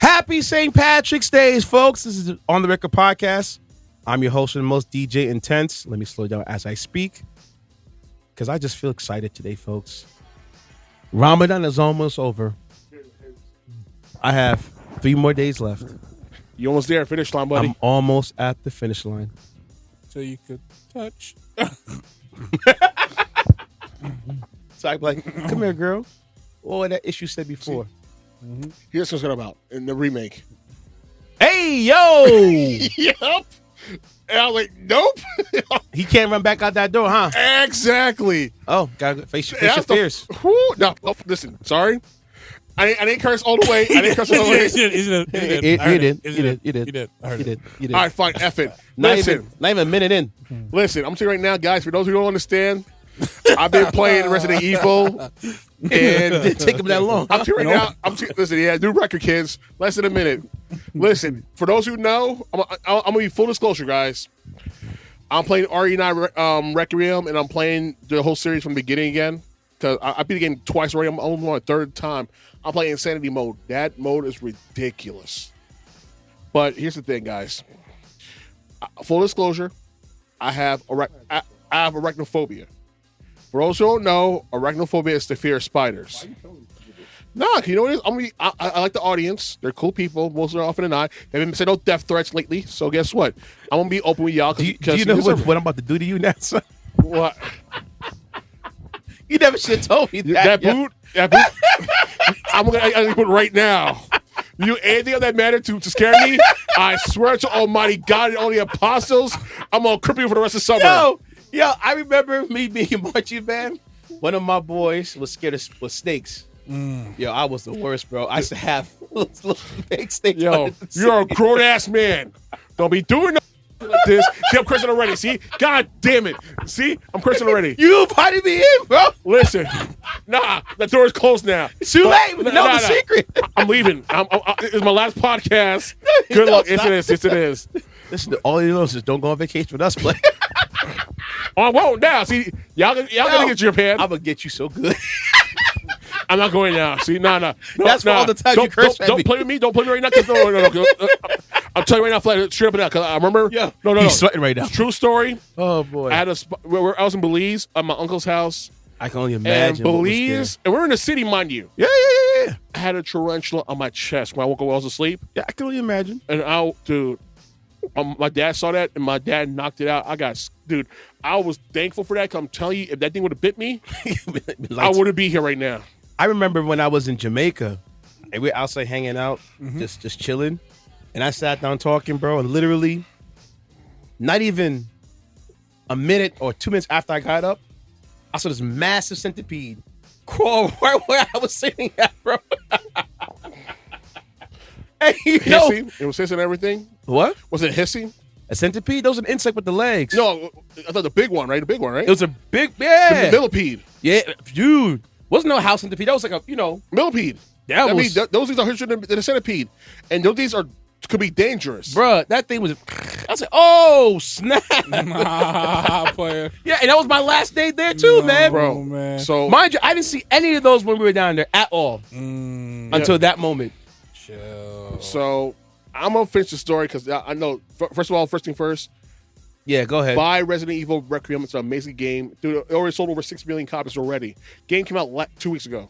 Happy St. Patrick's Day, folks. This is On the Record Podcast. I'm your host and most DJ Intence. Let me slow down as I speak because I just feel excited today, folks. Ramadan is almost over. I have 3 more days left. You almost there, finish line, buddy. I'm almost at the finish line. So you could touch. So I'm like, come here, girl. What that issue said before. Mm-hmm. Here's what's about in the remake. Hey, yo! Yep. And I was like, nope. He can't run back out that door, huh? Exactly. Oh, gotta face your fears. No, listen, sorry. I didn't curse all the way. I didn't curse all the way. You did. All right, fine, F it. Not even a minute in. Listen, I'm telling you right now, guys, for those who don't understand, I've been playing Resident Evil, and it didn't take him that long. I'm telling you right now. Listen, yeah, new record, kids. Less than a minute. Listen, for those who know, I'm gonna be full disclosure, guys. I'm playing RE9 Requiem, and I'm playing the whole series from the beginning again. Because I beat the game twice already. I'm only on a third time. I'm playing Insanity mode. That mode is ridiculous. But here's the thing, guys. Full disclosure, I have arachnophobia. For those who don't know, arachnophobia is the fear of spiders. Nah, you know what it is? I like the audience. They're cool people. Most often than not. They haven't said no death threats lately. So guess what? I'm going to be open with y'all. Do you know what I'm about to do to you now, son? What? You never should have told me that. That boot. I'm gonna put it right now. You do anything of that matter to scare me? I swear to Almighty God and all the apostles, I'm gonna cripple you for the rest of summer. Yo, I remember me being a marching band. One of my boys was scared of snakes. Yo, I was the worst, bro. I used to have little fake snakes. Yo, you're a grown ass man. Don't be doing like this. See, I'm cursing already. See? God damn it. See? I'm cursing already. You invited me in, bro. Listen. Nah, the door is closed now. It's too late. We know the secret. I'm leaving. It's my last podcast. Good luck. Yes, it is. Listen, all you know is just don't go on vacation with us, play. Oh, I won't now. See, y'all gonna get your pan. I'm gonna get you so good. I'm not going now. See, no. That's for all the time you curse at me. Don't play with me. Don't play with me right now. No. I'm telling you right now, flat, straight up and down. Because I remember. Yeah. No. He's sweating right now. True story. Oh boy. I had I was in Belize at my uncle's house. I can only imagine. And Belize, and we're in the city, mind you. Yeah. I had a tarantula on my chest when I woke up while I was asleep. Yeah, I can only imagine. And my dad saw that, and my dad knocked it out. I was thankful for that. Because I'm telling you, if that thing would have bit me, I wouldn't be here right now. I remember when I was in Jamaica, and we were outside hanging out, just chilling, and I sat down talking, bro, and literally, not even a minute or 2 minutes after I got up, I saw this massive centipede crawl right where I was sitting at, bro. Hey, hissing? It was hissing and everything? What? Was it hissing? A centipede? That was an insect with the legs. No, I thought the big one, right? The big one, right? It was a big, yeah. The millipede. Yeah, dude. Wasn't no house centipede. That was like a, millipede. Those things are harsher than a centipede. And those things could be dangerous. Bruh, that thing was, I was like, oh, snap. Player. Yeah, and that was my last day there too, man. Bro, man. So, mind you, I didn't see any of those when we were down there at all until that moment. Chill. So, I'm going to finish the story because I know, first of all, first thing first. Yeah, go ahead. Buy Resident Evil Requiem. It's an amazing game. Dude, it already sold over 6 million copies already. Game came out 2 weeks ago.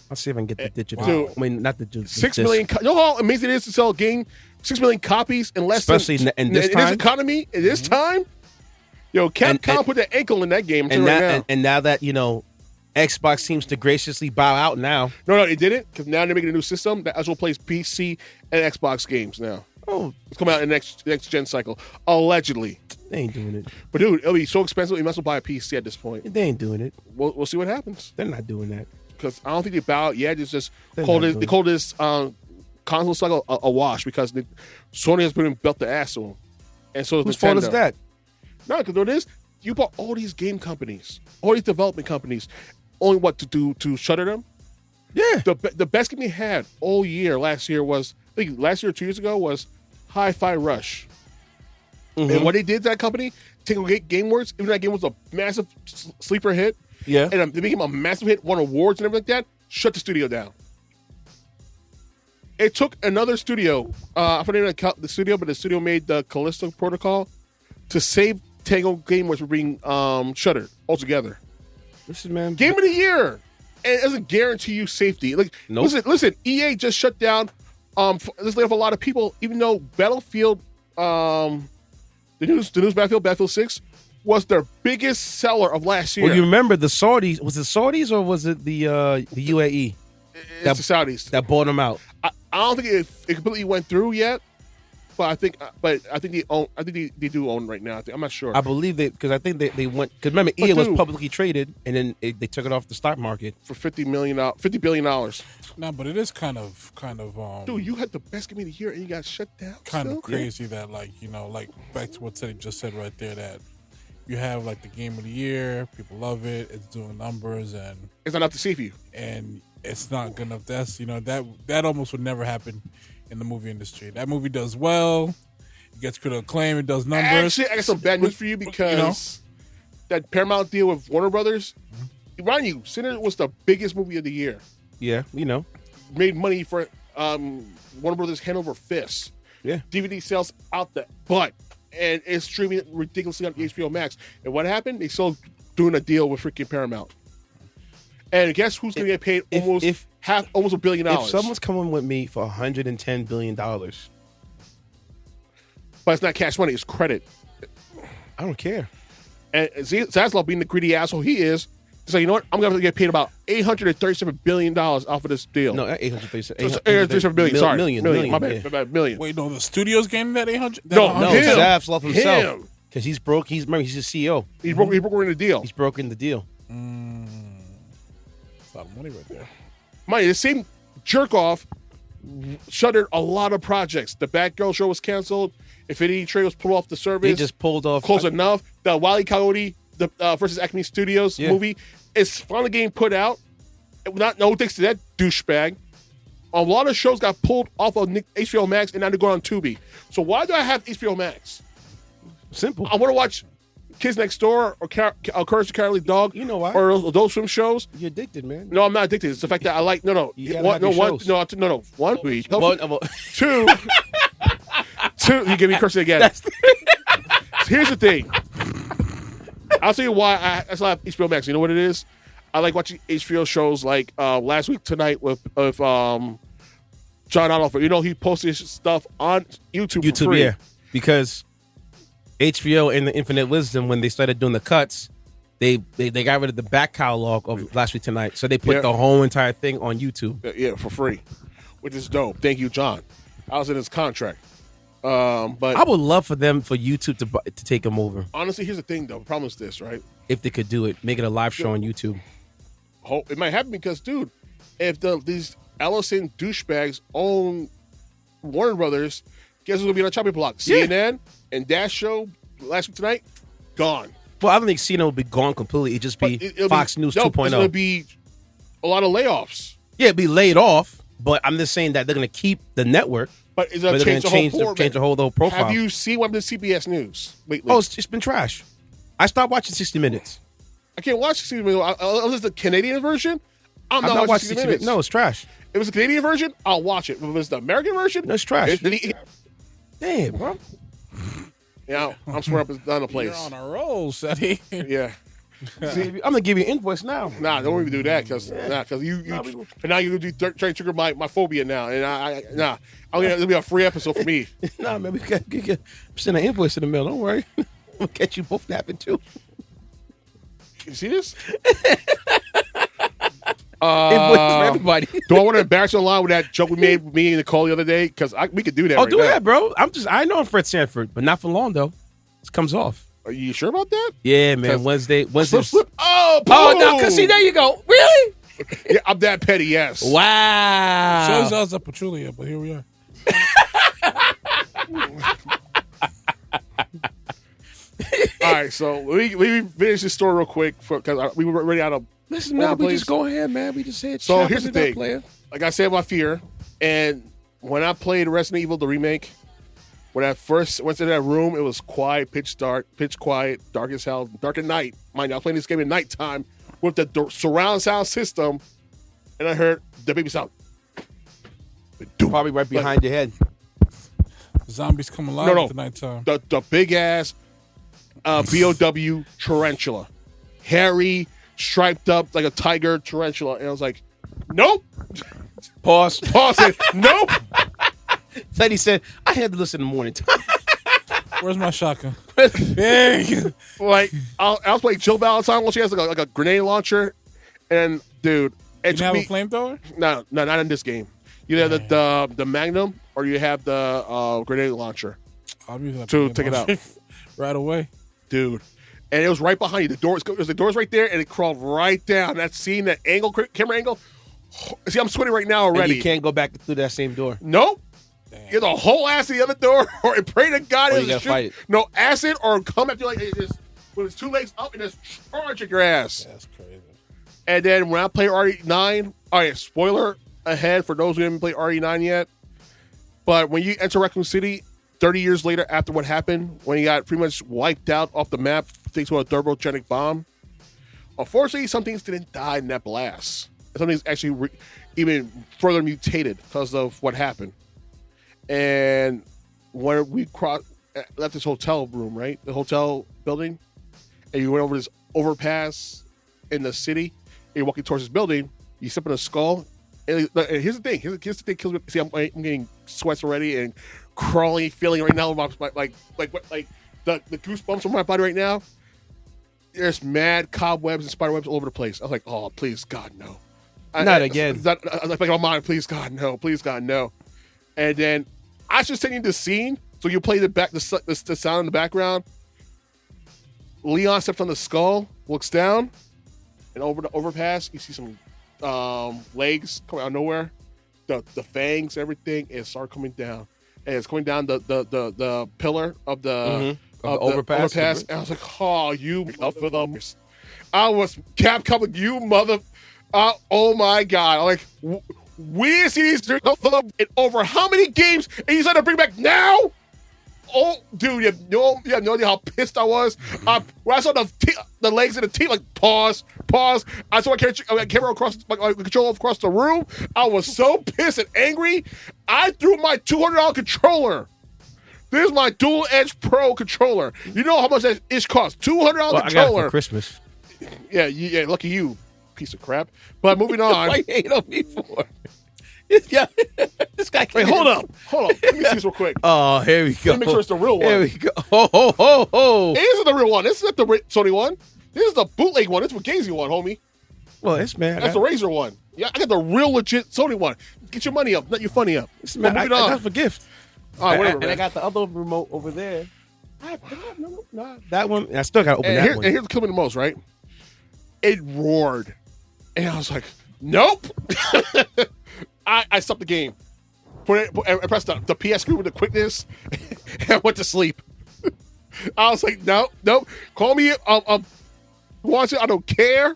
I'll see if I can get the digital. Dude, I mean, not the digital. 6 million. You know how amazing it is to sell a game? 6 million copies in less especially than... in this time? this economy, in this time? Yo, Capcom put their ankle in that game. And now that, Xbox seems to graciously bow out now. No, they didn't, because now they're making a new system that also plays PC and Xbox games now. Oh, it's coming out in the next gen cycle, allegedly. They ain't doing it. But dude, it'll be so expensive. You must as well buy a PC at this point. They ain't doing it. We'll see what happens. They're not doing that because I don't think they bow out yet. It's just they call this console cycle a wash because Sony has been built the ass to them, and so whose fault is that? No, because what it is, you bought all these game companies, all these development companies, only what to do to shutter them. Yeah, the best game they had all year last year was, I think last year or 2 years ago, was Hi-Fi Rush. And what they did to that company, take away GameWorks, even though that game was a massive sleeper hit, and they became a massive hit, won awards and everything like that, shut the studio down. It took another studio. I forget the studio, but the studio made the Callisto Protocol to save Tango Gameworks from being shuttered altogether. Listen, man. Game of the year, and it doesn't guarantee you safety. Like, Nope. listen. EA just shut down. This laid off a lot of people, even though Battlefield, the news Battlefield 6 was their biggest seller of last year. Well, you remember the Saudis? Was it Saudis or was it the UAE It's the Saudis that bought them out? I don't think it completely went through yet, but I think they own. I think they do own right now. I'm not sure. I believe because I think they went because remember EA was publicly traded and then they took it off the stock market for $50 billion. No, but it is kind of. Dude, you had the best game of the year and you got shut down. Kind still? of crazy that like back to what Ceddy just said right there that you have like the game of the year, people love it, it's doing numbers and It's not enough to save you. And it's not good enough. That's that almost would never happen in the movie industry. That movie does well, it gets critical acclaim, it does numbers. Actually, I got some bad news for you because that Paramount deal with Warner Brothers, remind you, Sinner was the biggest movie of the year. Yeah, Made money for Warner Brothers hand over fist. Yeah. DVD sales out the butt. And it's streaming ridiculously on HBO Max. And what happened? They still doing a deal with freaking Paramount. And guess who's going to get paid almost $1 billion? If someone's coming with me for $110 billion, but it's not cash money, it's credit. I don't care. And Zaslav, being the greedy asshole he is, so you know what? I'm going to get paid about $837 billion off of this deal. No, 837. 837 billion. Sorry, million. My bad. Yeah. Million. Wait, no, the studio's getting that 800. No, him. Zaslav himself. Him. Because he's broke. Remember, he's a CEO. He broke in the deal. He's broken the deal. That's a lot of money right there. Money. The same jerk off shuttered a lot of projects. The Batgirl show was canceled. Infinity Trade was pulled off the service. They just pulled off close enough. The Wile E. Coyote versus Acme Studios movie is finally getting put out. No thanks to that douchebag. A lot of shows got pulled off of HBO Max and now they're going on Tubi. So why do I have HBO Max? Simple. I want to watch Kids Next Door or Courage the Cowardly Dog. You know why? Or Adult Swim shows. You're addicted, man. No, I'm not addicted. It's the fact that I like. No. You One. Please. Two. You give me cursing again. Here's the thing. I'll tell you why I still have HBO Max. You know what it is? I like watching HBO shows like Last Week Tonight with John Oliver. You know, he posted his stuff on YouTube for free. Yeah. Because HBO and the Infinite Wisdom, when they started doing the cuts, they got rid of the back catalog of Last Week Tonight. So they put the whole entire thing on YouTube. Yeah, for free, which is dope. Thank you, John. I was in his contract. But I would love for YouTube to take them over. Honestly, here's the thing, though. The problem is this, right? If they could do it, make it a live show on YouTube. It might happen because, dude, if these Ellison douchebags own Warner Brothers, guess who's going to be on the chopping block? CNN and Dash Show, Last Week Tonight, gone. Well, I don't think CNN will be gone completely. It'd just be Fox News 2.0. It's going to be a lot of layoffs. Yeah, it'd be laid off, but I'm just saying that they're going to keep the network. But it's going to change the whole profile. Have you seen what happened to CBS News lately? Oh, it's been trash. I stopped watching 60 Minutes. I can't watch 60 Minutes. Unless the Canadian version, I'm not watching 60 Minutes. No, it's trash. If it's the Canadian version, I'll watch it. But if it's the American version, no, it's trash. Damn, bro. Yeah, I'm swearing up and down the place. You're on a roll, Ceddy. Yeah. See, I'm gonna give you an invoice now. Nah, don't even do that because you now you're gonna try to trigger my phobia now, and it'll be a free episode for me. Nah, man, we got send an invoice in the mail. Don't worry, we'll catch you both napping too. You see this? Invoice for everybody. Do I want to embarrass you online with that joke we made with me and Nicole the other day? Because we could do that. Oh, do that, bro. I know I'm Fred Sanford, but not for long though. This comes off. Are you sure about that? Yeah, man. Wednesday. Slip. Oh, no, because see, there you go. Really? Yeah, I'm that petty, yes. Wow. Shows us a Pachulia, but here we are. All right, so we finish this story real quick because we were already out of. Listen, man, we just go ahead, man. We just said. So here's the thing. Like I said, my fear, and when I played Resident Evil the remake, when I first went to that room, it was quiet, pitch quiet, dark as hell, dark at night. Mind you, I was playing this game at nighttime with the surround sound system, and I heard the baby sound. Probably right behind your head. Zombies come alive at the nighttime. The big ass BOW tarantula, hairy, striped up like a tiger tarantula, and I was like, nope. Pause. It. Nope. Ceddy said, I had to listen in the morning time. Where's my shotgun? Like I was playing Jill Valentine when she has like a grenade launcher, and dude, you have a flamethrower? No, not in this game. You have the Magnum or you have the grenade launcher. I'm using to take it out right away, dude. And it was right behind you. The door's right there, and it crawled right down. That scene, that angle, camera angle. See, I'm sweating right now already. And you can't go back through that same door. Nope. Get the whole ass to the other door, or pray to God you gotta fight it. No acid, or come after like just with its two legs up and just charge at your ass. That's crazy. And then when I play RE9, all right, spoiler ahead for those who haven't played RE9 yet. But when you enter Raccoon City, 30 years later after what happened, when you got pretty much wiped out off the map thanks to a turbogenic bomb, unfortunately, some things didn't die in that blast. Some things actually even further mutated because of what happened. And when we left this hotel room, right? The hotel building, and you went over this overpass in the city, and you're walking towards this building, you step in a skull. And here's the thing. Here's the thing kills me. See, I'm getting sweats already and crawling feeling right now. Like the goosebumps from my body right now. There's mad cobwebs and spider webs all over the place. I was like, oh, please, God, no. Not again. I was like, oh, my, please, God, no. Please, God, no. And then I was just taking the scene. So you play the sound in the background. Leon steps on the skull, looks down, and over the overpass, you see some legs coming out of nowhere. The fangs, everything is start coming down, and it's coming down the pillar of the overpass. And I was like, oh, you for them. I was Capcom, you mother. Oh my God! I'm like, we didn't see these in over how many games, and you said to bring back now? Oh, dude, you have no idea how pissed I was. When I saw the legs and the teeth, like pause. I saw my camera across my controller across the room. I was so pissed and angry. I threw my $200 controller. This is my Dual Edge Pro controller. You know how much that ish costs? $200 controller. I got it for Christmas. Yeah, lucky you, piece of crap. But moving on. Why you hate on me for? Yeah, this guy. Wait, hold up. Let me see this real quick. Oh, here we go. Let me make sure it's the real one. Here we go. Oh. It isn't the real one. This is not the Sony one. This is the bootleg one. This is the Gazy one, homie. Well, it's man. That's the Razer one. Yeah, I got the real legit Sony one. Get your money up, not your funny up. Man, I got it for gift. All right, whatever. And I got the other remote over there. No, that one. I still got to open that one. And here's the kill me the most, right? It roared, and I was like, nope. I stopped the game. I pressed the PS screen with the quickness and went to sleep. I was like, nope. Call me. Watch it. I don't care.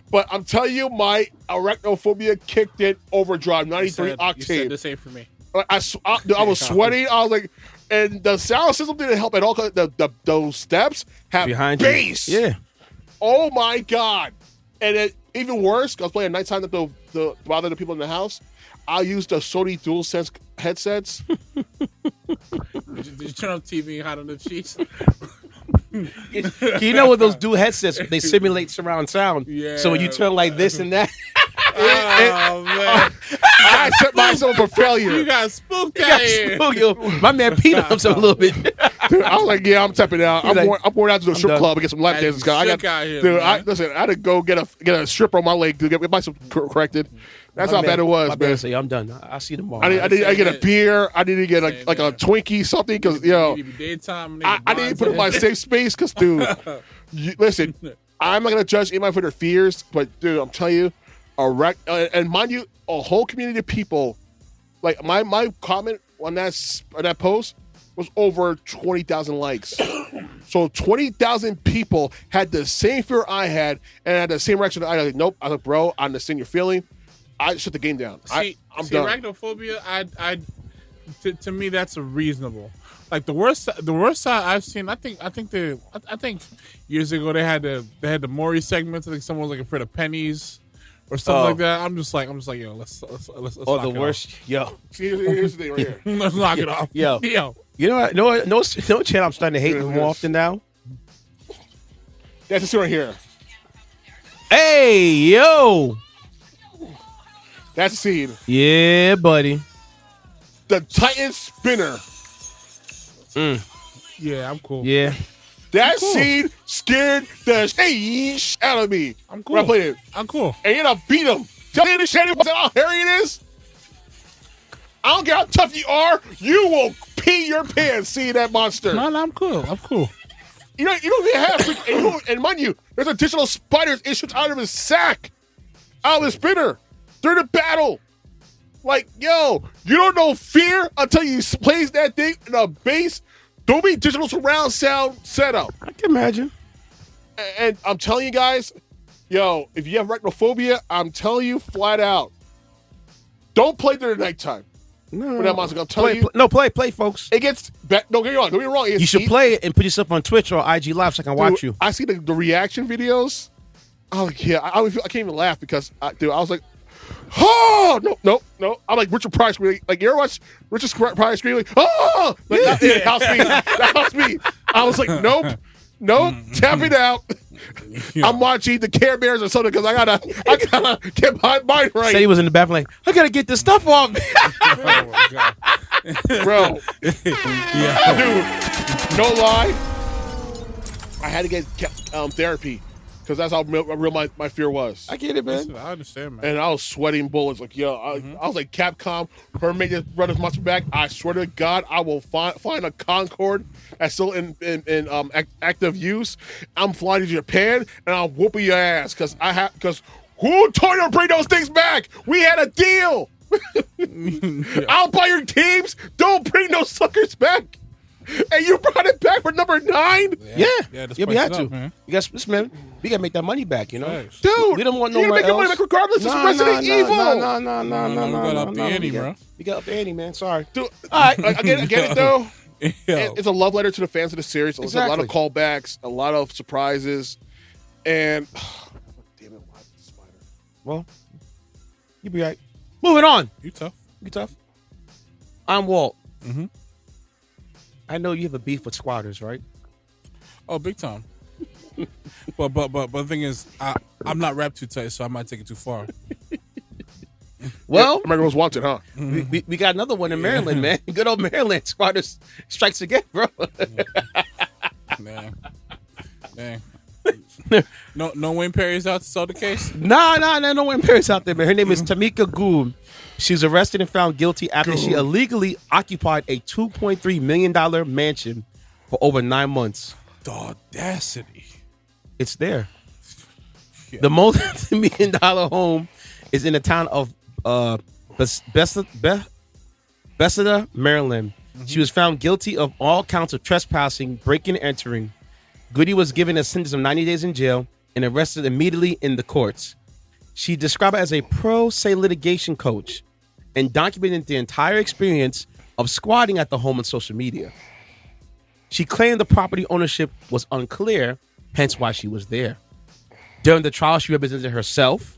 But I'm telling you, my arachnophobia kicked in overdrive. 93 octane. You said this ain't for me. I was sweating. I was like, and the sound system didn't help at all. Cause those steps have behind bass. You. Yeah. Oh my God. And it even worse. I was playing at nighttime to bother the people in the house. I used the Sony DualSense headsets. Did you turn off TV and hide on the cheeks? You know what those dual headsets, they simulate surround sound. Yeah. So when you turn like this and that. Oh, man. I set myself for failure. You got spooked out here. My man peed on himself a little bit. Dude, I was like, yeah, I'm tapping out. I'm going out to the strip club and get some lap dances. I had to go get a stripper on my leg to get myself corrected. That's how bad it was, man. Say, I'm done. I'll see you tomorrow. I get a beer. I need to get a Twinkie, something, because I need to put it in my safe space. Because, dude, listen, I'm not gonna judge anybody for their fears, but dude, I'm telling you, and mind you, a whole community of people, like my comment on that post was over 20,000 likes. So 20,000 people had the same fear I had and had the same reaction. I was like, nope. I was like, bro, I understand your feeling. I shut the game down. I'm done. Arachnophobia, to me, that's a reasonable. Like the worst side I've seen. I think years ago they had the Maury segments. I think someone was like afraid of pennies or something like that. I'm just like, yo, let's Or knock the it worst, yo. See, here's the thing right here. Off. Let's knock it off. Yo. Yo. You know what? No, channel I'm starting to hate more often now. That's the scene right here. Hey, yo. That's the scene. Yeah, buddy. The Titan spinner. Yeah, I'm cool. Yeah. That cool. scene scared the shit out of me. I'm cool. When I played it. I'm cool. And you're gonna beat him. Tell me the shit how hairy it is. I don't care how tough you are. You will pee your pants seeing that monster. No, I'm cool. I'm cool. You don't even have and mind you, there's additional spiders issued out of his sack, out of his spinner during the battle. Like, yo, you don't know fear until you place that thing in a base. Don't be digital surround sound setup. I can imagine. And I'm telling you guys, yo, if you have arachnophobia, I'm telling you flat out, don't play during the nighttime. No, When that monster, I'm telling you, play, folks. it gets back. Don't get me wrong. Don't get me wrong. You should play it and put yourself on Twitch or IG Live so I can watch you. I see the reaction videos. I'm like, yeah, I can't even laugh because, I was like, oh, no. I'm like Richard Pryor screaming. Like, you ever watch Richard Pryor screaming? Like, oh! Like, that was me. That was me. I was like, nope, tap it out. Yeah. I'm watching the Care Bears or something because I gotta get my mind right. Said he was in the bathroom like, I gotta get this stuff off. Oh my God. Bro. Yeah. Dude, no lie. I had to get therapy because that's how real my fear was. I get it, man. Listen, I understand, man. And I was sweating bullets. Like, yo, I was like, Capcom, her made this run this monster back. I swear to God, I will find a Concorde that's still in active use. I'm flying to Japan and I'll whoop your ass because who told you to bring those things back? We had a deal. I'll buy your teams. Don't bring those suckers back. And you brought it back for number 9? Yeah, let's we spice had it to. up, man. We gotta make that money back, you know? Thanks. Dude, We don't want no you more make your money else. back regardless. It's Resident Evil. No. We gotta up the ante, bro. We got up the ante, man. Sorry. Dude, I get it though. Yo. It's a love letter to the fans of the series. There's a lot of callbacks, a lot of surprises, and damn it, why the spider? Well, you be right. Moving on. You tough. You tough? I'm Walt. Mm-hmm. I know you have a beef with squatters, right? Oh, big time. but the thing is, I'm not wrapped too tight, so I might take it too far. Well, America was wanted, huh? we got another one in Maryland, man. Good old Maryland. Squatters strikes again, bro. Dang. No Wayne Perry's out to solve the case? No one Paris out there, man. Her name is Tamieka Goode. She was arrested and found guilty after she illegally occupied a $2.3 million mansion for over 9 months. The audacity. It's there. Yeah. The multi-million-dollar home is in the town of Bethesda, Maryland. She was found guilty of all counts of trespassing, breaking and entering. Goode was given a sentence of 90 days in jail and arrested immediately in the courts. She described it as a pro se litigation coach and documented the entire experience of squatting at the home on social media. She claimed the property ownership was unclear, hence why she was there. During the trial, she represented herself,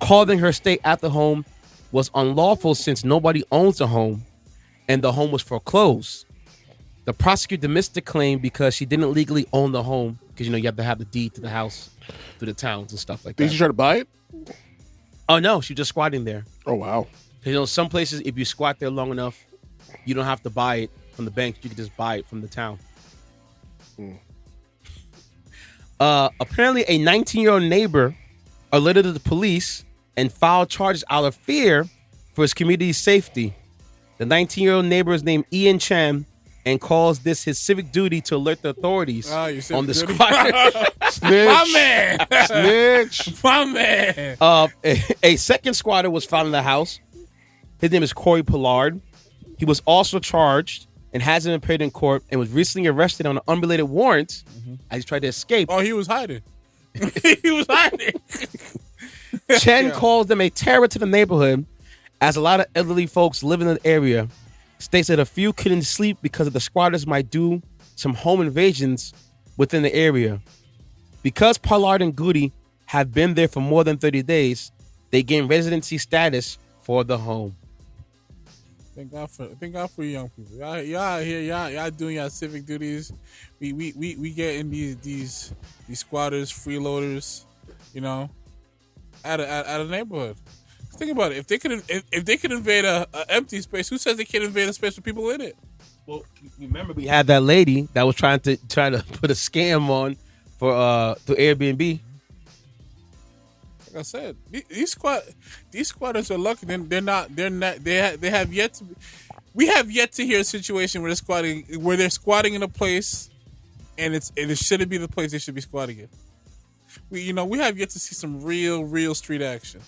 calling her stay at the home was unlawful since nobody owns the home and the home was foreclosed. The prosecutor dismissed the claim because she didn't legally own the home because, you have to have the deed to the house, to the towns and stuff like that. Did you try to buy it? Oh, no, she was just squatting there. Oh, wow. Some places, if you squat there long enough, you don't have to buy it from the bank. You can just buy it from the town. Apparently, a 19-year-old neighbor alerted the police and filed charges out of fear for his community's safety. The 19-year-old neighbor is named Ian Chan and calls this his civic duty to alert the authorities on the squatter. Snitch. My man. Snitch. My man. A second squatter was found in the house. His name is Corey Pollard. He was also charged and hasn't appeared in court and was recently arrested on an unrelated warrant as he tried to escape. Oh, he was hiding. He was hiding. Chen calls them a terror to the neighborhood as a lot of elderly folks live in the area. States that a few couldn't sleep because the squatters might do some home invasions within the area. Because Pollard and Goode have been there for more than 30 days, they gain residency status for the home. Thank God for young people. Y'all out here, y'all doing y'all civic duties. We getting these squatters, freeloaders, you know, out of neighborhood. Think about it. If they could invade a empty space, who says they can't invade a space with people in it? Well, you remember we had that lady that was trying to put a scam on for through Airbnb. Like I said, these squatters are lucky. They have yet to. We have yet to hear a situation where they're squatting in a place, and it shouldn't be the place they should be squatting in. We have yet to see some real street action.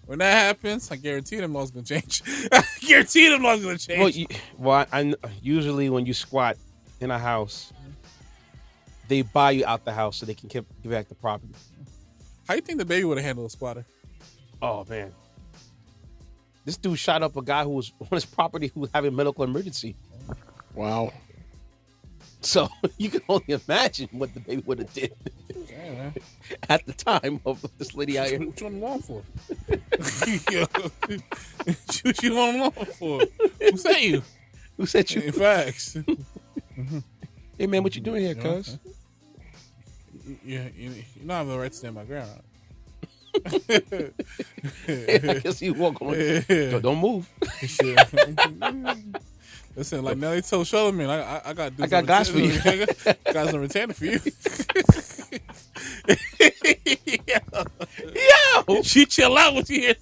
When that happens, I guarantee them laws gonna change. I guarantee them laws gonna change. I usually when you squat in a house, they buy you out the house so they can give back the property. How you think the baby would have handled a squatter? Oh man, this dude shot up a guy who was on his property who was having a medical emergency. Wow. So you can only imagine what the baby would have did at the time of this lady out here. What you on the lawn for? What you on the lawn for? Who said you? Who said you? Facts. Hey man, what you doing here, cuz? You know I have the right to stand my ground. I guess you walk on. Don't move. Listen, like Nelly told Charlamagne, I got guys for you. Guys on retainer for you. Yo, she chill out when you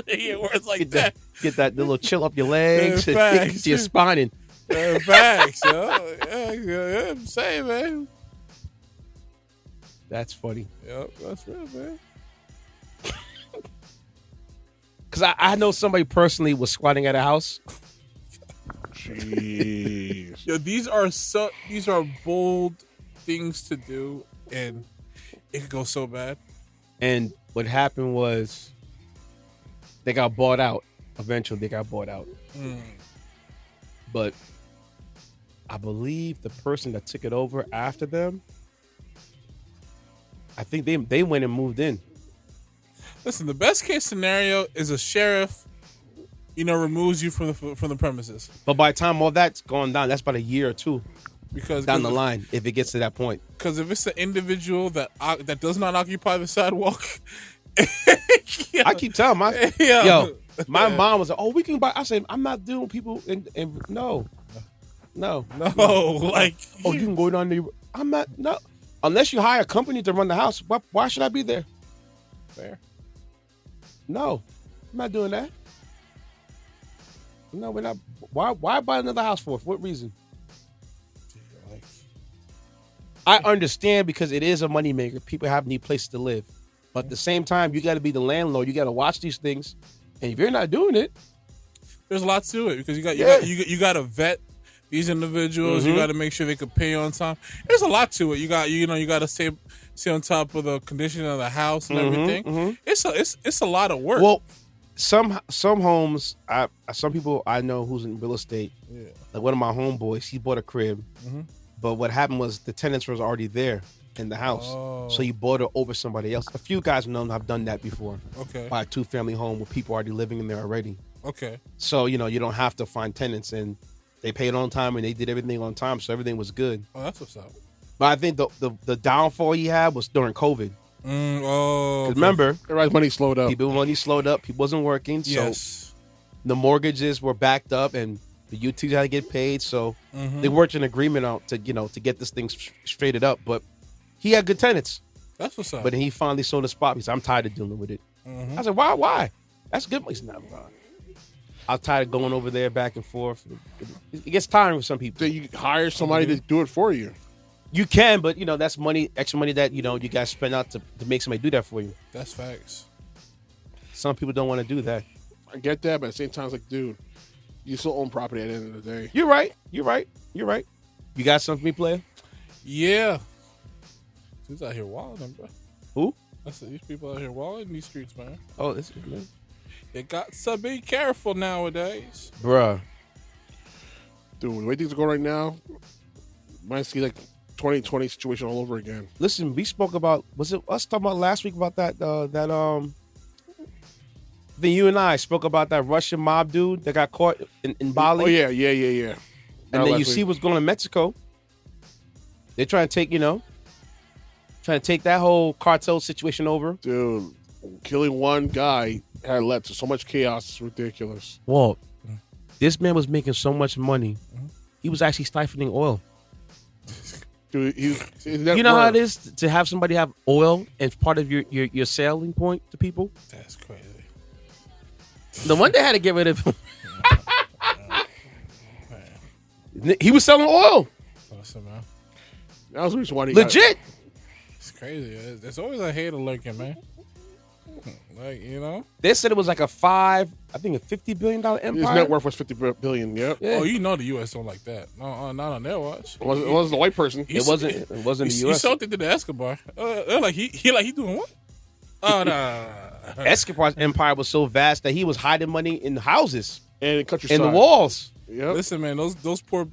hear words like that. Get that little chill up your legs, Facts. get your spine. Facts, yo. Yeah, I'm saying, man. That's funny. Yep, that's real, man. Because I know somebody personally was squatting at a house. Jeez. Yo, these are bold things to do, and it could go so bad. And what happened was they got bought out. Eventually, they got bought out. But I believe the person that took it over after them, I think they went and moved in. Listen, the best case scenario is a sheriff, removes you from the premises. But by the time all that's gone down, that's about a year or two because down the line, if it gets to that point. Because if it's an individual that does not occupy the sidewalk, I keep telling my mom was like, "Oh, we can buy." I said, "I'm not doing people and no, like oh, you can go down there. I'm not unless you hire a company to run the house. Why should I be there? Fair. No, I'm not doing that. No, we're not. Why buy another house for? For what reason? I understand because it is a moneymaker. People need places to live. But at the same time, you got to be the landlord. You got to watch these things. And if you're not doing it, there's a lot to it because you got to vet these individuals. You got to make sure they can pay on time. There's a lot to it. You got to stay on top of the condition of the house and everything. It's a lot of work. Well, some homes, some people I know who's in real estate. Yeah. Like one of my homeboys, he bought a crib, but what happened was the tenants was already there in the house, so he bought it over somebody else. A few guys know have done that before. Okay. Buy a 2-family home with people already living in there already. Okay. So you don't have to find tenants, and they paid on time and they did everything on time, so everything was good. Oh, that's what's up. But I think the downfall he had was during COVID. Okay. Remember, everybody's money slowed up. People's money slowed up. People wasn't working, so the mortgages were backed up, and the utilities had to get paid. So they worked an agreement out to get this thing straighted up. But he had good tenants. That's what's up. But he finally sold the spot. He said, "I'm tired of dealing with it." I said, "Why? Why? That's good." He's not. I'm tired of going over there back and forth. It gets tiring for some people. So you hire somebody to do it for you. You can, but that's money, extra money that you guys spend out to make somebody do that for you. That's facts. Some people don't want to do that. I get that, but at the same time, it's like, dude, you still own property at the end of the day. You're right. You got something for me, player? Yeah. Who's out here wilding, bro? Who? I said these people out here wilding in these streets, man. Oh, this is man. They got to be careful nowadays, bruh. Dude, the way things are going right now, might see like 2020 situation all over again. Listen, we spoke about, was it us talking about last week about that Then you and I spoke about that Russian mob dude that got caught in Bali. Oh yeah. And then you see what's going on in Mexico. They're trying to take, trying to take that whole cartel situation over. Dude, killing one guy had led to so much chaos. It's ridiculous. Walt, this man was making so much money. He was actually stifling oil. Dude, you know how it is to have somebody have oil as part of your selling point to people? That's crazy. The one they had to get rid of him. He was selling oil. Awesome, man. That was the reason why he legit. It's crazy. There's always a hater lurking, man. Like, They said it was like a $50 billion empire. His net worth was $50 billion. Yep. Yeah. Oh, the U.S. don't like that. No, not on their watch. It wasn't the white person. It wasn't the U.S. He sold it to the Escobar. They're like he doing what? Oh no. Escobar's empire was so vast that he was hiding money in houses And countryside. in the walls. Yep. Listen, man, those poor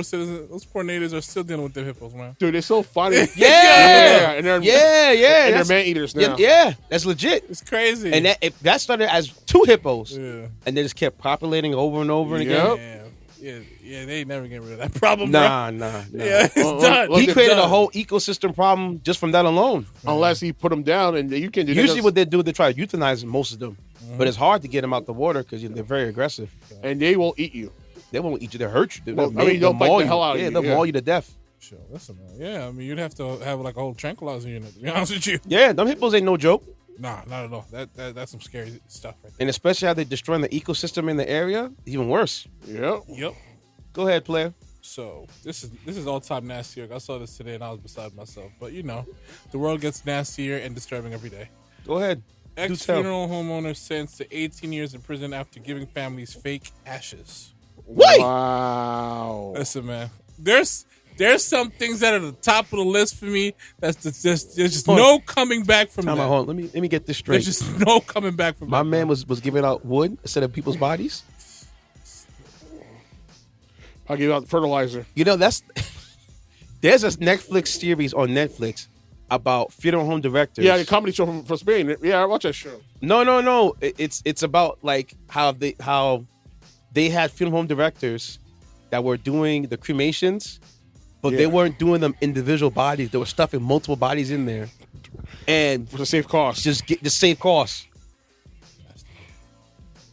citizens, those poor natives are still dealing with the hippos, man. Dude, they're so funny. Yeah. And they're They're man eaters now. Yeah, that's legit. It's crazy. And that started as 2 hippos, yeah, and they just kept populating over and over and again. yeah, they ain't never get rid of that problem. Nah. Yeah, it's done. He created a whole ecosystem problem just from that alone. Unless he put them down, and you can do that. Usually, what they do, they try to euthanize most of them, but it's hard to get them out the water because they're very aggressive. And they won't eat you. They won't eat you; they hurt you. They'll bite the hell out of you. They'll maul you to death. Sure, listen, man. Yeah, I mean, you'd have to have like a whole tranquilizer unit. To be honest with you. Yeah, them hippos ain't no joke. Nah, not at all. That's some scary stuff right there. And especially how they're destroying the ecosystem in the area, even worse. Yep. Go ahead, player. So this is all time nastier. I saw this today and I was beside myself. But the world gets nastier and disturbing every day. Go ahead. Ex-funeral homeowner sentenced to 18 years in prison after giving families fake ashes. What? Wow. Listen, man. There's some things that are at the top of the list for me. There's just no coming back from that. Hold on. Let me get this straight. There's just no coming back from My that. man was giving out wood instead of people's bodies. I'll give out fertilizer. There's a Netflix series on Netflix about funeral home directors. Yeah, the comedy show from Spain. Yeah, I watch that show. No. It's about like how they had funeral home directors that were doing the cremations, but they weren't doing them individual bodies. They were stuffing multiple bodies in there, and For the safe cost. just save costs.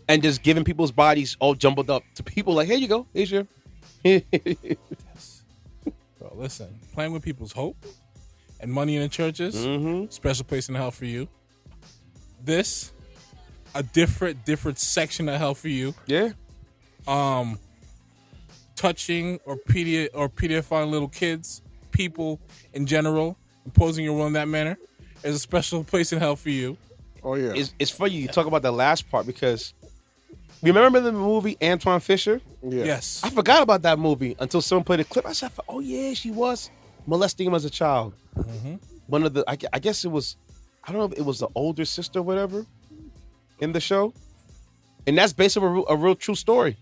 And just giving people's bodies all jumbled up to people like, here you go, here's your. Bro, listen, playing with people's hope and money in the churches, special place in hell for you. This, a different section of hell for you. Yeah. Touching or pedophiling little kids, people in general, imposing your will in that manner. There's a special place in hell for you. Oh, yeah. It's funny you talk about the last part because remember the movie Antoine Fisher? Yeah. Yes. I forgot about that movie until someone played a clip. I said, oh yeah, she was molesting him as a child. One of the, I guess it was, I don't know if it was the older sister or whatever in the show. And that's based on a real true story.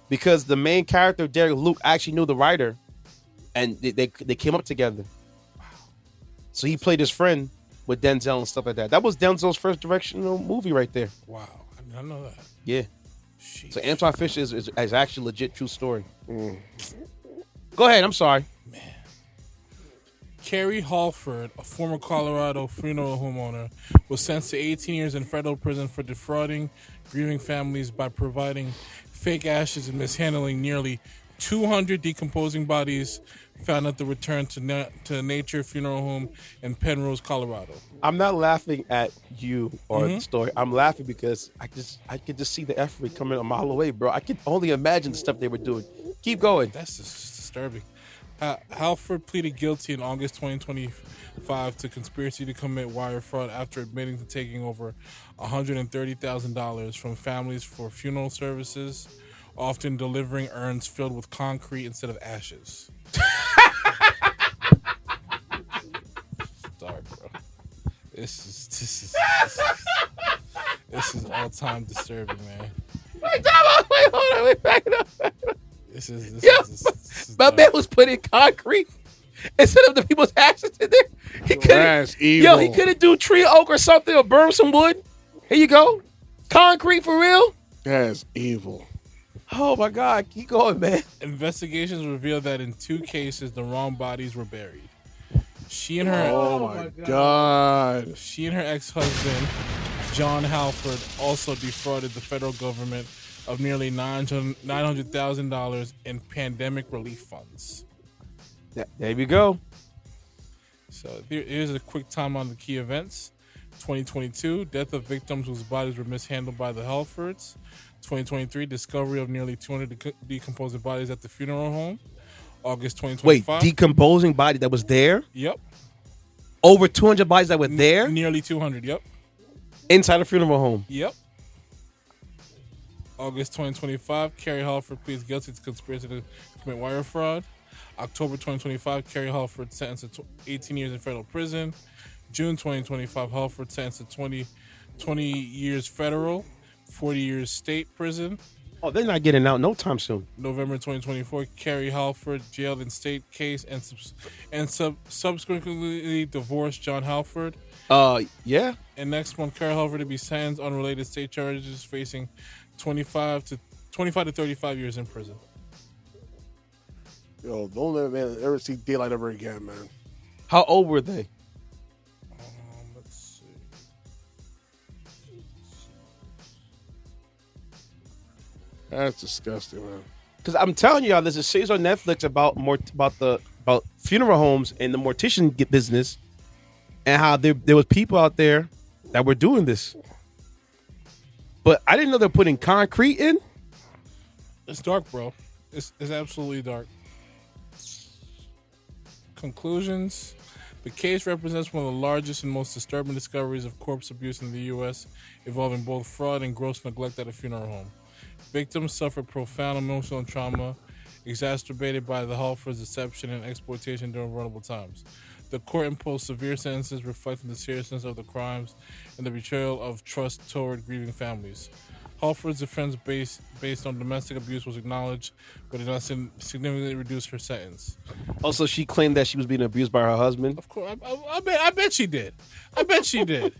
Because the main character, Derek Luke, actually knew the writer. And they came up together. Wow. So he played his friend with Denzel and stuff like that. That was Denzel's first directional movie right there. Wow. I did not know that. Yeah. Jeez. So Antoine Fisher is actually a legit true story. Go ahead. I'm sorry. Man. Carrie Halford, a former Colorado funeral homeowner, was sentenced to 18 years in federal prison for defrauding grieving families by providing fake ashes and mishandling nearly 200 decomposing bodies found at the return to Nature Funeral Home in Penrose, Colorado. I'm not laughing at you or the story. I'm laughing because I could just see the effort coming a mile away, bro. I could only imagine the stuff they were doing. Keep going. That's just disturbing. Halford pleaded guilty in August 2025 to conspiracy to commit wire fraud after admitting to taking over $130,000 from families for funeral services, often delivering urns filled with concrete instead of ashes. Sorry, bro. This is all time disturbing, man. Wait, hold on. Wait, back it up. This is My dark. man was putting concrete instead of the people's ashes in there. That's evil. He could have do tree oak or something or burn some wood. Here you go. Concrete for real? That's evil. Oh my God, keep going, man. Investigations revealed that in 2 cases, the wrong bodies were buried. She and her Oh my God. She and her ex-husband, John Halford, also defrauded the federal government of nearly $900,000 in pandemic relief funds. There we go. So here's a quick time on the key events. 2022, death of victims whose bodies were mishandled by the Halfords. 2023, discovery of nearly 200 decomposing bodies at the funeral home. August 2025. Wait, decomposing body that was there? Yep. Over 200 bodies that were there? Nearly 200, yep. Inside a funeral home? Yep. August 2025, Carrie Halford pleads guilty to conspiracy to commit wire fraud. October 2025, Carrie Halford sentenced to 18 years in federal prison. June 2025, Halford sentenced to 20 years federal, 40 years state prison. Oh, they're not getting out no time soon. November 2024, Carrie Halford jailed in state case and subsequently divorced John Halford. Yeah. And next month, Carrie Halford to be sentenced on related state charges, facing 25 to 35 years in prison. Yo, don't let man ever see daylight ever again, man. How old were they? Let's see. That's disgusting, man. Because I'm telling y'all, there's a series on Netflix about funeral homes and the mortician business, and how there was people out there that were doing this. But I didn't know they're putting concrete in. It's dark, bro. It's absolutely dark. Conclusions. The case represents one of the largest and most disturbing discoveries of corpse abuse in the U.S., involving both fraud and gross neglect at a funeral home. Victims suffered profound emotional trauma, exacerbated by the Halford's deception and exploitation during vulnerable times. The court imposed severe sentences reflecting the seriousness of the crimes and the betrayal of trust toward grieving families. Halford's defense based on domestic abuse was acknowledged, but did not significantly reduce her sentence. Also, she claimed that she was being abused by her husband. Of course, I bet she did. I bet she did.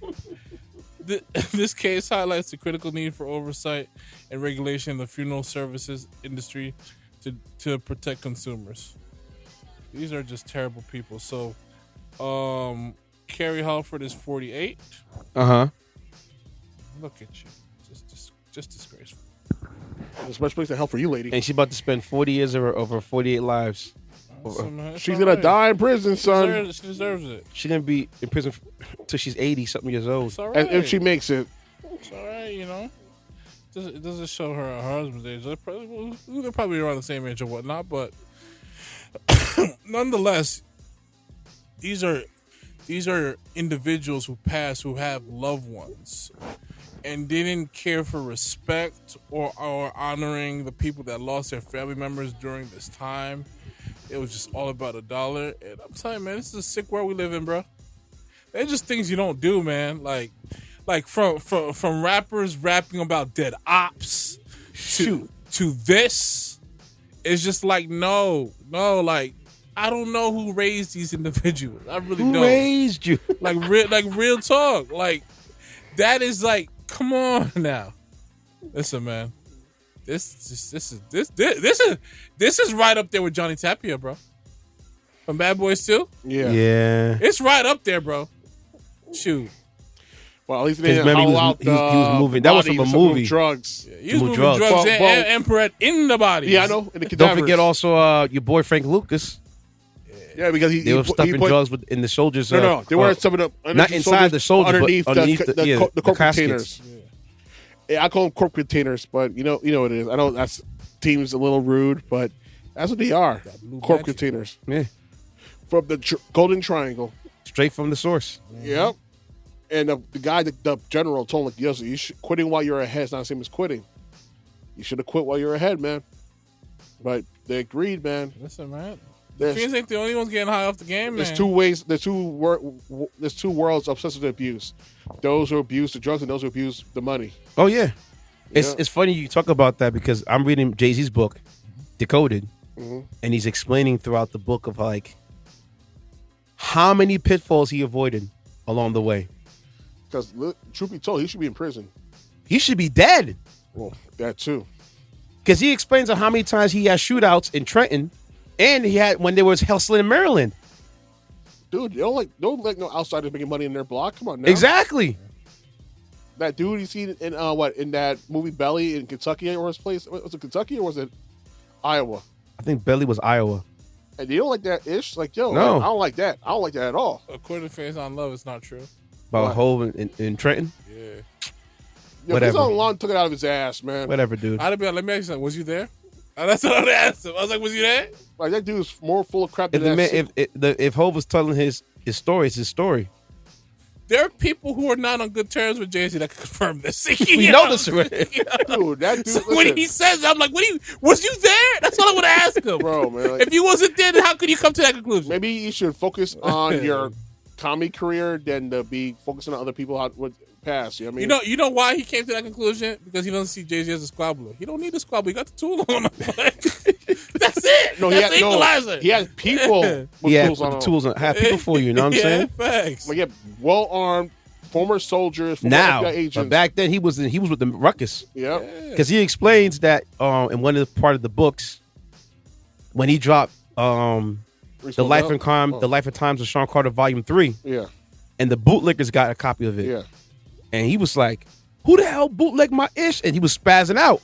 This case highlights the critical need for oversight and regulation in the funeral services industry to protect consumers. These are just terrible people. So, Carrie Halford is 48. Look at you. Just disgraceful. There's much place to help for you, lady. And she's about to spend 40 years of her 48 lives. She's going to die in prison, son. She deserves it. She's going to be in prison until she's 80-something years old. It's all right. If she makes it. It's all right, you know. It doesn't show her husband's age. They're probably around the same age or whatnot, but nonetheless, these are individuals who pass, who have loved ones, and didn't care for respect or honoring the people that lost their family members during this time. It was just all about a dollar. And I'm telling you, man, this is a sick world we live in, bro. They're just things you don't do, man. Like from rappers rapping about dead ops to this. It's just like, no, like, I don't know who raised these individuals. I really don't. Who raised you? Like real talk. Like, that is like, come on now. Listen, man. This is right up there with Johnny Tapia, bro. From Bad Boys 2? Yeah. It's right up there, bro. Shoot. Well, at least they didn't he haul was out moving. That was from a movie. Drugs. Yeah, he was moving drugs and Emperor in the body. Yeah, I know. In the Don't forget also your boy Frank Lucas. Yeah, because they were stuffing drugs in the soldiers. No, they were some of the not inside the soldiers, underneath but underneath the cork caskets. containers. Yeah, I call them cork containers, but you know what it is. I know that seems a little rude, but that's what they are. Cork containers. Yeah, from the Golden Triangle, straight from the source. Yep. And the guy, the general, told him, like, "Yo, quitting while you're ahead is not the same as quitting. You should have quit while you're ahead, man." But they agreed, man. Listen, man. The Fiends ain't the only ones getting high off the game, man. There's two ways. There's two worlds of substance abuse. Those who abuse the drugs and those who abuse the money. Oh yeah, it's funny you talk about that because I'm reading Jay-Z's book, Decoded, and he's explaining throughout the book of like how many pitfalls he avoided along the way. Because truth be told, he should be in prison. he should be dead. Well, that too. Because he explains on how many times he had shootouts in Trenton, and he had when there was hustling in Maryland. Dude, don't like no outsiders making money in their block. Come on now. Exactly. That dude you see in in that movie Belly in Kentucky or his place? Was it Kentucky or was it Iowa? I think Belly was Iowa. And you don't like that ish? Like, yo, No. I don't like that. I don't like that at all. According to Face on Love, it's not true. About What? Hove in Trenton. Yeah. Yo, Whatever. Face on Lawn took it out of his ass, man. Whatever, dude. I'd be like, let me ask you something. Was you there? That's what I asked him. I was like, was you there? Like that dude's more full of crap If than the that. man, if Hove was telling his story, it's his story. There are people who are not on good terms with Jay-Z that can confirm this. We know this already. Dude, that dude. So when listen, he says, I'm like, was you there? That's all I would ask him. bro, man. Like, If you wasn't there, then how could you come to that conclusion? maybe you should focus on your comedy career than to be focusing on other people how would pass. You know what I mean? You know why he came to that conclusion? Because he doesn't see Jay-Z as a squabbler. He don't need a squabble. He got the tool on him. That's it. no, That's he the equalizer. has people with Yeah, tools on the him. tools on. Have people for you. You know what I'm Yeah, saying? facts. Like, yeah, well armed former soldiers, former Now, FBI agents. but back then he was with the Ruckus. Yeah. Because he explains that in one of the part of the books when he dropped the Life and Crime, Oh. the Life and Times of Sean Carter Volume 3, Yeah. and the bootleggers got a copy of it. Yeah. And he was like, "Who the hell bootlegged my ish?" And he was spazzing out.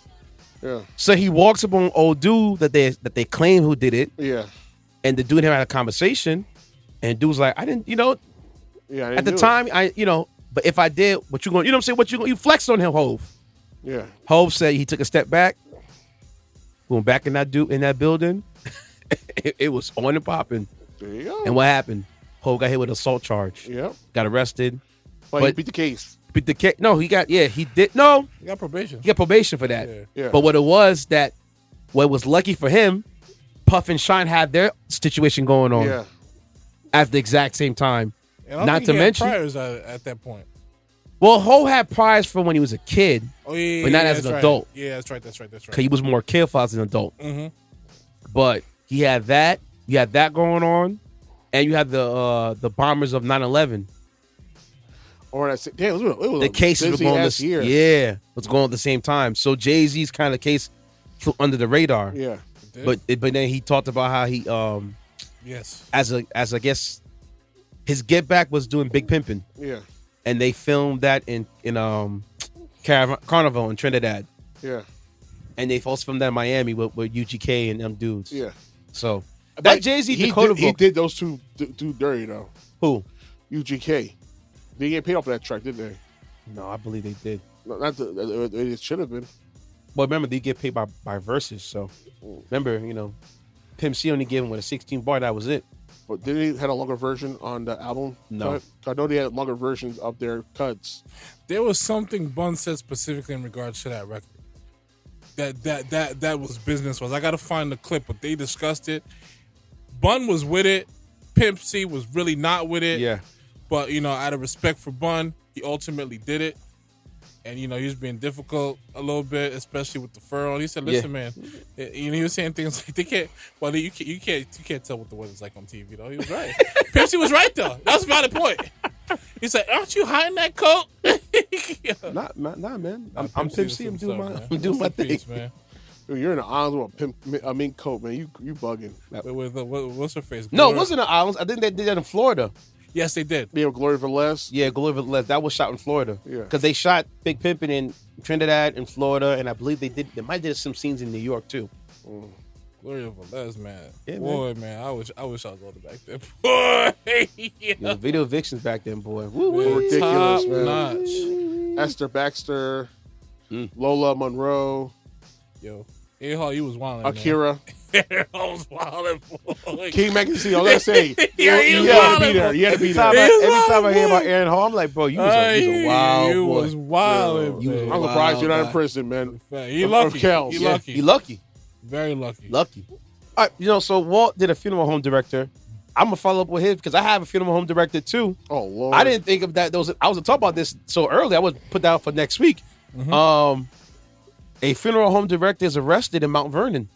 Yeah. So he walks up on old dude that they claim who did it, Yeah. and the dude and him had a conversation, and dude's like, "I didn't, Yeah. I at the didn't do time, but if I did, what you going, what I'm saying, you flexed on him, Hove." it. Yeah. Hove said he took a step back, going back in that building. it was on and popping. There you go. And what happened? Hove got hit with an assault charge. Yeah. Got arrested. But he But- beat the case. But the kid, no, he got He got probation. he got probation for that. Yeah. Yeah. But what it was that, what was lucky for him, Puff and Shine had their situation going on Yeah. at the exact same time. And I don't Not think to he had mention- priors at that point. Well, Ho had priors from when he was a kid, Oh yeah, But not yeah, as that's an right. adult. Yeah, that's right. That's right. because he was more careful as an adult. Mm-hmm. But he had that. You had that going on, and you had the bombers of 9/11. Or that. Damn, it was The a cases were busy going ass this year. yeah, was going at the same time. So Jay-Z's kind of case flew under the radar. Yeah. But then he talked about how he yes, as I guess his get back was doing Big Pimpin', Yeah. and they filmed that in Carnival in Trinidad, Yeah. and they also filmed that in Miami with UGK and them dudes. Yeah. So But that Jay-Z he Dakota did, he book. did those two dirty though. Who? UGK. They get paid off for that track, didn't they? No, I believe they did. No, not the, it should have been. Well, remember they get paid by verses. So remember, Pimp C only gave him with a 16 bar. That was it. But did he had a longer version on the album? No. cut? I know they had longer versions of their cuts. there was something Bun said specifically in regards to that record. That was business was. I got to find the clip, but they discussed it. Bun was with it. Pimp C was really not with it. Yeah. But, out of respect for Bun, he ultimately did it. And, he was being difficult a little bit, especially with the fur on. He said, listen, man, he was saying things like, they can't, well, you can't tell what the weather's like on TV, though. He was right. Pimp C was right, though. That was a valid point. He said, aren't you hiding that coat? Not man. I'm Pimp Pimp C C. I'm was doing himself, my man. I'm doing my Rest in thing. peace, man. Dude, you're in the islands with a mink coat, man. You bugging. What's her face? No, it Gloria? wasn't the islands. I think they did that in Florida. Yes, they did. Yeah, Glory for Less. Yeah, Glory Left. That was shot in Florida. Yeah. Because they shot Big Pimpin' in Trinidad and Florida, and I believe they might have did some scenes in New York too. Gloria Velez, man. Yeah, Boy, man. I wish I was older back then. Boy, The video evictions back then, boy. Woo, Were woo. ridiculous, top man. notch. Esther Baxter, Lola Monroe, Yo, A-Hall, you was wildin'. Akira, A-Hall was wildin', boy. King Magazine. I was gonna say, Yeah, he you was had to be wildin', there. You had to be Every time, there. every time I hear about Aaron Hall, I'm like, bro, you was a wild You boy. was wildin', You was man. I'm surprised you're not in Wow, prison, man. He Of lucky. Kells. He Yeah, lucky. He lucky. Very lucky. Lucky. All right, so Walt did a funeral home director. I'm gonna follow up with his because I have a funeral home director too. Oh Lord, I didn't think of that. I was talking about this so early. I would put that out for next week. A funeral home director is arrested in Mount Vernon,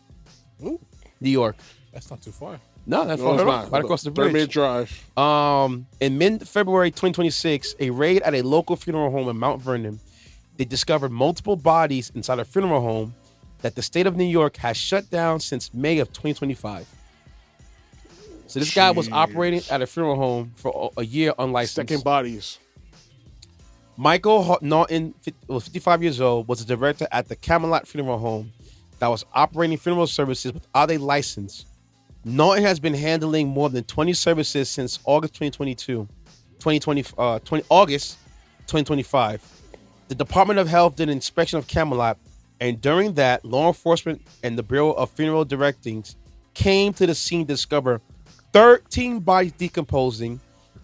Ooh, New York. that's not too far. No, that's No, it's far not. right across the 30-minute bridge. drive. In mid-February 2026, a raid at a local funeral home in Mount Vernon they discovered multiple bodies inside a funeral home that the state of New York has shut down since May of 2025. So this guy was operating at a funeral home for a year unlicensed. Second bodies. Michael Norton, 55 years old, was a director at the Camelot Funeral Home that was operating funeral services without a license. Norton has been handling more than 20 services since August 2025. The Department of Health did an inspection of Camelot, and during that, law enforcement and the Bureau of Funeral Directings came to the scene to discover 13 bodies decomposing,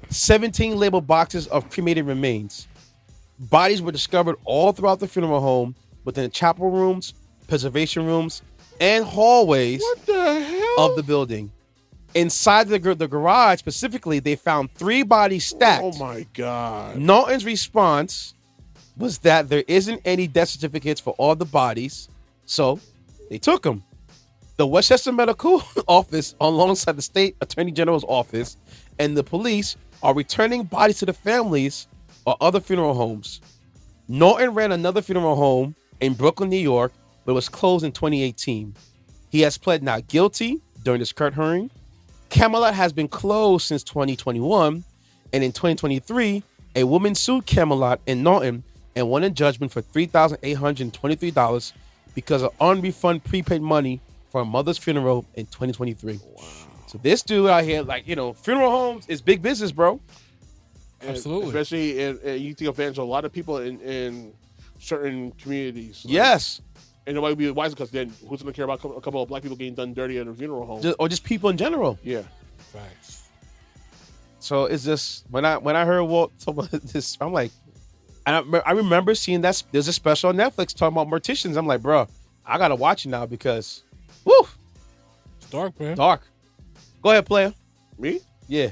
17 labeled boxes of cremated remains. Bodies were discovered all throughout the funeral home, within the chapel rooms, preservation rooms, and hallways of the building. Inside the garage specifically, they found 3 bodies stacked. Oh my God. Norton's response was that there isn't any death certificates for all the bodies, so they took them. The Westchester Medical Office, alongside the State Attorney General's office, and the police are returning bodies to the families or other funeral homes. Norton ran another funeral home in Brooklyn, New York, but it was closed in 2018. He has pled not guilty during this court hearing. Camelot has been closed since 2021, and in 2023, a woman sued Camelot and Norton and won a judgment for $3,823 because of unrefunded prepaid money for her mother's funeral in 2023. Wow. So this dude out here, funeral homes is big business, bro. Absolutely. Especially in you think of fans, a lot of people in certain communities. Yes. And nobody would be wise because then who's going to care about a couple of black people getting done dirty at a funeral home? Or just people in general. Yeah. Facts. So it's just, when I heard Walt talk about this, I'm like, and I remember seeing that there's a special on Netflix talking about morticians. I'm like, bro, I got to watch it now because, woo. It's dark, man. Dark. Go ahead, player. Me? Yeah.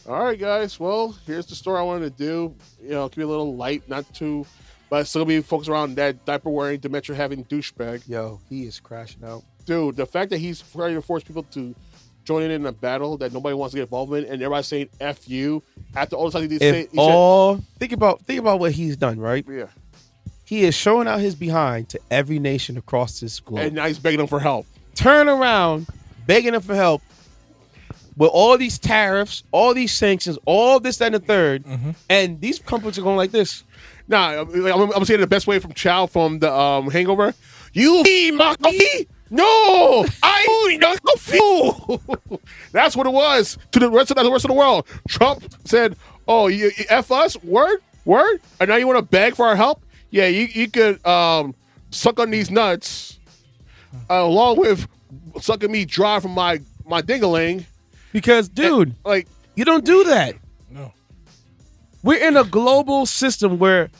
All right, guys. Well, here's the story I wanted to do. It could be a little light, not too, but it's still going to be focused around that diaper-wearing, dementia-having douchebag. Yo, he is crashing out. Dude, the fact that he's trying to force people to join in a battle that nobody wants to get involved in, and everybody's saying "F you" after all the time he said. Think about what he's done, right? Yeah. He is showing out his behind to every nation across this globe, and now he's begging them for help. Turn around, begging them for help with all these tariffs, all these sanctions, all this, that, and the third, and these companies are going like this. Nah, I'm saying the best way from Chow from the Hangover. You my coffee? No, I not coffee. That's what it was to the rest of the world. Trump said, "Oh, you F us, word, and now you want to beg for our help? Yeah, you could suck on these nuts along with sucking me dry from my dingaling." Because, dude, you don't do that. No. We're in a global system where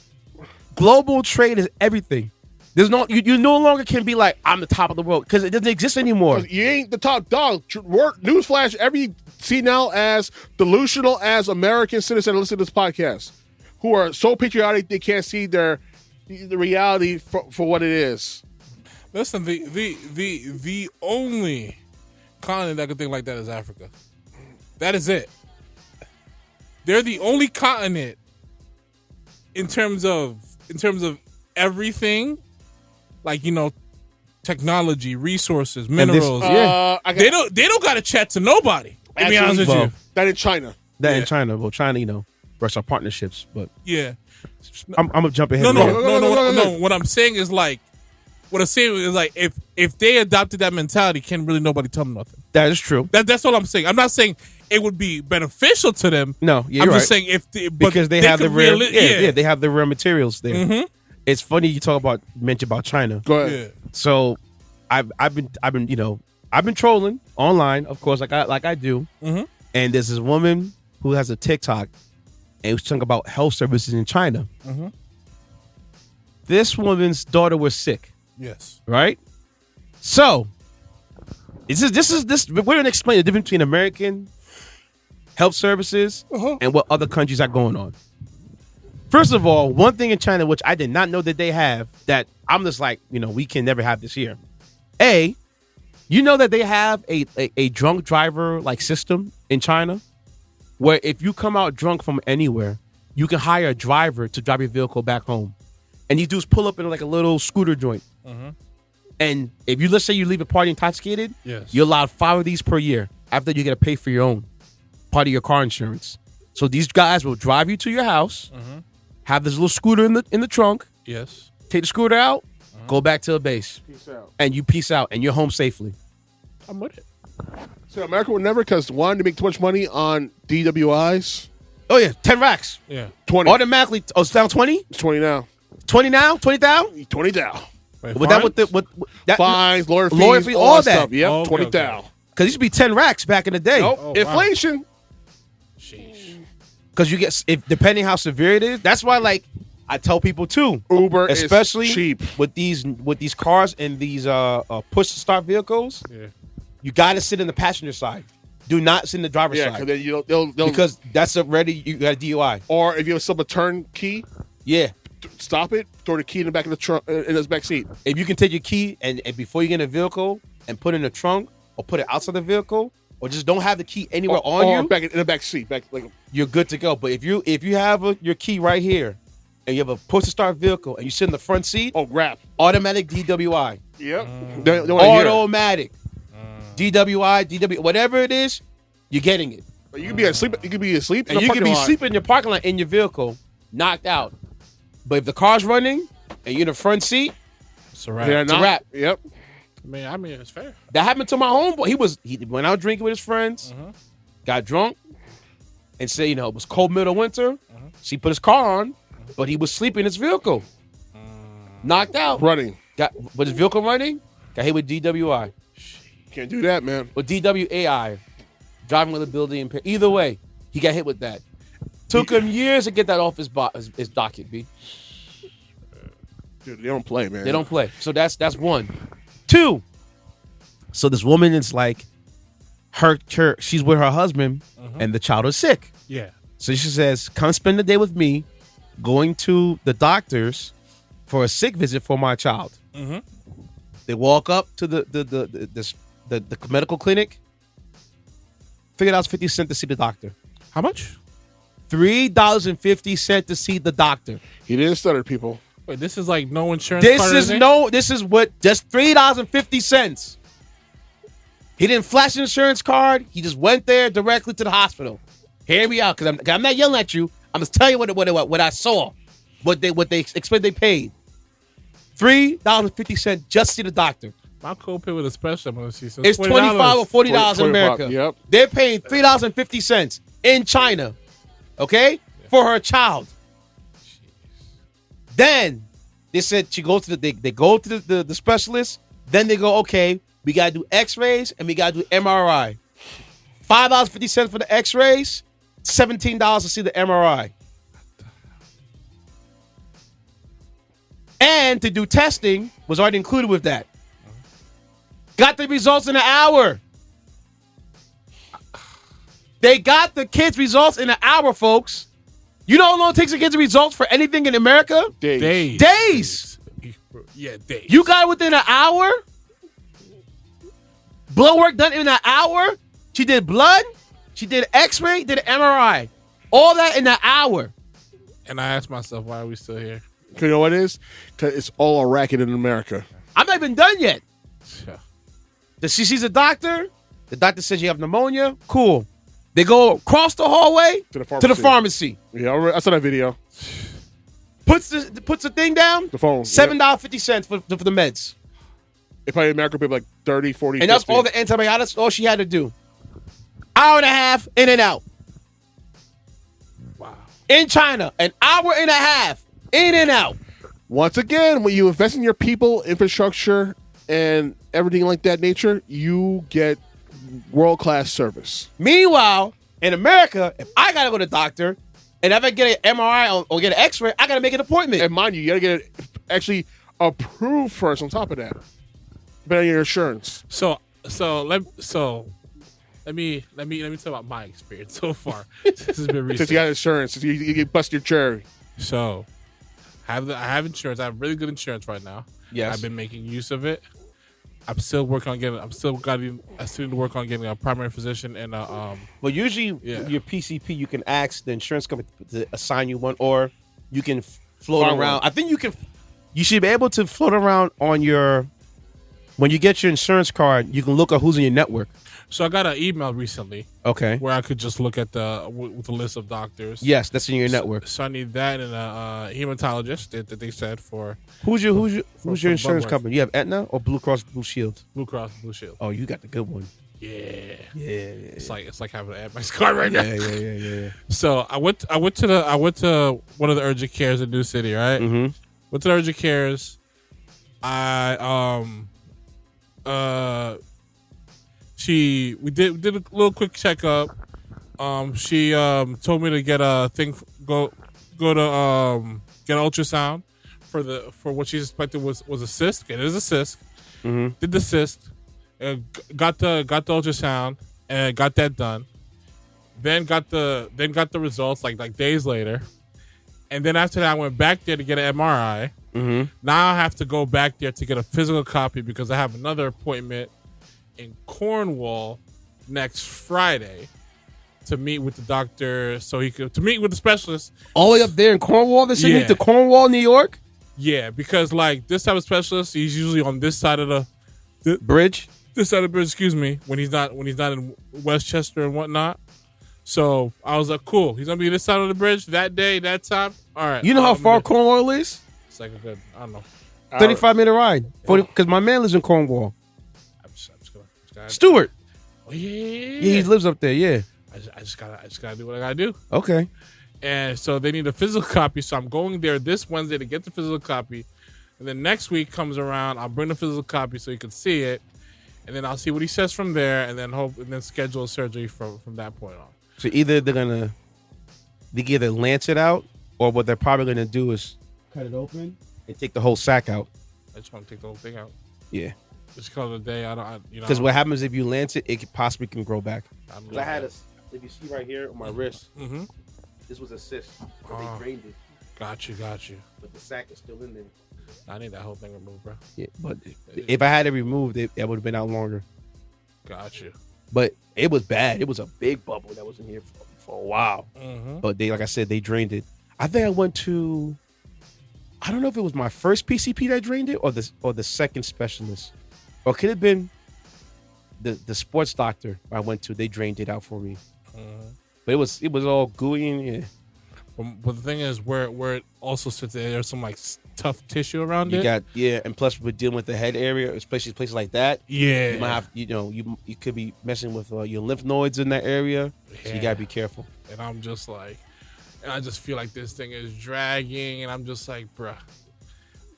global trade is everything. There's no you no longer can be like, I'm the top of the world, because it doesn't exist anymore. You ain't the top dog. Newsflash, every senile as delusional as American citizens that listen to this podcast who are so patriotic they can't see the reality for what it is. Listen, the only continent that could think like that is Africa. That is it. They're the only continent in terms of everything, like, technology, resources, minerals. They don't got to chat to nobody. To be honest with you, that in China. In China. Well, China, rush our partnerships, but yeah, I'm gonna jump ahead. No. What I'm saying is if they adopted that mentality, can't really nobody tell them nothing. That is true. That's what I'm saying. I'm not saying it would be beneficial to them. No, I'm just saying because they have the rare, they have the rare materials there. Mm-hmm. It's funny you mention about China. Go ahead. Yeah. So, I've been trolling online, of course, like I do. Mm-hmm. And there's this woman who has a TikTok, and she's talking about health services in China. Mm-hmm. This woman's daughter was sick. Yes. Right. So, this. We're gonna explain the difference between American health services and what other countries are going on. First of all, one thing in China which I did not know that they have, that I'm just like, we can never have this here. You know that they have a drunk driver system in China, where if you come out drunk from anywhere, you can hire a driver to drive your vehicle back home. and these dudes pull up in like a little scooter joint. And if let's say you leave a party intoxicated, you're allowed 5 of these per year. After you got to pay for your own part of your car insurance. So these guys will drive you to your house, have this little scooter in the trunk. Yes. Take the scooter out, go back to the base. Peace out. And you peace out, and you're home safely. I'm with it. So America would never, because one, to make too much money on DWIs. Oh yeah, 10 racks. Yeah. 20. Automatically. Oh, it's down 20. It's 20 now. 20 now. 20 down. 20 down. Wait, With that, with that Fines, lawyer fees, all that. stuff. Yep, Oh, okay, 20 okay. down. Because it used to be 10 racks back in the day. Nope. Oh, wow. Inflation. Sheesh. Because you get, if depending how severe it is, that's why like I tell people too, Uber especially is cheap. with these cars and these push to start vehicles. Yeah. You got to sit in the passenger side. Do not sit in the driver's Yeah, side. because they'll Because that's already you got a DUI. or if you have a turn key, Yeah. stop it, throw the key in the back of the trunk in the back seat. If you can take your key and before you get in a vehicle and put it in the trunk or put it outside the vehicle or just don't have the key anywhere on or you, back in the back seat, back like you're good to go. But if you have your key right here and you have a push to start vehicle and you sit in the front seat, grab. automatic DWI. Yep. They wanna hear it. Automatic. DWI, whatever it is, you're getting it. But you could be asleep. You could be asleep, in And the you could parking be lot. sleeping in your parking lot in your vehicle, knocked out. But if the car's running and you're in the front seat, It's a wrap. Yeah, it's a wrap. Yep. I mean, it's fair. That happened to my homeboy. He went out drinking with his friends, got drunk, and said, it was cold middle of winter. So he put his car on, but he was sleeping in his vehicle. Knocked out. Running. With his vehicle running, got hit with DWI. Can't do that, man. With DWAI, driving with ability impaired. Either way, he got hit with that. Took him years to get that off his docket, B. Dude, they don't play, man. They don't play. So that's one. 2. So this woman is like, she's with her husband, and the child is sick. Yeah. So she says, come spend the day with me going to the doctor's for a sick visit for my child. They walk up to the medical clinic. $3.50 to see the doctor. How much? $3.50 to see the doctor. He didn't stutter, people. Wait, this is like no insurance. This card or is anything? this is what just $3.50. He didn't flash an insurance card. He just went there directly to the hospital. Hear me out, because I'm not yelling at you. I'm just telling you what I saw, what they expect they paid. $3.50 just to see the doctor. My copay with a special, I'm gonna see. So It's $25 or $40 in America. Yep. They're paying $3.50 in China, okay, for her child. Then they said she goes to they go to the specialist. Then they go, okay, we gotta do X-rays and we gotta do MRI. $5.50 for the X-rays, $17 to see the MRI. And to do testing was already included with that. Got the results in an hour. They got the kids' results in an hour, folks. You know how long it takes to get the results for anything in America? Days. Days. Yeah, days. You got it within an hour? Blood work done in an hour? She did blood. She did X-ray, did an MRI. All that in an hour. And I asked myself, why are we still here? You know what it is? Because it's all a racket in America. I'm not even done yet. Yeah. She sees a doctor. The doctor says you have pneumonia. Cool. They go across the hallway To to the pharmacy. Yeah, I saw that video. Puts the thing down. The phone. $7.50 for the meds. It probably in America would be like 30, 40, And that's 50. all the antibiotics, all she had to do. Hour and a half, in and out. Wow. In China, an hour and a half, in and out. Once again, when you invest in your people, infrastructure, and everything like that nature, you get world-class service. Meanwhile, in America, if I got to go to the doctor, and if I get an MRI or get an X-ray, I got to make an appointment. And mind you, you got to get it actually approved first on top of that. Depending on your insurance. So let me talk about my experience so far. This has been recent. Since you got insurance, since you bust your cherry. So I have insurance. I have really good insurance right now. Yes. I've been making use of it. I'm still working on getting. I still need to work on getting a primary physician and Well, usually your PCP, you can ask the insurance company to assign you one, or you can float Find around. one. I think you can You should be able to float around on your. When you get your insurance card, you can look at who's in your network. So I got an email recently. Okay. Where I could just look at with the list of doctors. Yes, that's in your network. So I need that and a hematologist that they said for. Who's your insurance company? You have Aetna or Blue Cross Blue Shield? Blue Cross Blue Shield. Oh, you got the good one. Yeah. It's like having an Amex card right now. Yeah. So I went to one of the urgent cares in New City, right? Mm-hmm. Went to the urgent cares. We did a little quick checkup. She told me to get a thing, go to get an ultrasound for what she suspected was a cyst. Okay, it is a cyst. Mm-hmm. Did the cyst, got the ultrasound and got that done. Then got the results like days later, and then after that I went back there to get an MRI. Mm-hmm. Now I have to go back there to get a physical copy because I have another appointment in Cornwall next Friday to meet with the doctor, to meet with the specialist. All the way up there in Cornwall. They send you to Cornwall, New York. Yeah, because like this type of specialist, he's usually on this side of the bridge. This side of the bridge, excuse me, when he's not in Westchester and whatnot. So I was like, cool. He's gonna be this side of the bridge that day, that time. All right. You know how far Cornwall is? It's like a good, I don't know, 35-minute ride. Because my man lives in Cornwall. I'm just gonna Stuart. Oh yeah. He lives up there. Yeah. I just gotta do what I gotta do. Okay. And so they need a physical copy. So I'm going there this Wednesday to get the physical copy. And then next week comes around, I'll bring the physical copy so you can see it. And then I'll see what he says from there, and then schedule a surgery from that point on. So either they can either lance it out, or what they're probably gonna do is cut it open and take the whole sack out. I just want to take the whole thing out. Yeah. Just call it a day. Because what happens if you lance it, it possibly can grow back. I had if you see right here on my wrist, mm-hmm. this was a cyst. But they drained it. Got you. But the sack is still in there. I need that whole thing removed, bro. Yeah, but if I had it removed, it would have been out longer. Got you. But it was bad. It was a big bubble that was in here for a while. Mm-hmm. But like I said, they drained it. I think I went to, I don't know if it was my first PCP that drained it or the second specialist. Or it could have been the sports doctor I went to. They drained it out for me. Mm-hmm. But it was all gooey and yeah. But the thing is, where it also sits, there's some like tough tissue around it. And plus we're dealing with the head area, especially places like that. Yeah, you might have, you could be messing with your lymph nodes in that area. Yeah. So you gotta be careful. And I'm just like, I just feel like this thing is dragging, and I'm just like, bruh,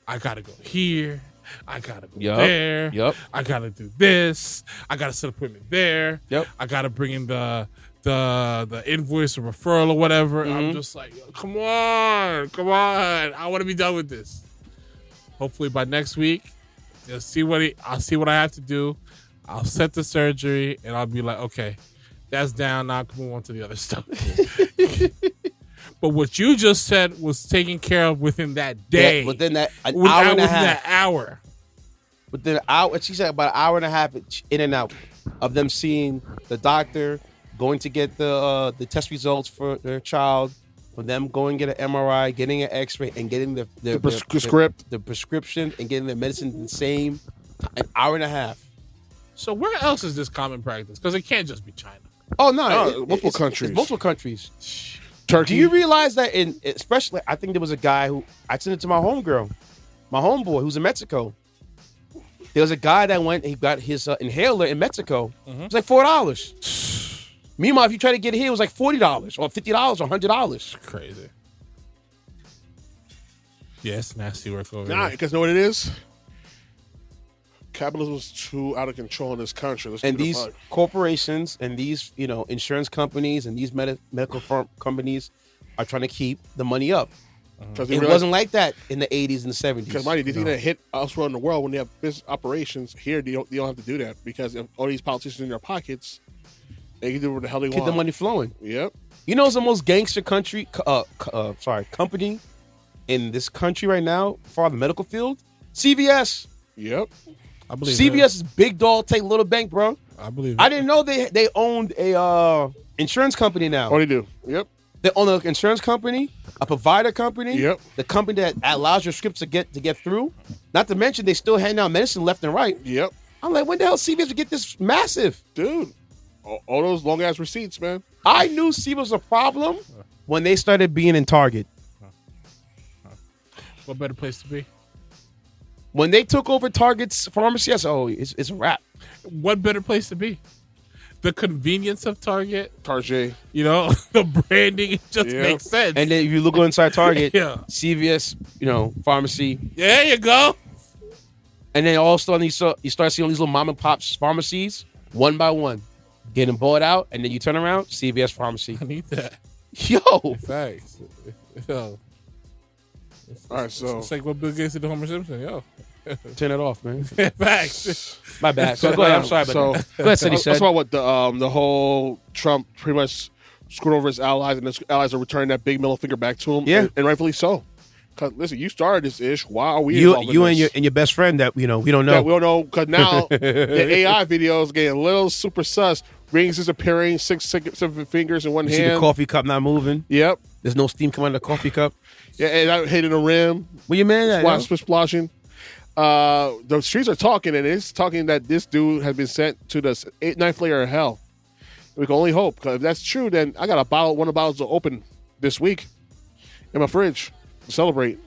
I gotta go here, I gotta go there, I gotta do this, I gotta set an appointment there, I gotta bring in the invoice or referral or whatever. Mm-hmm. I'm just like, come on, I want to be done with this. Hopefully by next week, I'll see what I have to do. I'll set the surgery and I'll be like, okay, that's down. Now I can move on to the other stuff. But what you just said was taken care of within that day. Yeah, within that hour and a half. That hour. Within an hour, she said about an hour and a half in and out of them seeing the doctor, going to get the test results for their child, for them going to get an MRI, getting an X-ray, and getting the prescription and getting their medicine the same, an hour and a half. So where else is this common practice? Because it can't just be China. Oh no, multiple countries. It's multiple countries. Turkey. Do you realize that especially, I think there was a guy who I sent it to my homeboy who's in Mexico. There was a guy that went, he got his inhaler in Mexico. Mm-hmm. It was like $4. Meanwhile, if you try to get it here, it was like $40 or $50 or $100. Crazy. Yeah, it's nasty work over there. Nah, because you know what it is? Capitalism is too out of control in this country. And these corporations and these, insurance companies and these medical firm companies are trying to keep the money up. It wasn't like that in the 80s and the 70s. Because, mind you, these things that hit elsewhere in the world when they have business operations, here they don't have to do that because if all these politicians in their pockets, they can do what the hell they want. Keep the money flowing. Yep. You know, it's the most gangster company in this country right now for the medical field? CVS. Yep. I believe CVS is big dog, take little bank, bro. I believe I didn't know they owned a insurance company now. Oh, they do. Yep. They own an insurance company, a provider company, Yep. the company that allows your scripts to get through. Not to mention they still hand out medicine left and right. Yep. I'm like, when the hell CVS would get this massive? Dude, all those long ass receipts, man. I knew CVS was a problem when they started being in Target. What better place to be? When they took over Target's pharmacy, I said, oh, it's a wrap. What better place to be? The convenience of Target, Target. you know, the branding, it just Yeah. makes sense. And then if you look inside Target, Yeah. CVS, pharmacy. There you go. And then all of a sudden you start seeing all these little mom and pop pharmacies, one by one, getting bought out. And then you turn around, CVS pharmacy. I need that. Yo. Thanks. Yo. All right, so It's like what Bill Gates did to Homer Simpson, yo. Turn it off, man. Facts. My bad. So go ahead. I'm sorry about that. Go ahead, Ceddy said. that's about what the whole Trump pretty much screwed over his allies, and his allies are returning that big middle finger back to him. Yeah. and rightfully so. Because listen, you started this ish. Why are we You involved in this? and your best friend that we don't Yeah, know. we don't know because now the AI videos getting a little super sus. Rings disappearing, seven fingers in one You see the hand. coffee cup not moving. Yep. There's no steam coming out of the coffee cup. Yeah, and I hitting the rim. What you mad at? yo? Splashing. The streets are talking, and it's talking that this dude has been sent to the ninth layer of hell. We can only hope, because if that's true, then I got one of the bottles to open this week in my fridge to celebrate.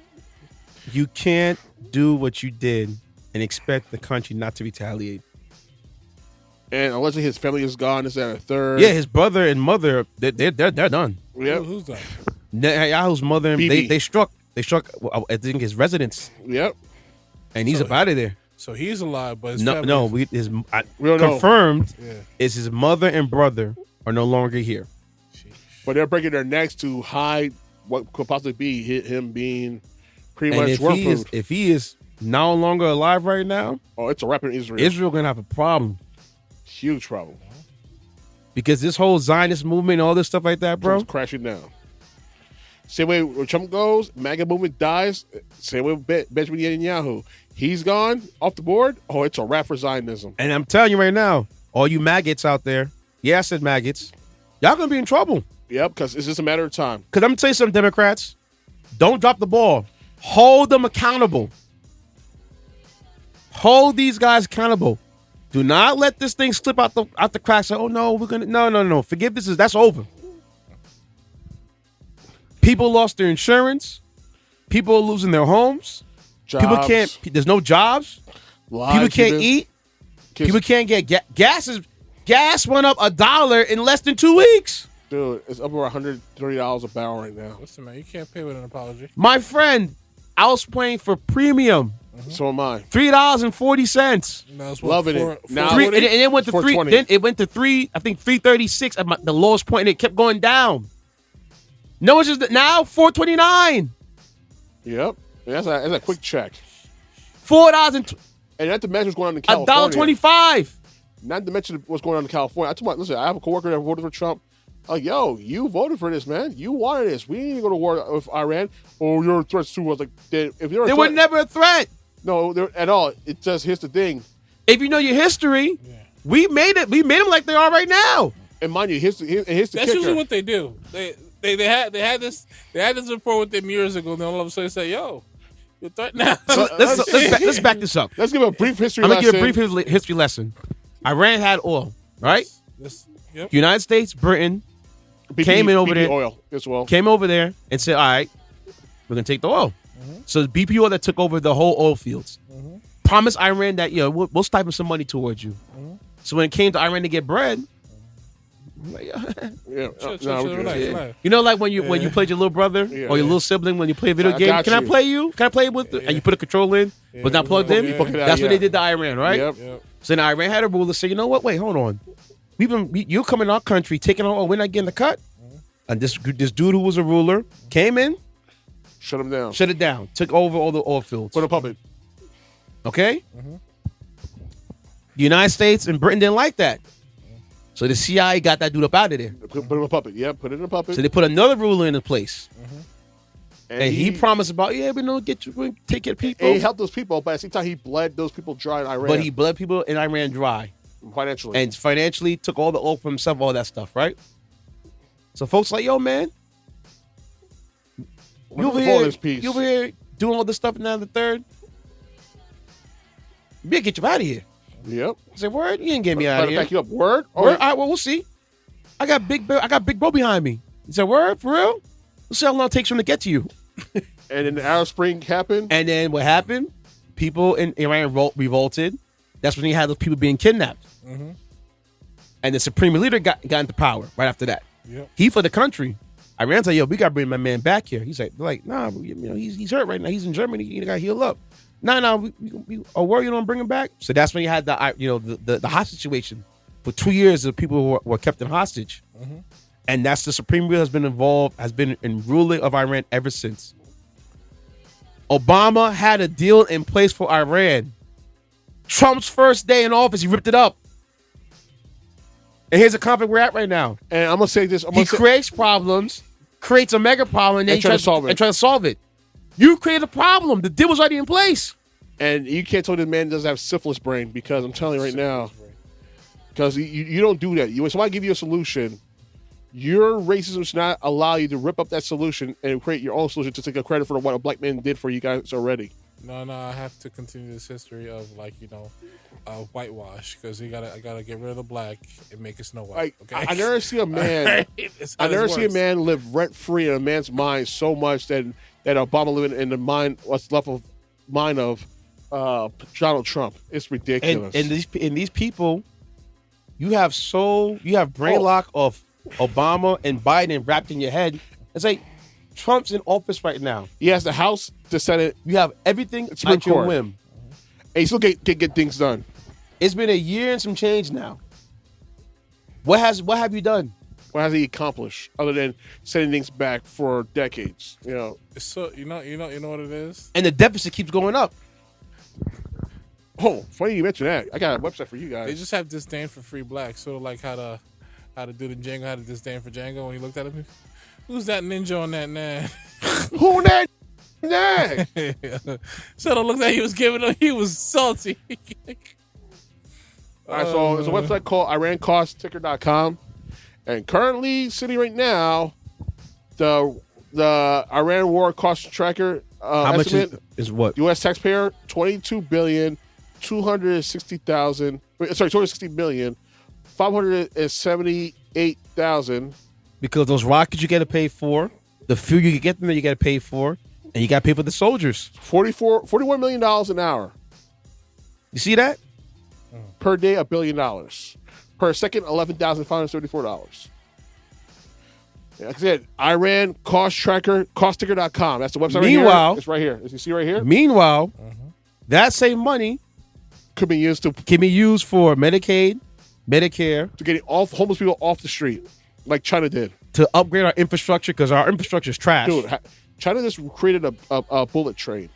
You can't do what you did and expect the country not to retaliate. And allegedly his family is gone. This and a third. Yeah, his brother and mother, they're done. Yep. Who's that? Netanyahu's mother, BB. they struck, I think, his residence, Yep. and he's up out of there. So he's alive, but his No, family- no, We don't know. confirmed Yeah. is his mother and brother are no longer here. But they're breaking their necks to hide what could possibly be him being pretty And much world food. if he is no longer alive right now, Oh, it's a rap in Israel. Israel gonna have a problem Huge problem. because this whole Zionist movement, and all this stuff like that, bro. Trump's crashing down. Same way when Trump goes, MAGA movement dies. Same way with Benjamin Netanyahu. He's gone off the board. Oh, it's a wrap for Zionism. And I'm telling you right now, all you maggots out there, yeah, I said maggots, y'all gonna be in trouble. Yep, because it's just a matter of time. Because I'm gonna tell you something, Democrats, don't drop the ball. Hold them accountable. Hold these guys accountable. Do not let this thing slip out the cracks. Like, oh no, we're gonna no. Forgive this. That's over. People lost their insurance. People are losing their homes. People Jobs, can't. There's no jobs. People can't livelihoods, eat. kids- People can't get gas went up $1 in less than 2 weeks. Dude, it's up over $130 a barrel right now. Listen, man, you can't pay with an apology. My friend, I was paying for premium So am I. $3.40. No, it's Loving four- it. Now- 440? And it went to three. $4.20. Then it went to three. I think 336 at the lowest point, and it kept going down. No, it's just now $4.29. Yep. And that's a quick check. $4 And not to mention what's going on in California. $1.25. Not to mention what's going on in California. I told my, listen, I have a coworker that voted for Trump. Like, yo, you voted for this, man. You wanted this. We didn't go to war with Iran. Oh, you're a threat too. I was like, if you're a They threat, were never a threat. no, they're at all. It just here's the thing. If you know your history, we made it. We made them like they are right now. And mind you, here's the That's kicker. usually what they do. They had this report with them years ago, and then all of a sudden say, "Yo, you're threatening us." So let's back this up. Let's give a brief history I'm gonna lesson. give a brief history lesson. Iran had oil, right? Yep. United States, Britain BP came in over there. oil as well. came over there and said, all right, we're going to take the oil. So the BP oil that took over the whole oil fields. Promised Iran that, we'll stipend some money towards you. So when it came to Iran to get bread, Yeah. Chill, No, we're relax, good. relax. like when you played your little brother Yeah, or your yeah. little sibling when you play a video I game, got can I you. play you? Can I play with and you put a control in, but not plugged in? yeah. That's what they did to Iran, right? Yep. Yep. So then Iran had a ruler say, you know what? Wait, hold on. You come in our country taking our oil, we're not getting the cut. And this dude who was a ruler came in, Shut him down. shut it down, took over all the oil fields. Put a puppet. Okay? The United States and Britain didn't like that. So the CIA got that dude up out of there. Put him in a puppet. Yeah, put it in a puppet. So they put another ruler into place. And he he promised about, we don't get you, we take care of people. And he helped those people, but at the same time, he bled those people dry in Iran. But he bled people in Iran dry. financially. And financially took all the oil for himself, all that stuff, right? So folks like, yo, man, You over Before here, this piece. you over here doing all this stuff now the third. Me get you out of here. Yep. I said, word, you didn't get me out Trying of to here. back you up. Word? Word? All right, well, we'll see. I got big bro behind me. He said, word, for real? Let's see how long it takes for him to get to you. And then the Arab Spring happened. And then what happened? People in Iran revolted. That's when you had those people being kidnapped. Mm-hmm. And the supreme leader got into power right after that. Yep. He for the country. Iran's like, yo, we got to bring my man back here. He's like, nah, he's hurt right now. He's in Germany. You got to heal up. We worry you don't bring him back. So that's when you had the hostage situation. For 2 years, the people were kept in hostage. Mm-hmm. And that's the supreme leader has been in ruling of Iran ever since. Obama had a deal in place for Iran. Trump's first day in office, he ripped it up. And here's the conflict we're at right now. And I'm going to say this. He creates problems, creates a mega problem, and then try to solve it. You created a problem. The deal was already in place. And you can't tell this man doesn't have syphilis brain, because I'm telling you right now, because you don't do that. When somebody give you a solution, your racism should not allow you to rip up that solution and create your own solution to take a credit for what a black man did for you guys already. No, I have to continue this history of whitewash, because I gotta get rid of the black and make it Snow White. Okay? I never see a man. I never see a man live rent free in a man's mind so much that Obama living in the mind, what's left of mind of Donald Trump. It's ridiculous. And these people, you have brain lock of Obama and Biden wrapped in your head. It's like Trump's in office right now. He has the House, the Senate. You have everything at your whim. And he still can get things done. It's been a year and some change now. What have you done? What has he accomplished other than sending things back for decades? So you know what it is. And the deficit keeps going up. Oh, funny you mention that. I got a website for you guys. They just have disdain for free blacks, sort of like how to do the Django had a disdain for Django when he looked at him. Who's that ninja on that man? Who that? Nah. So the look that he was giving him, he was salty. All right, so it's a website called IranCostTicker.com, and currently sitting right now, the Iran War Cost Tracker How much estimate is what? U.S. taxpayer $22,260,578,000. Because those rockets you got to pay for, the fuel you get them there you got to pay for, and you got to pay for the soldiers. $41 million an hour. You see that? Per day, $1 billion. Per second, $11,534. Like I said, Iran Cost Tracker, CostTicker.com. That's the website. Meanwhile, it's right here. As you see right here, Meanwhile, that same money can be used for Medicaid, Medicare, to getting homeless people off the street, like China did, to upgrade our infrastructure because our infrastructure is trash. Dude, China just created a bullet train.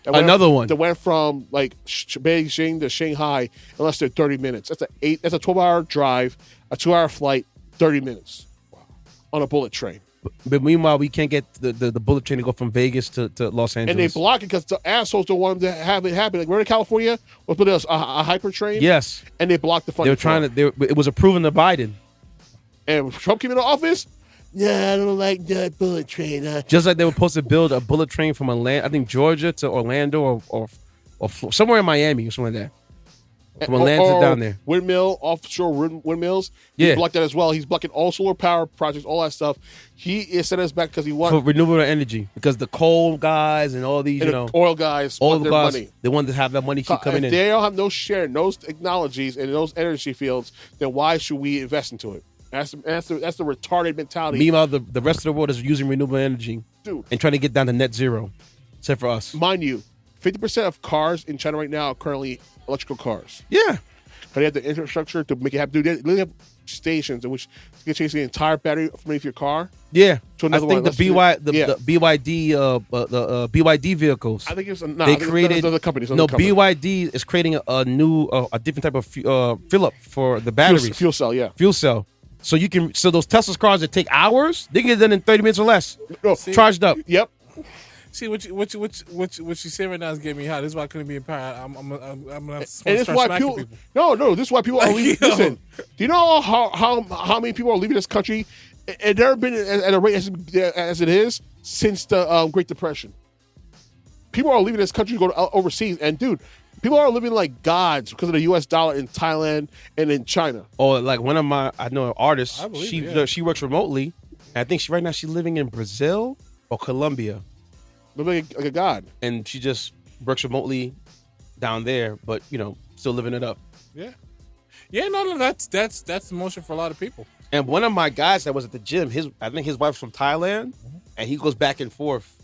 Another one that went from like Beijing to Shanghai in less than 30 minutes. That's a 12-hour drive, a 2-hour flight, 30 minutes on a bullet train. But meanwhile, we can't get the bullet train to go from Vegas to Los Angeles. And they block it because the assholes don't want them to have it happen. Like we're in California, we'll put a hyper train. Yes, and they blocked the fucking. They were trying to. It was approving to Biden. And Trump came into office. Yeah, I don't like that bullet train. Just like they were supposed to build a bullet train from Georgia to Orlando or somewhere in Miami or something like that. From Atlanta down there. Offshore windmills. Yeah. He blocked that as well. He's blocking all solar power projects, all that stuff. He is sending us back because he wants for renewable energy. Because the coal guys and all these, the oil guys, all want the their guys, money. they want to have that money keep coming in. If they don't have no share in those technologies and those energy fields, then why should we invest into it? That's the retarded mentality. Meanwhile, the rest of the world is using renewable energy, dude, and trying to get down to net zero, except for us. Mind you, 50% of cars in China right now are currently electrical cars. Yeah, but they have the infrastructure to make it happen. They literally have stations in which you can change the entire battery from your car. Yeah, to another I think one. the BYD vehicles. I think it's they created other companies. BYD is creating a new a different type of fill up for the batteries. Fuel cell, yeah. Fuel cell. So those Tesla cars that take hours, they can get done in 30 minutes or less. Charged up. Yep. See what you say right now is getting me hot. This is why I couldn't be in power. I'm gonna and this is why people. No, this is why people are leaving. Listen, do you know how many people are leaving this country and never been at a rate as it is since the Great Depression. People are leaving this country to go to overseas, and dude, people are living like gods because of the U.S. dollar in Thailand and in China. Or like one of I know an artist. I believe She works remotely. And I think right now she's living in Brazil or Colombia, Living like a god. and she just works remotely down there. But still living it up. Yeah. Yeah, no, that's the motion for a lot of people. And one of my guys that was at the gym, I think his wife's from Thailand, and he goes back and forth.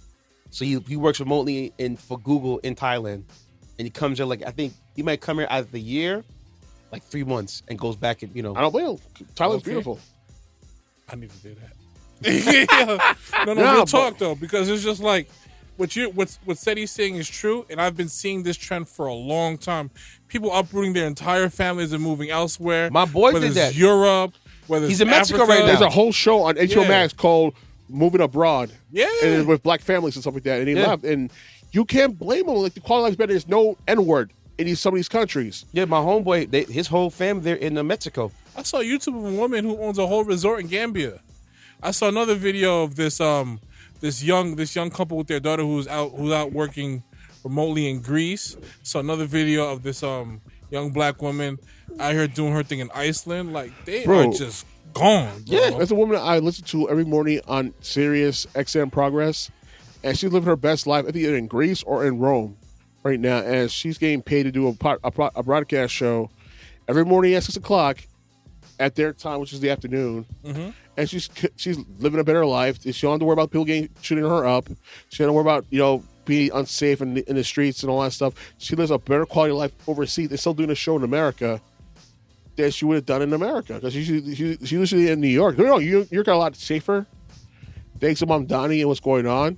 So he works remotely for Google in Thailand, and he comes here I think he might come here out of the year, like 3 months, and goes back and I don't blame him. Thailand's beautiful. I need to do that. No, real talk though, because it's just like what Ceddy's saying is true, and I've been seeing this trend for a long time. People uprooting their entire families and moving elsewhere. My boy whether did it's that. Europe, whether He's it's in Mexico Africa. right now. There's a whole show on HBO Max called Moving Abroad. Yeah, and with black families and stuff like that, and he left. And you can't blame him. Like the quality of life's better. There's no N-word in some of these countries. Yeah, my homeboy, his whole family, they're in Mexico. I saw YouTube of a woman who owns a whole resort in Gambia. I saw another video of this young couple with their daughter who's out working remotely in Greece. Saw another video of this young black woman out here doing her thing in Iceland. Like they are just gone. Bro. Yeah, that's a woman that I listen to every morning on Sirius XM Progress, and she's living her best life. I think either in Greece or in Rome right now, and she's getting paid to do a broadcast show every morning at 6:00 at their time, which is the afternoon. Mm-hmm. And she's living a better life. She don't have to worry about people shooting her up. She don't have to worry about being unsafe in the streets and all that stuff. She lives a better quality of life overseas. They're still doing a show in America that she would have done in America because she's usually in New York. No, you're got a lot safer. Thanks to Mom Donnie and what's going on.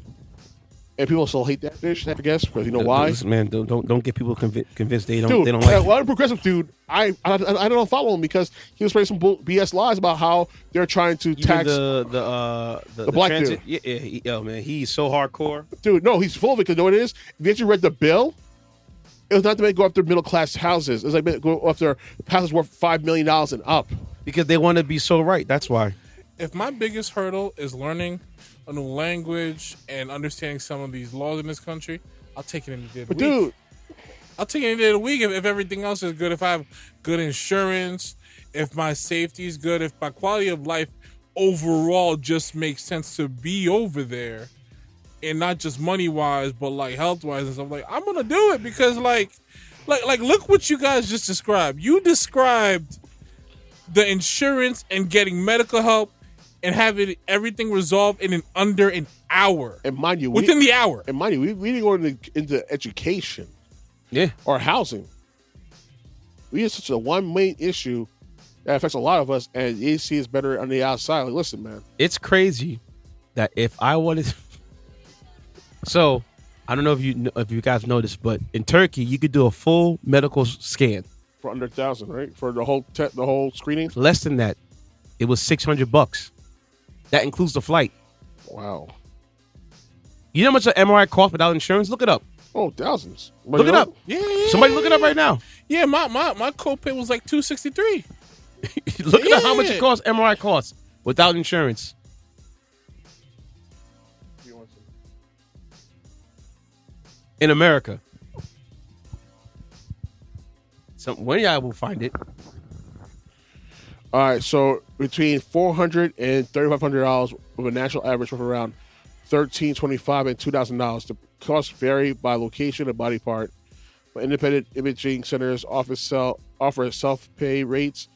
And people still hate that bitch, I guess, because you know why? Listen, man, don't get people convinced they don't Dude, like it. one progressive dude, I don't follow him because he was spreading some BS lies about how they're trying to tax the black transit. dude. Yeah, man, he's so hardcore. Dude, no, he's full of it because you know what it is? If you actually read the bill, it was not to make go after middle class houses. It was like go after houses worth $5 million and up. Because they want to be so right. That's why. If my biggest hurdle is learning a new language and understanding some of these laws in this country, I'll take it any day of the week. Dude, I'll take it any day of the week if everything else is good. If I have good insurance, if my safety is good, if my quality of life overall just makes sense to be over there, and not just money wise, but like health wise and stuff. Like I'm gonna do it because like look what you guys just described. You described the insurance and getting medical help and having everything resolved in under an hour. And mind you, within the hour. And mind you, we didn't go into education, or housing. We have such a one main issue that affects a lot of us, and AC is better on the outside. Like, listen, man, it's crazy that if I wanted. So, I don't know if you guys know this, but in Turkey, you could do a full medical scan for under $1,000, right? For the whole screening. Less than that, it was $600. That includes the flight. Wow. You know how much an MRI costs without insurance? Look it up. Oh, thousands. Look it up. Yeah. Somebody look it up right now. Yeah, my copay was like $263. Look at how much it costs. MRI costs without insurance. In America. One of y'all will find it. All right, so between $400 and $3,500 with a national average of around $1,325 and $2,000. The costs vary by location and body part, but independent imaging centers offer self-pay rates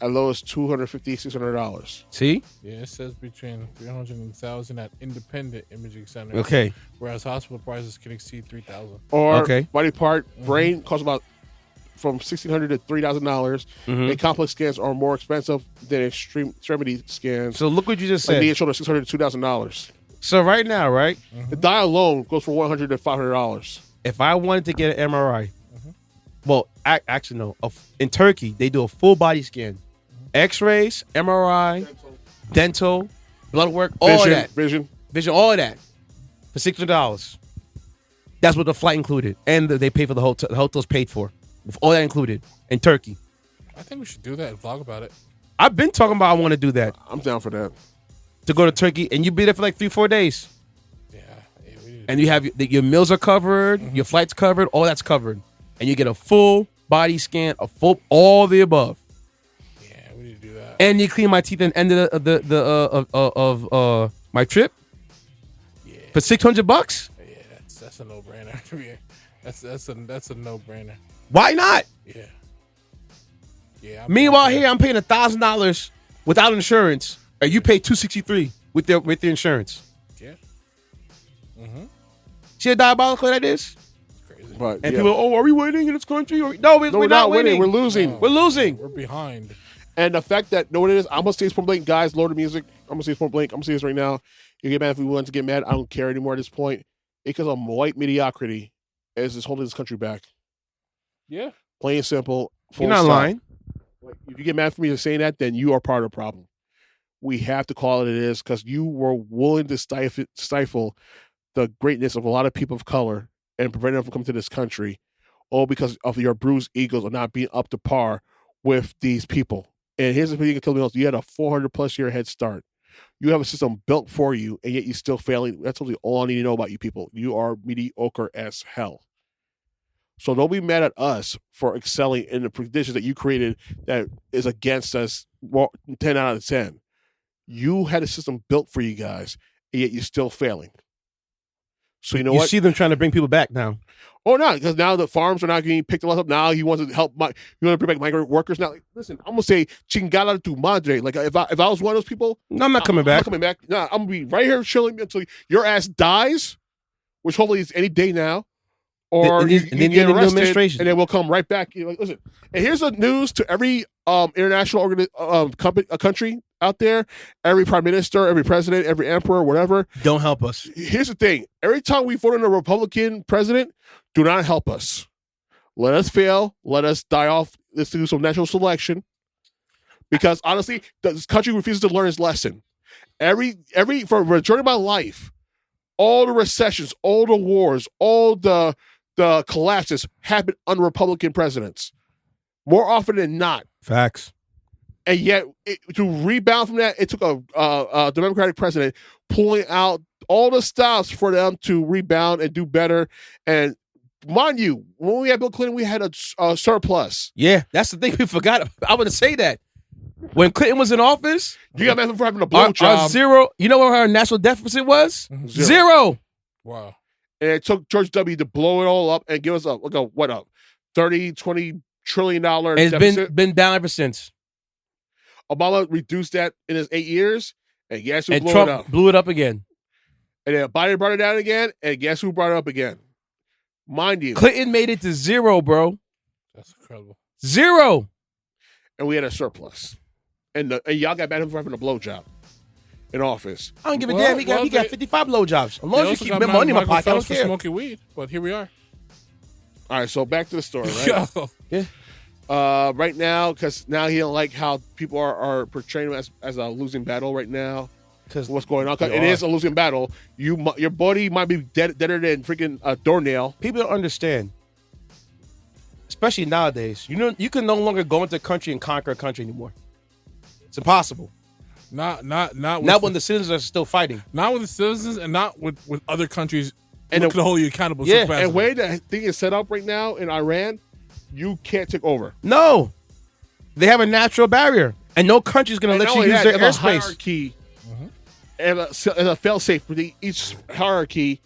as low as $250, $600. See? Yeah, it says between $300 and $1,000 at independent imaging centers. Okay. Whereas hospital prices can exceed $3,000. Or body part, brain costs about from $1,600 to $3,000. Mm-hmm. And complex scans are more expensive than extremity scans. So look what you just said. Like knee and shoulder, $600 to $2,000. So right now, right? The dye alone goes for $100 to $500. If I wanted to get an MRI, well, actually no. In Turkey, they do a full body scan, X-rays, MRI, dental, blood work, all of that, vision, all of that, for $600. That's what the flight included, and they pay for the hotel. The hotel's paid for, with all that included in Turkey. I think we should do that and vlog about it. I've been talking about I want to do that. I'm down for that. to go to Turkey, and you be there for like 3-4 days. Yeah. And you have your meals are covered, your flights covered, all that's covered, and you get a full body scan, all the above. Yeah, we need to do that. And you clean my teeth at the end of my trip. Yeah. For $600. Yeah, that's a no brainer. Yeah. That's a no brainer. Why not? Yeah. Yeah. Meanwhile, here I'm paying $1,000 without insurance, and you pay $263 with the insurance. Yeah. See how diabolical that is? Crazy. But And people, are we winning in this country? No, we're not winning. We're losing. No. We're losing. We're behind. And the fact that, know what it is? I'm going to say this point blank, guys, lower the music. I'm going to say this point blank. I'm going to say this right now. You get mad if we want to get mad. I don't care anymore at this point. Because of white mediocrity is holding this country back. Yeah. Plain and simple. You're not lying. Like, if you get mad for me for saying that, then you are part of the problem. We have to call it is because you were willing to stifle the greatness of a lot of people of color and prevent them from coming to this country, all because of your bruised egos of not being up to par with these people. And here's the thing you can tell me else. You had a 400+ year head start. You have a system built for you, and yet you're still failing. That's really all I need to know about you people. You are mediocre as hell. So don't be mad at us for excelling in the conditions that you created that is against us 10 out of 10. You had a system built for you guys, and yet you're still failing. So you know what? You see them trying to bring people back now. Oh, no, because now the farms are not getting picked up. Now he wants to help. You want to bring back migrant workers. Now, listen, I'm gonna say chingada tu madre. Like if I was one of those people, No, I'm not coming back. I'm not coming back. No, I'm gonna be right here chilling until your ass dies, which hopefully is any day now, or And you then get you're in the new arrested, administration. and then we'll come right back. You're like, listen, and here's the news to every international country out there, every prime minister, every president, every emperor, whatever. Don't help us. Here's the thing: every time we vote in a Republican president, do not help us. Let us fail. Let us die off. Let's do some natural selection. Because honestly, this country refuses to learn its lesson. For a majority of my life, all the recessions, all the wars, all the collapses happened under Republican presidents. More often than not. Facts. And yet, to rebound from that, it took a Democratic president pulling out all the stops for them to rebound and do better. And mind you, when we had Bill Clinton, we had a surplus. Yeah, that's the thing we forgot. I want to say that. When Clinton was in office, You got mad for having a our blowjob. zero, you know what our national deficit was? Mhm. Zero. Wow. And it took George W. to blow it all up and give us up. What up? $30-20 trillion And it's deficit. been down ever since. Obama reduced that in his 8 years, and guess who And blew Trump it up? blew it up again. And then Biden brought it down again, and guess who brought it up again? Mind you, Clinton made it to zero, bro. That's incredible. Zero. and we had a surplus. And y'all got mad at him for having a blowjob in office. I don't give a Well, damn. He got they- 55 blowjobs. As long They as you also keep got money in my Michael pocket, I don't Phelps for care. smoking weed, but here we are. All right, so back to the story, right? Yo. Right now, because now he don't like how people are portraying him as a losing battle right now. Because What's going on? 'Cause They it are. is a losing battle. Your body might be deader than freaking a doornail. people don't understand, especially nowadays. You can no longer go into a country and conquer a country anymore. It's impossible. Not Not when the citizens are still fighting. not with the citizens and not with other countries And and to hold you accountable. Yeah, so And fast. the way that thing is set up right now in Iran, you can't take over. No, they have a natural barrier, and no country's going to And let not you only use that, their they have a airspace. hierarchy and a fail-safe for each hierarchy.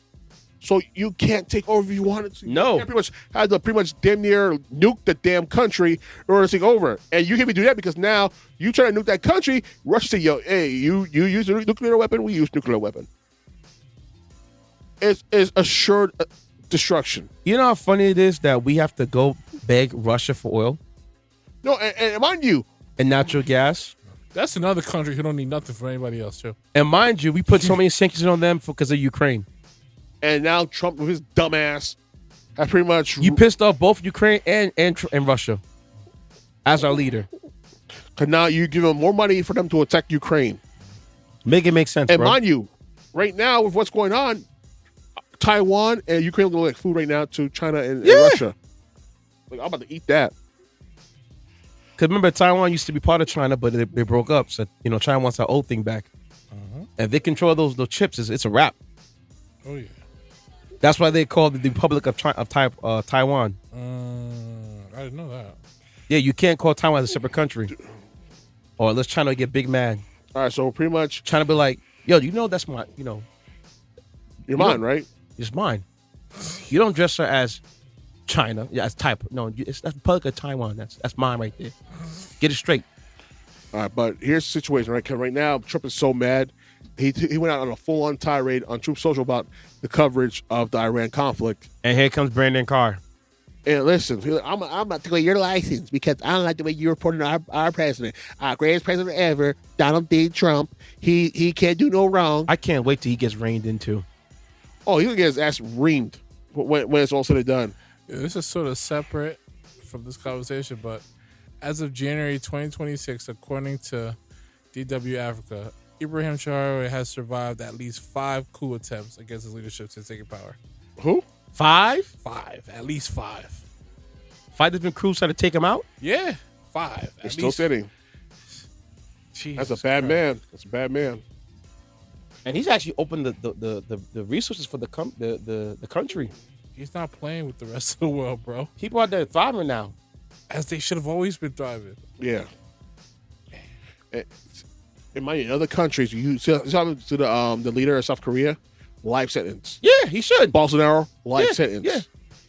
So you can't take over if you wanted to. No. You can't pretty much have to pretty much damn near nuke the damn country in order to take over. And you can't even do that because now you try to nuke that country, Russia say, yo, hey, you use a nuclear weapon, we use nuclear weapon. It's assured destruction. You know how funny it is that we have to go beg Russia for oil No, and mind you, and natural gas, That's another country who don't need nothing from anybody else too. and mind you, we put so many sanctions on them because of Ukraine. and now Trump with his dumbass has pretty much You pissed off both Ukraine and Russia as our leader. because now you give them more money for them to attack Ukraine. Make it make sense, And bro. mind you, right now with what's going on, Taiwan and Ukraine are going to like food right now to China and Russia. Like I'm about to eat that. Because remember, Taiwan used to be part of China, but they broke up. So, China wants our old thing back. If they control those chips, it's a wrap. Oh yeah. That's why they call it the Republic of Taiwan. I didn't know that. Yeah, you can't call Taiwan a separate country, or unless China get big mad. All right, so pretty much China be like, yo, that's my, you're mine, right? it's mine. You don't dress her as China, as type. No, that's Republic of Taiwan. That's mine right there. Get it straight. All right, but here's the situation, right? Because right now Trump is so mad. He went out on a full-on tirade on Truth Social about the coverage of the Iran conflict. And here comes Brandon Carr. And listen, I'm not taking your license because I don't like the way you reported our president, our greatest president ever, Donald D. Trump. He can't do no wrong. I can't wait till he gets reined into. Oh, he's gonna get his ass reamed when it's all said and done. Yeah, this is sort of separate from this conversation, but as of January 2026, according to DW Africa, Ibrahim Traore has survived at least 5 coup attempts against his leadership since taking power. Who? 5? 5, at least 5. 5 different crews trying to take him out? Yeah, 5. They're still sitting. Jesus That's a bad Christ. man. That's a bad man. And he's actually opened the resources for the country. He's not playing with the rest of the world, bro. People out there thriving now. As they should have always been thriving. Yeah. In other countries, you see to the leader of South Korea, life sentence. Yeah, he should. Bolsonaro, life sentence. Yeah.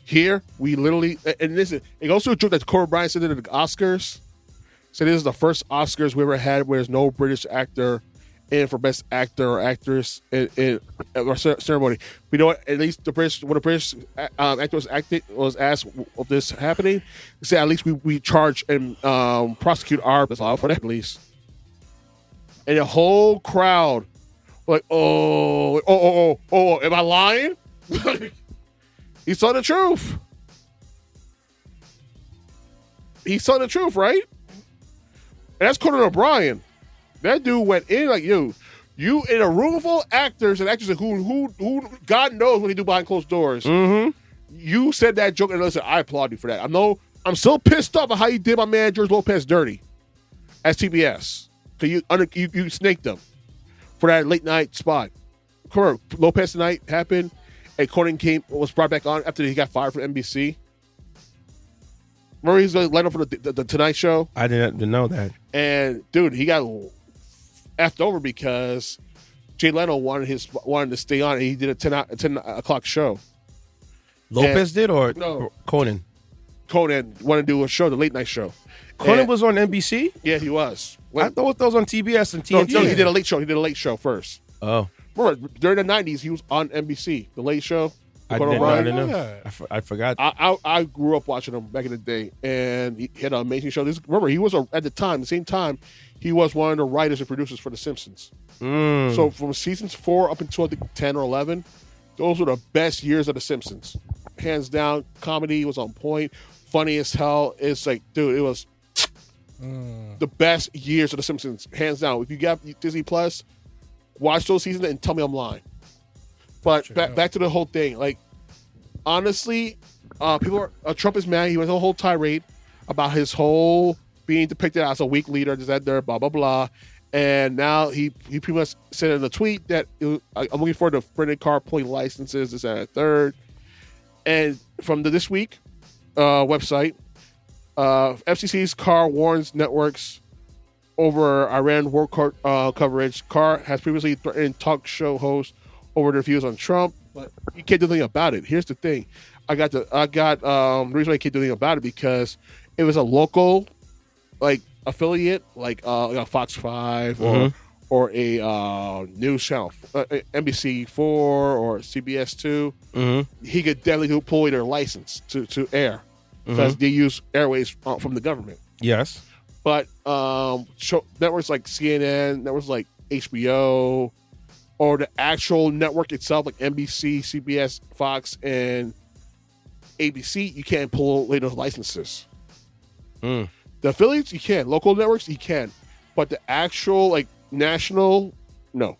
Here, we literally, and listen, it goes to a joke that Kobe Bryant said at the Oscars. So this is the first Oscars we ever had where there's no British actor in for best actor or actress in our ceremony. We know at least when the British actor was asked of this happening, they said at least we charge and prosecute our for that at least. And the whole crowd like, oh, am I lying? He saw the truth. He saw the truth, right? And that's Conan O'Brien. That dude went in like, you in a room full of actors and actresses who God knows what they do behind closed doors. Mm-hmm. You said that joke, and listen, I applaud you for that. I'm still pissed off at how you did my man George Lopez dirty at TBS. Because you snaked him for that late night spot. Correct. Lopez tonight happened, and Conan was brought back on after he got fired from NBC. Remember he's lined up for the Tonight Show? I didn't know that. And dude, he got effed over because Jay Leno wanted to stay on, and he did a 10 o'clock show. Lopez did or No. Conan? Conan wanted to do a show, the late night show. Conan was on NBC? Yeah, he was. I thought that was on TBS and TNT. No, he did a late show. He did a late show first. Oh. Remember, during the 90s, he was on NBC, the late show. I Conan didn't O'Brien. know. I forgot. I grew up watching him back in the day, and he had an amazing show. Remember, he was at the same time, he was one of the writers and producers for The Simpsons. So from seasons 4 up until I think 10 or 11, those were the best years of The Simpsons. Hands down, comedy was on point, funny as hell. It's like, dude, it was the best years of The Simpsons, hands down. If you got Disney Plus, watch those seasons and tell me I'm lying. But back to the whole thing. Like, honestly, Trump is mad. He went on a whole tirade about his whole being depicted as a weak leader, this, that, there, blah, blah, blah. And now he pretty much said in a tweet that I'm looking forward to Brendan Carr pulling licenses, this, that, and third. And from the This Week website, FCC's Carr warns networks over Iran war coverage. Carr has previously threatened talk show hosts over their views on Trump, but you can't do anything about it. Here's the thing: the reason why I can't do anything about it because it was a local, like, affiliate, like Fox 5 or a news channel, NBC4 or CBS 2. He could definitely pull their license to air because they use airways from the government. Yes, but networks like CNN, networks like HBO, or the actual network itself, like NBC, CBS, Fox, and ABC, you can't pull later licenses. The affiliates, you can. Local networks, you can. But the actual, like, national, no.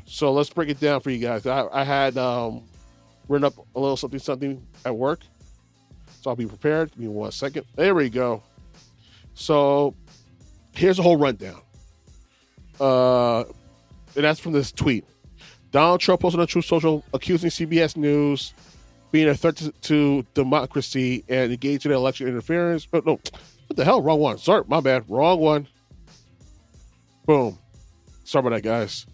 So let's break it down for you guys. I had written up a little something at work. So I'll be prepared. Give me 1 second. There we go. So here's a whole rundown. and that's from this tweet. Donald Trump posted on Truth Social accusing CBS News being a threat to democracy and engaging in election interference. But no, what the hell? Wrong one. Sorry, my bad. Wrong one. Boom. Sorry about that, guys.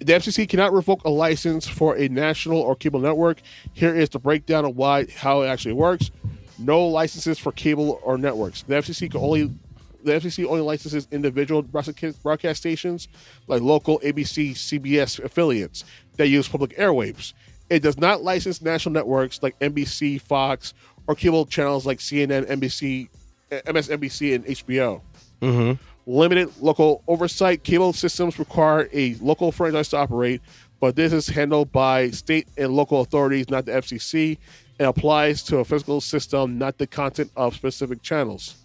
The FCC cannot revoke a license for a national or cable network. Here is the breakdown of how it actually works. No licenses for cable or networks. The FCC only licenses individual broadcast stations like local ABC, CBS affiliates that use public airwaves. It does not license national networks like NBC, Fox, or cable channels like CNN, NBC, MSNBC, and HBO. Mm-hmm. Limited local oversight. Cable systems require a local franchise to operate, but this is handled by state and local authorities, not the FCC, and applies to a physical system, not the content of specific channels.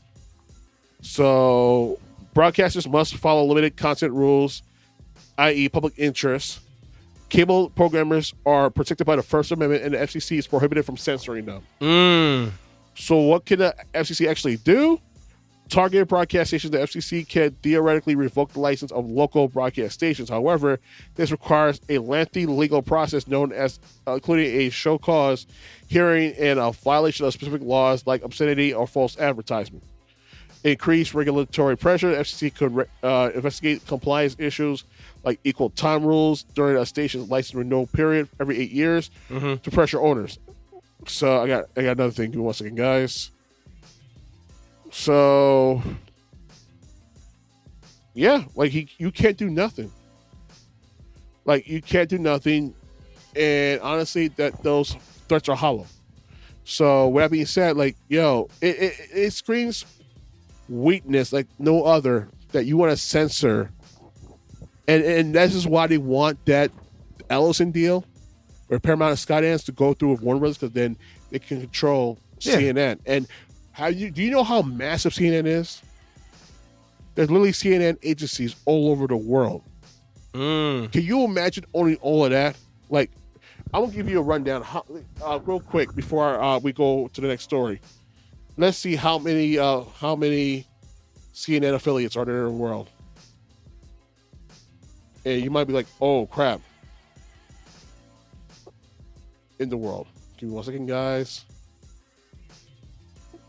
So broadcasters must follow limited content rules, i.e. public interest. Cable programmers are protected by the First Amendment, and the FCC is prohibited from censoring them. So what can the FCC actually do? Targeted broadcast stations, the FCC can theoretically revoke the license of local broadcast stations. However, this requires a lengthy legal process known as including a show cause hearing and a violation of specific laws like obscenity or false advertisement. Increased regulatory pressure, the FCC could investigate compliance issues like equal time rules during a station's license renewal period every 8 years to pressure owners. So I got another thing. Give me 1 second, guys. So, yeah, like you can't do nothing. Like you can't do nothing, and honestly, that those threats are hollow. So, with that being said, like it screams weakness like no other that you want to censor, and this is why they want that Ellison deal or Paramount and Skydance to go through with Warner Brothers, because then they can control CNN. And do you know how massive CNN is? There's literally CNN agencies all over the world. Can you imagine owning all of that? Like, I'm gonna give you a rundown real quick before we go to the next story. Let's see how many CNN affiliates are there in the world. And you might be like, oh crap. In the world. Give me 1 second, guys.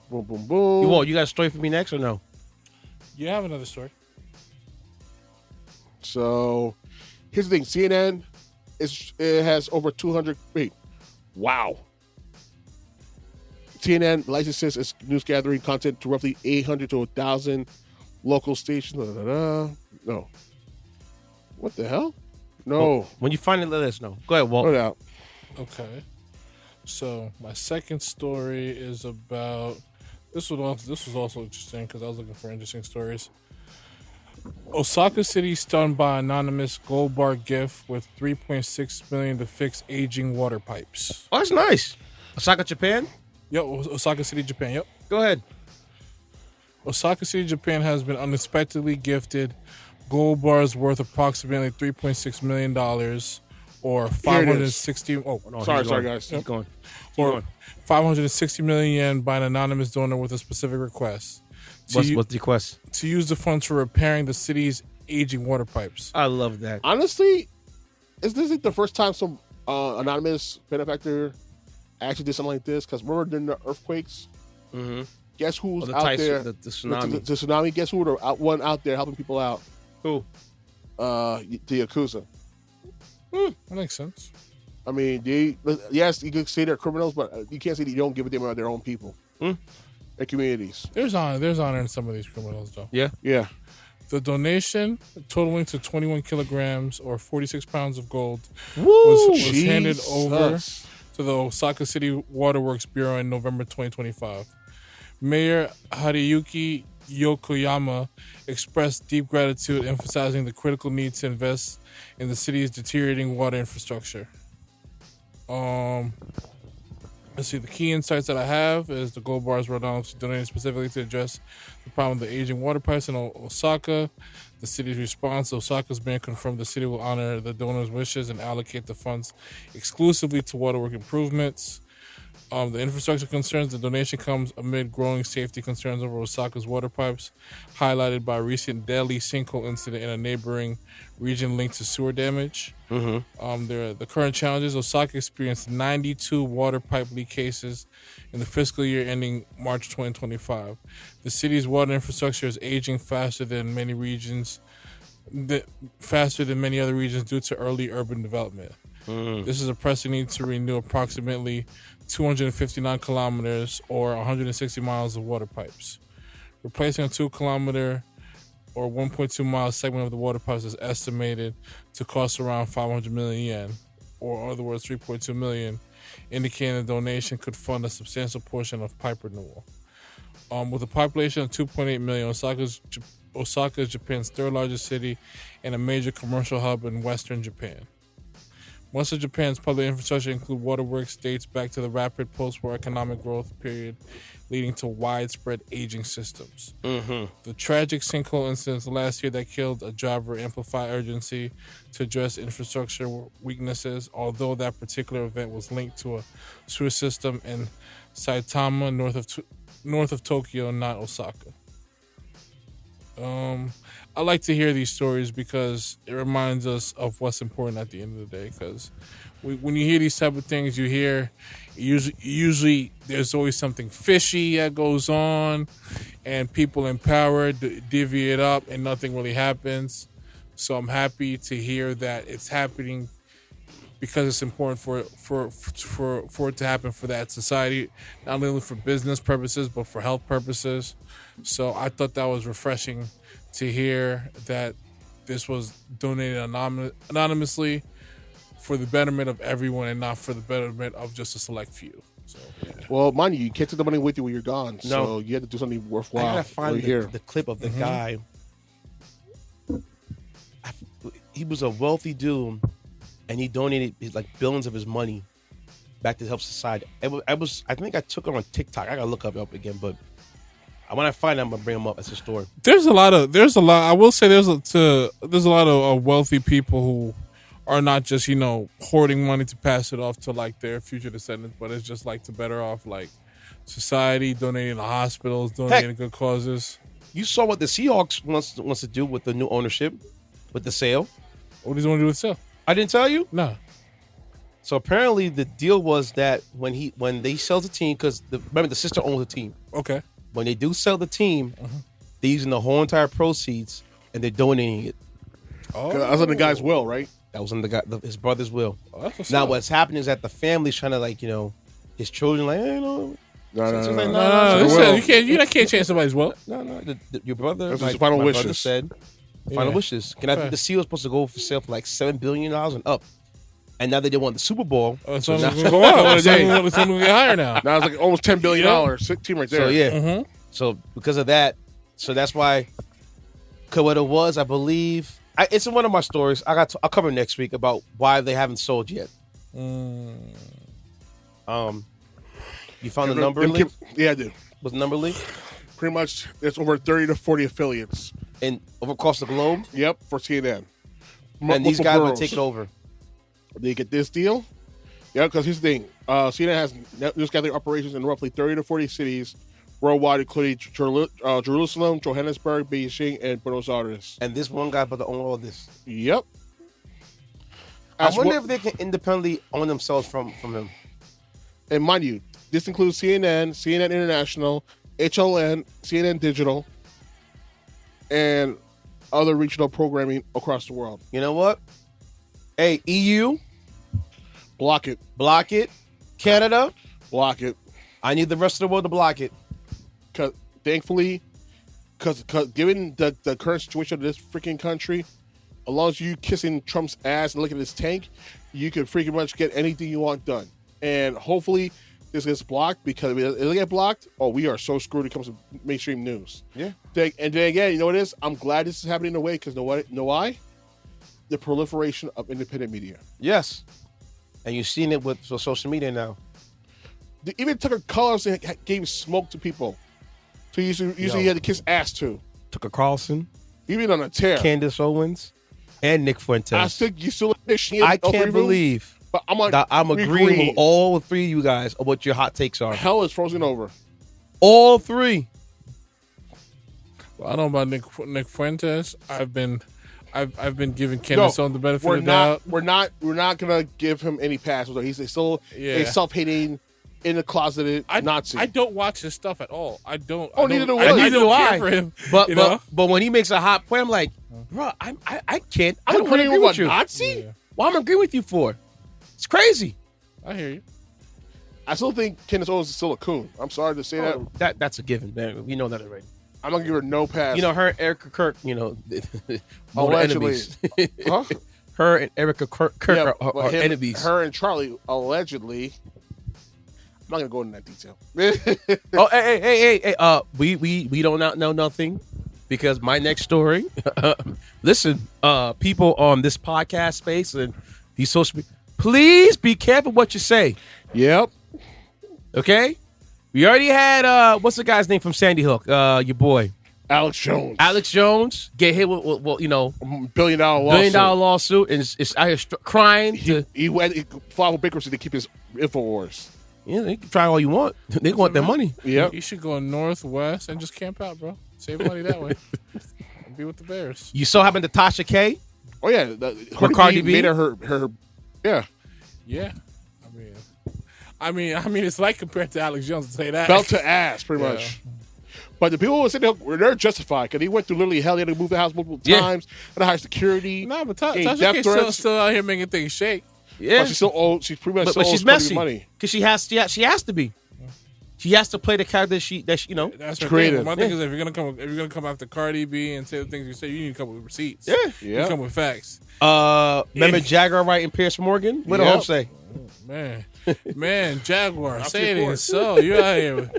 Boom, boom, boom. Walt, you got a story for me next or no? You have another story. So, here's the thing. CNN, it has over 200... Wait. Wow. CNN licenses its news gathering content to roughly 800 to 1,000 local stations. No. What the hell? No. Well, when you find it, let us know. Go ahead, Walt. No doubt. Okay. So my second story is about... This was also interesting because I was looking for interesting stories. Osaka City stunned by anonymous gold bar gift with $3.6 million to fix aging water pipes. Oh, that's nice. Osaka, Japan? Yep, Osaka City, Japan. Yep. Go ahead. Osaka City, Japan has been unexpectedly gifted gold bars worth approximately $3.6 million or 560. Oh, no, sorry, guys. Keep going. Or 560 million yen by an anonymous donor with a specific request. What's the request? To use the funds for repairing the city's aging water pipes. I love that. Honestly, is this the first time some anonymous benefactor actually did something like this? Because remember during the earthquakes, guess who's out there? The tsunami. The tsunami. Guess who the one out there helping people out? Who? The Yakuza. That makes sense. I mean, yes, you could say they're criminals, but you can't say that you don't give a damn about their own people and communities. There's honor in some of these criminals, though. Yeah. Yeah. The donation, totaling to 21 kilograms or 46 pounds of gold, Woo! was handed over to the Osaka City Waterworks Bureau in November 2025. Mayor Hariyuki Yokoyama expressed deep gratitude, emphasizing the critical need to invest in the city's deteriorating water infrastructure. Let's see. The key insights that I have is the gold bars were donated specifically to address the problem of the aging water pipes in Osaka. The city's response: Osaka's been confirmed the city will honor the donor's wishes and allocate the funds exclusively to waterwork improvements. The infrastructure concerns, the donation comes amid growing safety concerns over Osaka's water pipes, highlighted by a recent deadly sinkhole incident in a neighboring region linked to sewer damage. The current challenges, Osaka experienced 92 water pipe leak cases in the fiscal year ending March 2025. The city's water infrastructure is aging faster than many other regions due to early urban development. This is a pressing need to renew approximately 259 kilometers or 160 miles of water pipes. Replacing a 2-kilometer or 1.2 mile segment of the water pipes is estimated to cost around 500 million yen, or in other words, 3.2 million, indicating the donation could fund a substantial portion of pipe renewal. With a population of 2.8 million, Osaka is Japan's third largest city and a major commercial hub in western Japan. Most of Japan's public infrastructure, including waterworks, dates back to the rapid post-war economic growth period, leading to widespread aging systems. The tragic sinkhole incidents last year that killed a driver amplify urgency to address infrastructure weaknesses, although that particular event was linked to a sewer system in Saitama, north of Tokyo, not Osaka. I like to hear these stories because it reminds us of what's important at the end of the day. Because when you hear these type of things, you hear usually there's always something fishy that goes on, and people in power divvy it up, and nothing really happens. So I'm happy to hear that it's happening because it's important for it to happen for that society, not only for business purposes but for health purposes. So I thought that was refreshing to hear that this was donated anonymously for the betterment of everyone and not for the betterment of just a select few. So, yeah. Well, mind you can't take the money with you when you're gone. No. So you have to do something worthwhile. I gotta find the clip of the guy. He was a wealthy dude, and he donated billions of his money back to help society. I think I took it on TikTok. I gotta look up again, but when I find him, I'm gonna bring him up as a story. There's a lot. I will say there's a lot of wealthy people who are not just hoarding money to pass it off to their future descendants, but it's just to better off society, donating to hospitals, donating to good causes. You saw what the Seahawks wants to do with the new ownership, with the sale. What does he want to do with sale? I didn't tell you? No. So apparently the deal was that when they sell the team, because remember the sister owns the team. Okay. When they do sell the team, they're using the whole entire proceeds and they're donating it. Oh, that was in the guy's will, right? That was in his brother's will. Oh, now what's happening is that the family's trying to his children No. You can't change somebody's will. No. Your brother. That's his final wishes. Brother said final wishes. I think the seal was supposed to go for sale for $7 billion and up. And now that they want the Super Bowl, so now go up. It's going to get higher now. Now it's almost $10 billion. Team right there. So yeah. So because of that, that's why. Cause what it was, I believe, it's in one of my stories. I'll cover next week about why they haven't sold yet. You found the number link? Yeah, I did. Was the number link? Pretty much, it's over 30 to 40 affiliates. And over across the globe? Yep, for CNN. And these guys will take it over. They get this deal? Yeah, because here's the thing. CNN has news gathering operations in roughly 30 to 40 cities worldwide, including Jerusalem, Johannesburg, Beijing, and Buenos Aires. And this one guy about to own all this? Yep. I wonder if they can independently own themselves from him. And mind you, this includes CNN, CNN International, HLN, CNN Digital, and other regional programming across the world. You know what? Hey, EU, block it. Block it. Canada, block it. I need the rest of the world to block it. Because thankfully, because given the current situation of this freaking country, as long as you kissing Trump's ass and looking at his tank, you can freaking much get anything you want done. And hopefully this gets blocked, because if it get blocked, we are so screwed when it comes to mainstream news. Yeah. And then again, you know what it is? I'm glad this is happening in a way, because know why? The proliferation of independent media. Yes. And you've seen it with social media now. Even Tucker Carlson gave smoke to people. So usually he had to kiss ass to. Tucker Carlson. Even on a tear. Candace Owens. And Nick Fuentes. You still I can't believe But I'm agreeing with all three of you guys of what your hot takes are. Hell is frozen over. All three. Well, I don't know about Nick Fuentes. I've been giving Kenneth on the benefit of the doubt. We're not gonna give him any passes. He's still a self-hating, in the closeted Nazi. I don't watch his stuff at all. I don't. Oh, neither do I don't care for him. But when he makes a hot point, I'm like, bro, I can't. I don't want to agree with you. Nazi? Yeah. Well, I'm agreeing with you for. It's crazy. I hear you. I still think Kenneth Owens is still a coon. I'm sorry to say that. That's a given, man. We know that already. I'm gonna give her no pass. You know, her and Erica Kirk, allegedly. Huh? Her and Erica Kirk are enemies. Her and Charlie allegedly. I'm not gonna go into that detail. Oh, hey! We don't know nothing because my next story. Listen, people on this podcast space and these social media, please be careful what you say. Yep. Okay. We already had what's the guy's name from Sandy Hook? Your boy Alex Jones. Alex Jones get hit with $1 billion lawsuit and is out here crying. He filed for bankruptcy to keep his InfoWars. Yeah, they can try all you want. They want their money. Yeah, you should go northwest and just camp out, bro. Save money that way. And be with the Bears. You saw happened to Tasha K? Oh yeah, Cardi B made her. Yeah. Yeah. I mean, it's like compared to Alex Jones to say that. Belt to ass, pretty much. But the people who said they're justified because he went through literally hell. He had to move the house multiple times. Had to hire security. No, but Tasha K's still out here making things shake. Yeah, but she's still old. She's pretty much. But she's messy because she has to be. She has to play the character that you know. That's creative. My thing is if you're gonna come after Cardi B and say the things you say, you need to come with receipts. Yeah. You come with facts. Remember Jaguar writing Pierce Morgan? What did Hope say? Man, Jaguar, say it ain't so. You're out here.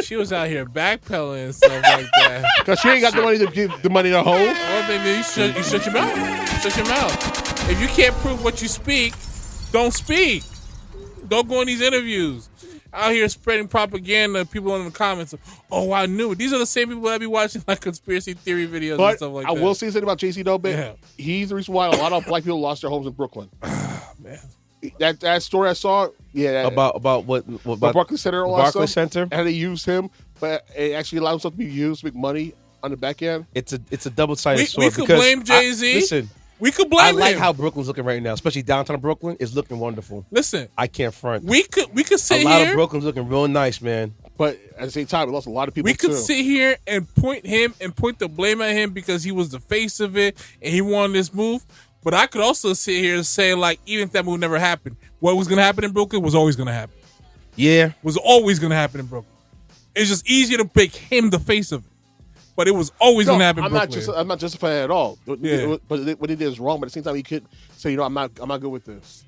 She was out here backpedaling and stuff like that. Because she ain't got the money to give the money to Hope. Well, then you shut your mouth. Shut your mouth. If you can't prove what you speak, don't speak. Don't go in these interviews. Out here spreading propaganda, people in the comments. Oh, I knew it. These are the same people that be watching like conspiracy theory videos and stuff like that. I will say something about JC though, but he's the reason why a lot of black people lost their homes in Brooklyn. Man. That story I saw, about what about Barclays Center, Barclays Center, and they used him, but it actually allowed himself to be used to make money on the back end. It's a double-sided sword. We could blame Jay-Z. Listen, we could blame him. I like how Brooklyn's looking right now, especially downtown Brooklyn is looking wonderful. Listen, I can't front. We could sit here. A lot of Brooklyn's looking real nice, man. But at the same time, it lost a lot of people. We could sit here and point the blame at him because he was the face of it and he wanted this move. But I could also sit here and say, like, even if that move never happened, what was going to happen in Brooklyn was always going to happen. Yeah. Was always going to happen in Brooklyn. It's just easier to pick him the face of it. But it was always going to happen in Brooklyn. I'm not justifying it at all. Yeah. But what he did is wrong. But at the same time, he could say, I'm not good with this.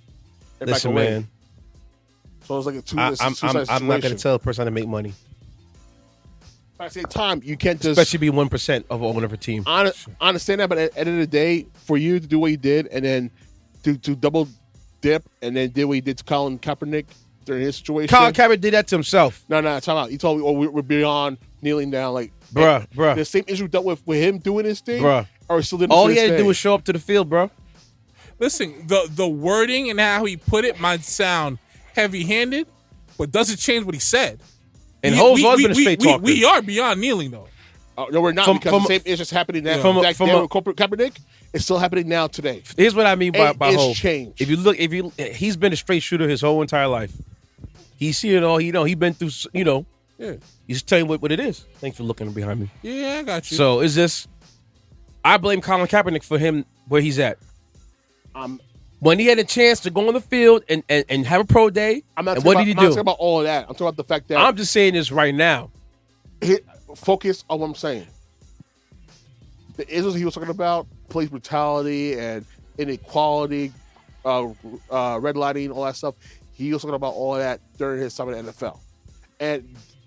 And listen, man. So it's like I'm not going to tell a person how to make money. But at the same time, you can't just... Especially be 1% of a owner of a team. I understand that, but at the end of the day, for you to do what you did and then to double dip and then did what you did to Colin Kaepernick during his situation... Colin Kaepernick did that to himself. No, time out. He told me, we're beyond kneeling down. Like, bruh. The same issue dealt with him doing his thing? Bruh. Or still didn't all he had to do was show up to the field, bro. Listen, the wording and how he put it might sound heavy-handed, but doesn't change what he said. And Ho's always been a straight talker. We are beyond kneeling, though. No, we're not, because the same issue is happening now. With Kaepernick, it's still happening now today. Here's what I mean by Ho. Changed. If you look, he's been a straight shooter his whole entire life. He's seen it all. He's been through, Yeah. He's telling you what it is. Thanks for looking behind me. Yeah, I got you. So is this? I blame Colin Kaepernick for him where he's at. When he had a chance to go on the field and have a pro day, what did he do? I'm not talking about all of that. I'm talking about the fact that... I'm just saying this right now. Focus on what I'm saying. The issues he was talking about, police brutality and inequality, redlining, all that stuff, he was talking about all of that during his time in the NFL.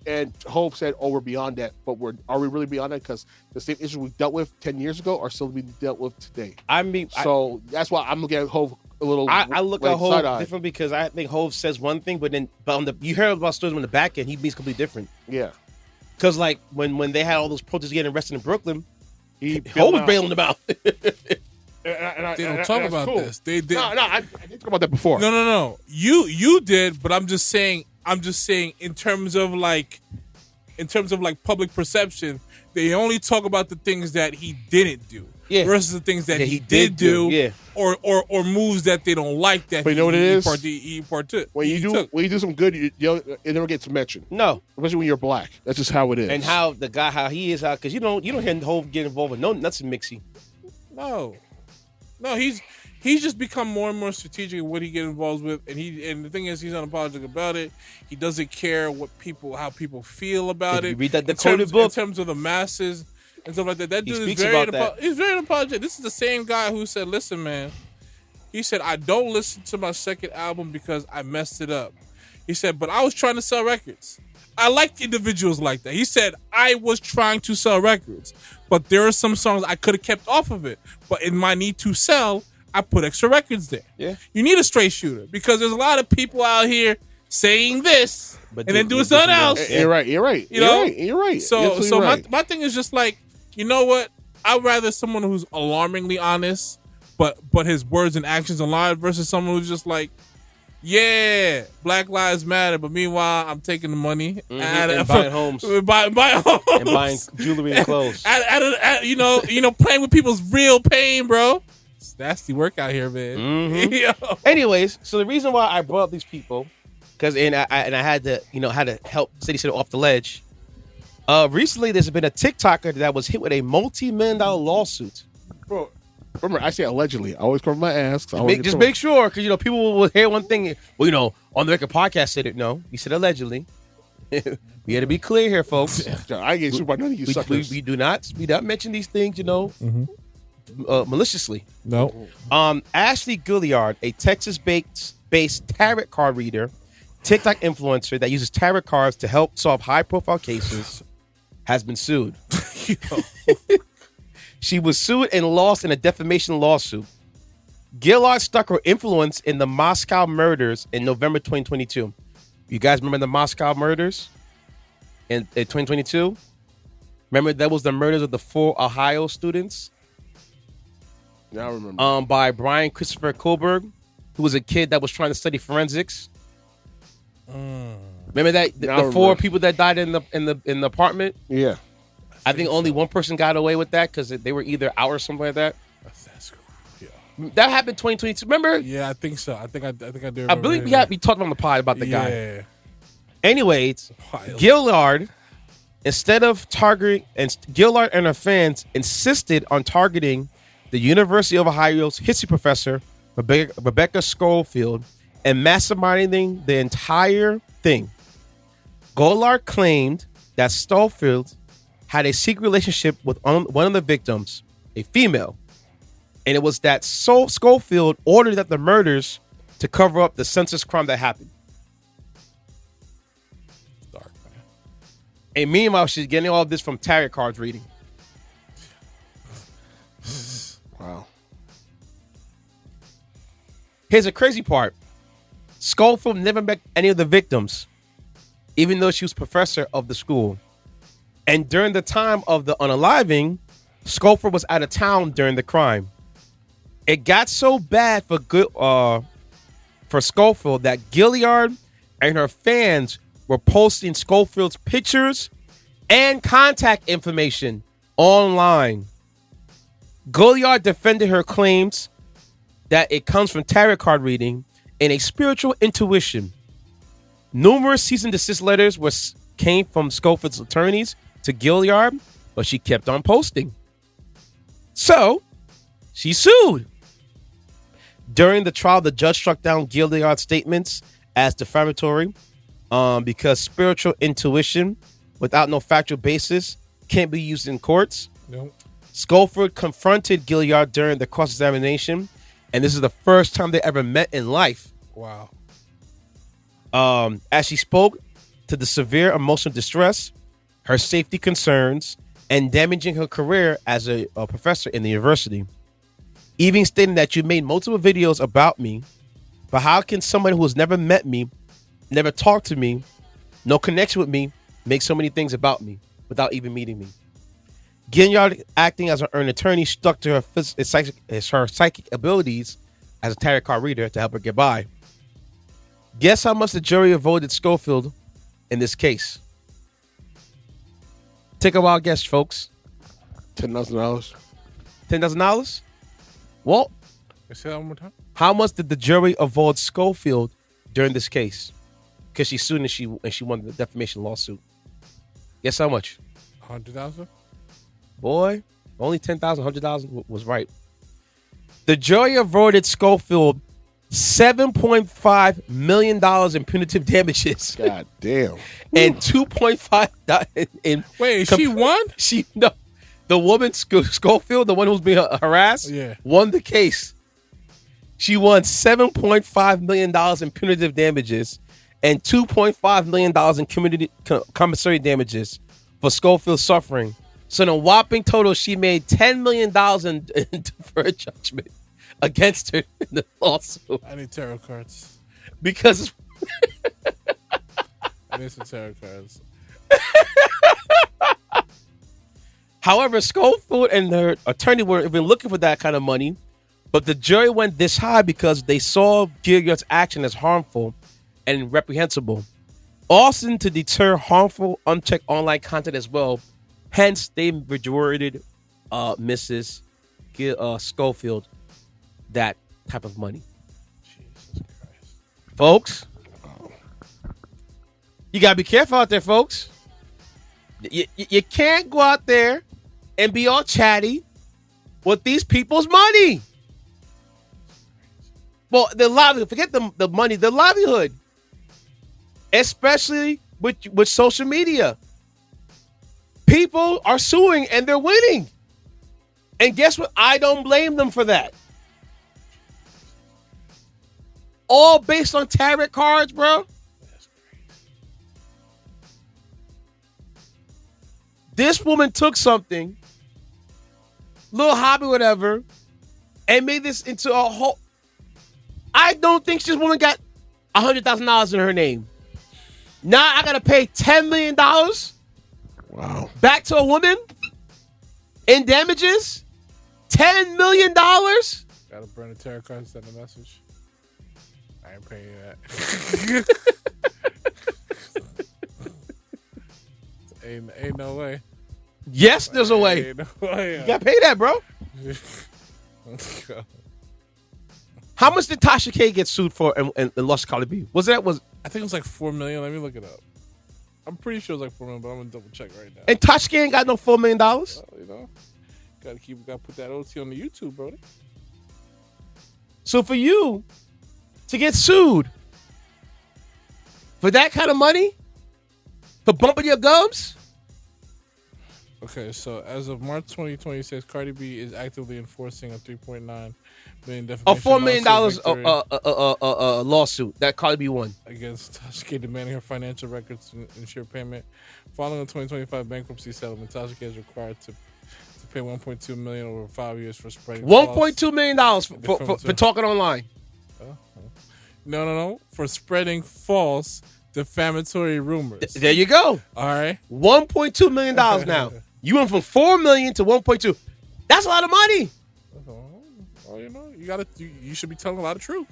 And Hope said, we're beyond that. But are we really beyond that? Because the same issues we dealt with 10 years ago are still being dealt with today. That's why I'm looking at Hope a little. I look at Hope different because I think Hope says one thing, but you hear about stories on the back end, he means completely different. Yeah. Because like when they had all those protests getting arrested in Brooklyn, Hope was bailing them out. They don't talk about this. They did. No, I did talk about that before. No. You did, but I'm just saying in terms of like public perception, they only talk about the things that he didn't do. Yeah. Versus the things that he did do, yeah. or moves that they don't like that. But you know what it is? He partook. When you do some good, it never gets mentioned. No, especially when you're black. That's just how it is. And how the guy, how he is, because you don't hear Hov get involved with nothing mixy. No, he's just become more and more strategic in what he gets involved with, and the thing is, he's unapologetic about it. He doesn't care how people feel about it. You read that decoded book in terms of the masses. And stuff like that. That dude is he's very unapologetic. This is the same guy who said, "Listen, man," he said, "I don't listen to my second album because I messed it up." He said, "But I was trying to sell records. I like individuals like that." He said, "I was trying to sell records, but there are some songs I could have kept off of it. But in my need to sell, I put extra records there." Yeah, you need a straight shooter because there's a lot of people out here saying this and then doing something else. You're right. You're right. So my thing is just like, you know what? I'd rather someone who's alarmingly honest, but his words and actions align versus someone who's just like, yeah, Black Lives Matter, but meanwhile I'm taking the money and buying homes, buying homes, and buying jewelry and clothes. You know, playing with people's real pain, bro. It's nasty work out here, man. Mm-hmm. Anyways, so the reason why I brought up these people, because I had to help Ceddy sit off the ledge. Recently, there's been a TikToker that was hit with a multi-million-dollar lawsuit. Bro, remember, I say allegedly. I always cover my ass. Just make sure, because people will hear one thing. Well, on the record podcast said it. No, he said allegedly. We had to be clear here, folks. I ain't getting sued by none of you suckers. We do not mention these things, maliciously. No. Ashley Gilliard, a Texas-based tarot card reader, TikTok influencer that uses tarot cards to help solve high-profile cases, has been sued. She was sued and lost in a defamation lawsuit. Gillard stuck her influence in the Moscow murders in November 2022. You guys remember the Moscow murders in 2022? Remember that was the murders of the 4 Ohio students? Now I remember. By Brian Christopher Kohlberg, who was a kid that was trying to study forensics. Remember that the 4 people that died in the apartment? Yeah, I think only one person got away with that because they were either out or something like that. That's cool. Yeah. That happened 2022. Remember? Yeah, I think so. I think I do. I believe we talked on the pod about the guy. Yeah. Anyways, Gillard, Gillard and her fans insisted on targeting the University of Ohio's history professor Rebecca Schofield and masterminding the entire thing. Gillard claimed that Schofield had a secret relationship with one of the victims, a female, and it was that Schofield ordered that the murders to cover up the senseless crime that happened. Dark, man. And meanwhile, she's getting all of this from tarot cards reading. Wow. Here's the crazy part. Schofield never met any of the victims, even though she was professor of the school. And during the time of the unaliving, Schofield was out of town during the crime. It got so bad for Schofield that Gilliard and her fans were posting Schofield's pictures and contact information online. Gilliard defended her claims that it comes from tarot card reading and a spiritual intuition. Numerous cease and desist letters came from Schofield's attorneys to Gilliard, but she kept on posting. So, she sued. During the trial, the judge struck down Gilliard's statements as defamatory because spiritual intuition without no factual basis can't be used in courts. Nope. Schofield confronted Gilliard during the cross-examination, and this is the first time they ever met in life. Wow. As she spoke to the severe emotional distress, her safety concerns, and damaging her career as a professor in the university. Even stating that you made multiple videos about me, but how can someone who has never met me, never talked to me, no connection with me, make so many things about me without even meeting me? Ginyard, acting as her attorney, stuck to her psychic abilities as a tarot card reader to help her get by. Guess how much the jury avoided Schofield in this case? Take a wild guess, folks. $10,000. $10,000? Walt? Say that one more time. How much did the jury avoid Schofield during this case? Because she sued and she won the defamation lawsuit. Guess how much? 100,000. Boy, only 10,000, 100,000 was right. The jury avoided Schofield $7.5 million in punitive damages. God damn. And $2.5 in. Wait, she won? No. The woman, Schofield, the one who was being harassed, won the case. She won $7.5 million in punitive damages and $2.5 million in compensatory damages for Schofield's suffering. So in a whopping total, she made $10 million in deferred judgment against her in the lawsuit. I need tarot cards. Because I need some tarot cards. However, Schofield and her attorney were even looking for that kind of money, but the jury went this high because they saw Gilyard's action as harmful and reprehensible. Also to deter harmful, unchecked online content as well. Hence, they rewarded Mrs. Schofield that type of money. Jesus Christ. Folks, you got to be careful out there, folks. You can't go out there and be all chatty with these people's money. Well, the livelihood, forget the money, the livelihood. Especially with social media. People are suing and they're winning. And guess what? I don't blame them for that. All based on tarot cards, bro. This woman took something, little hobby, whatever, and made this into a whole. I don't think this woman got $100,000 in her name. Now I gotta pay $10 million. Wow. Back to a woman in damages. $10 million. Gotta burn the tarot card and send a message. I ain't paying that. ain't no way. Yes, there's a way. Ain't no way. You gotta pay that, bro. Let's go. How much did Tasha K get sued for and lost Cardi B? Was I think it was like $4 million. Let me look it up. I'm pretty sure it was like $4 million, but I'm gonna double check right now. and Tasha K ain't got no $4 million? You know, gotta put that OT on the YouTube, bro. So for you to get sued for that kind of money, for bumping your gums, Okay, so as of March 2026, Cardi B is actively enforcing a $3.9 million defamation a $4 million lawsuit lawsuit that Cardi B won against Tasha K, demanding her financial records to ensure payment. Following the 2025 bankruptcy settlement, Tasha K is required to pay $1.2 million over 5 years for spreading $1.2 million for talking online. No, for spreading false defamatory rumors. There you go. All right, $1.2 million now. You went from $4 million to 1.2. That's a lot of money. Oh, you know, you should be telling a lot of truth.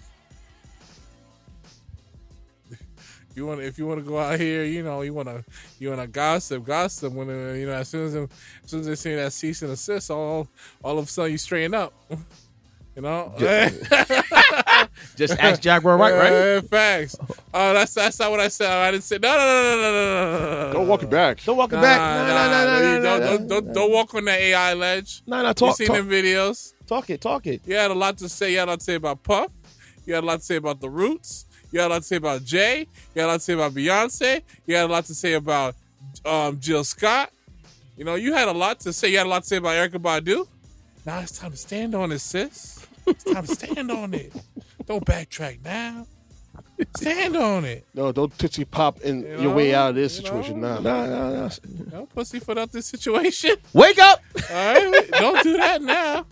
If you want to go out here, you know, you want to gossip when you know, as soon as they see that cease and desist, all of a sudden you straighten up. You know, just ask Jaguar right? Facts. Oh, that's not what I said. I didn't say no. Don't walk it back. Don't walk it back. No. Don't walk on that AI ledge. No. Talk. You seen them videos? Talk it. You had a lot to say. You had a lot to say about Puff. You had a lot to say about the Roots. You had a lot to say about Jay. You had a lot to say about Beyonce. You had a lot to say about Jill Scott. You know, you had a lot to say. You had a lot to say about Erykah Badu. Now it's time to stand on it, sis. It's time to stand on it. Don't backtrack now. Stand on it. No, don't tootsie pop in your way out of this situation. No. No pussyfoot out this situation. Wake up. All right, don't do that now.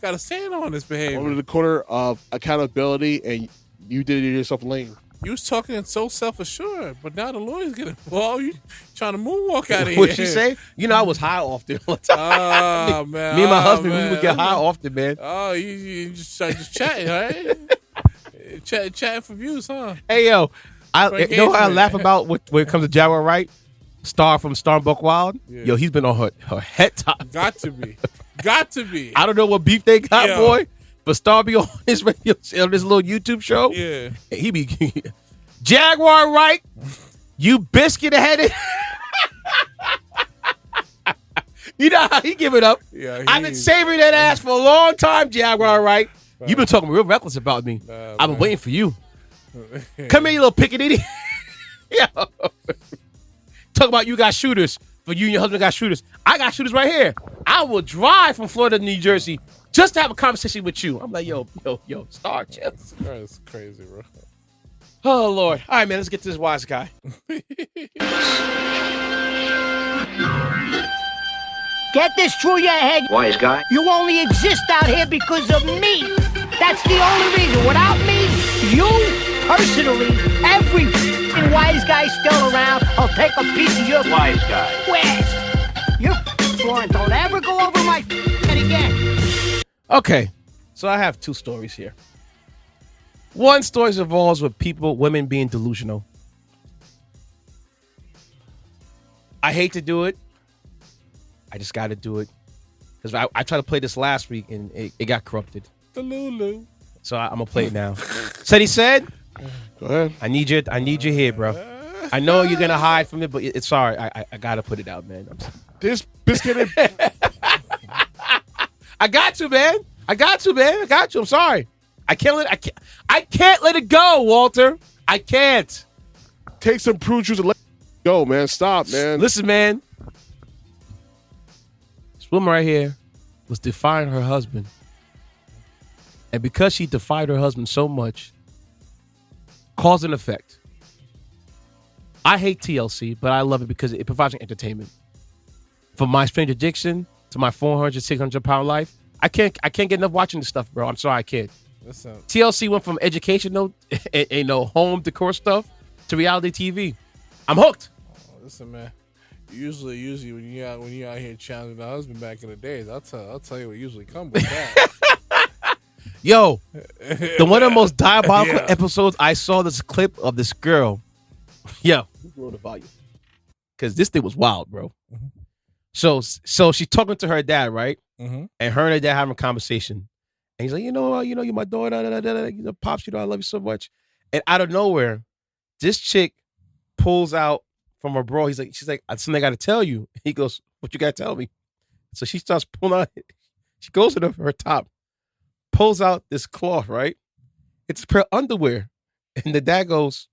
Gotta stand on this behavior. Over to the corner of accountability, and you did it yourself lame. You was talking so self-assured, but now the lawyer's getting involved. You trying to moonwalk out of here. What'd she say? You know, I was high often all the time. Oh, man. Me and my husband, man. we would get high often, man. Oh, you just started just chatting, right? Chatting for views, huh? Hey, yo, you know what I laugh engagement. about when it comes to Jaguar Wright? Star from Star Buck Wild. Yeah. Yo, he's been on her head top. Got to be. Got to be. I don't know what beef they got, Yo. boy, but Star be on his radio, on this little YouTube show. Yeah. And he be Jaguar Wright, you biscuit headed. You know how he give it up. Yeah, I've been savoring that ass for a long time, Jaguar Wright. You've been talking real reckless about me. I've been waiting for you. Come here, you little pickaninny. Yo. Talk about you got shooters. For you and your husband got shooters. I got shooters right here. I will drive from Florida to New Jersey just to have a conversation with you. I'm like, yo, Star, chill. That's crazy, bro. Oh, Lord. All right, man, let's get to this wise guy. Get this through your head. Wise guy. You only exist out here because of me. That's the only reason. Without me, you personally, every f***ing wise guy still around, I'll take a piece of your Wise guy. Where's your f***ing don't ever go over my head again. Okay, so I have two stories here. One story involves with women being delusional. I hate to do it. I just got to do it. Because I tried to play this last week and it got corrupted. The Lulu. So I'm going to play it now. Ceddy said, Go ahead. I need you here, bro. I know you're going to hide from it, but it's sorry. I got to put it out, man. This biscuit. I got to, man. I got you. I'm sorry. I can't let it go, Walter. I can't. Take some prune juice and let it go, man. Stop, man. Listen, man. This woman right here was defying her husband. And because she defied her husband so much, cause and effect. I hate TLC, but I love it because it provides me entertainment. From my strange addiction to my 400, 600 pound life, I can't get enough watching this stuff, bro. I'm sorry, I can't. Listen. TLC went from educational and home decor stuff to reality TV. I'm hooked. Listen, man. Usually when you out here challenging the husband back in the days, I'll tell you what usually comes with that. Yo, one of the most diabolical episodes, I saw this clip of this girl. Yo, roll the volume. Because this thing was wild, bro. Mm-hmm. So she's talking to her dad, right? Mm-hmm. And her and her dad having a conversation. And he's like, you're my daughter. Pops, I love you so much. And out of nowhere, this chick pulls out from her bro. She's like, something I got to tell you. He goes, what you got to tell me? So she starts pulling out. She goes to her top, pulls out this cloth, right? It's a pair of underwear. And the dad goes,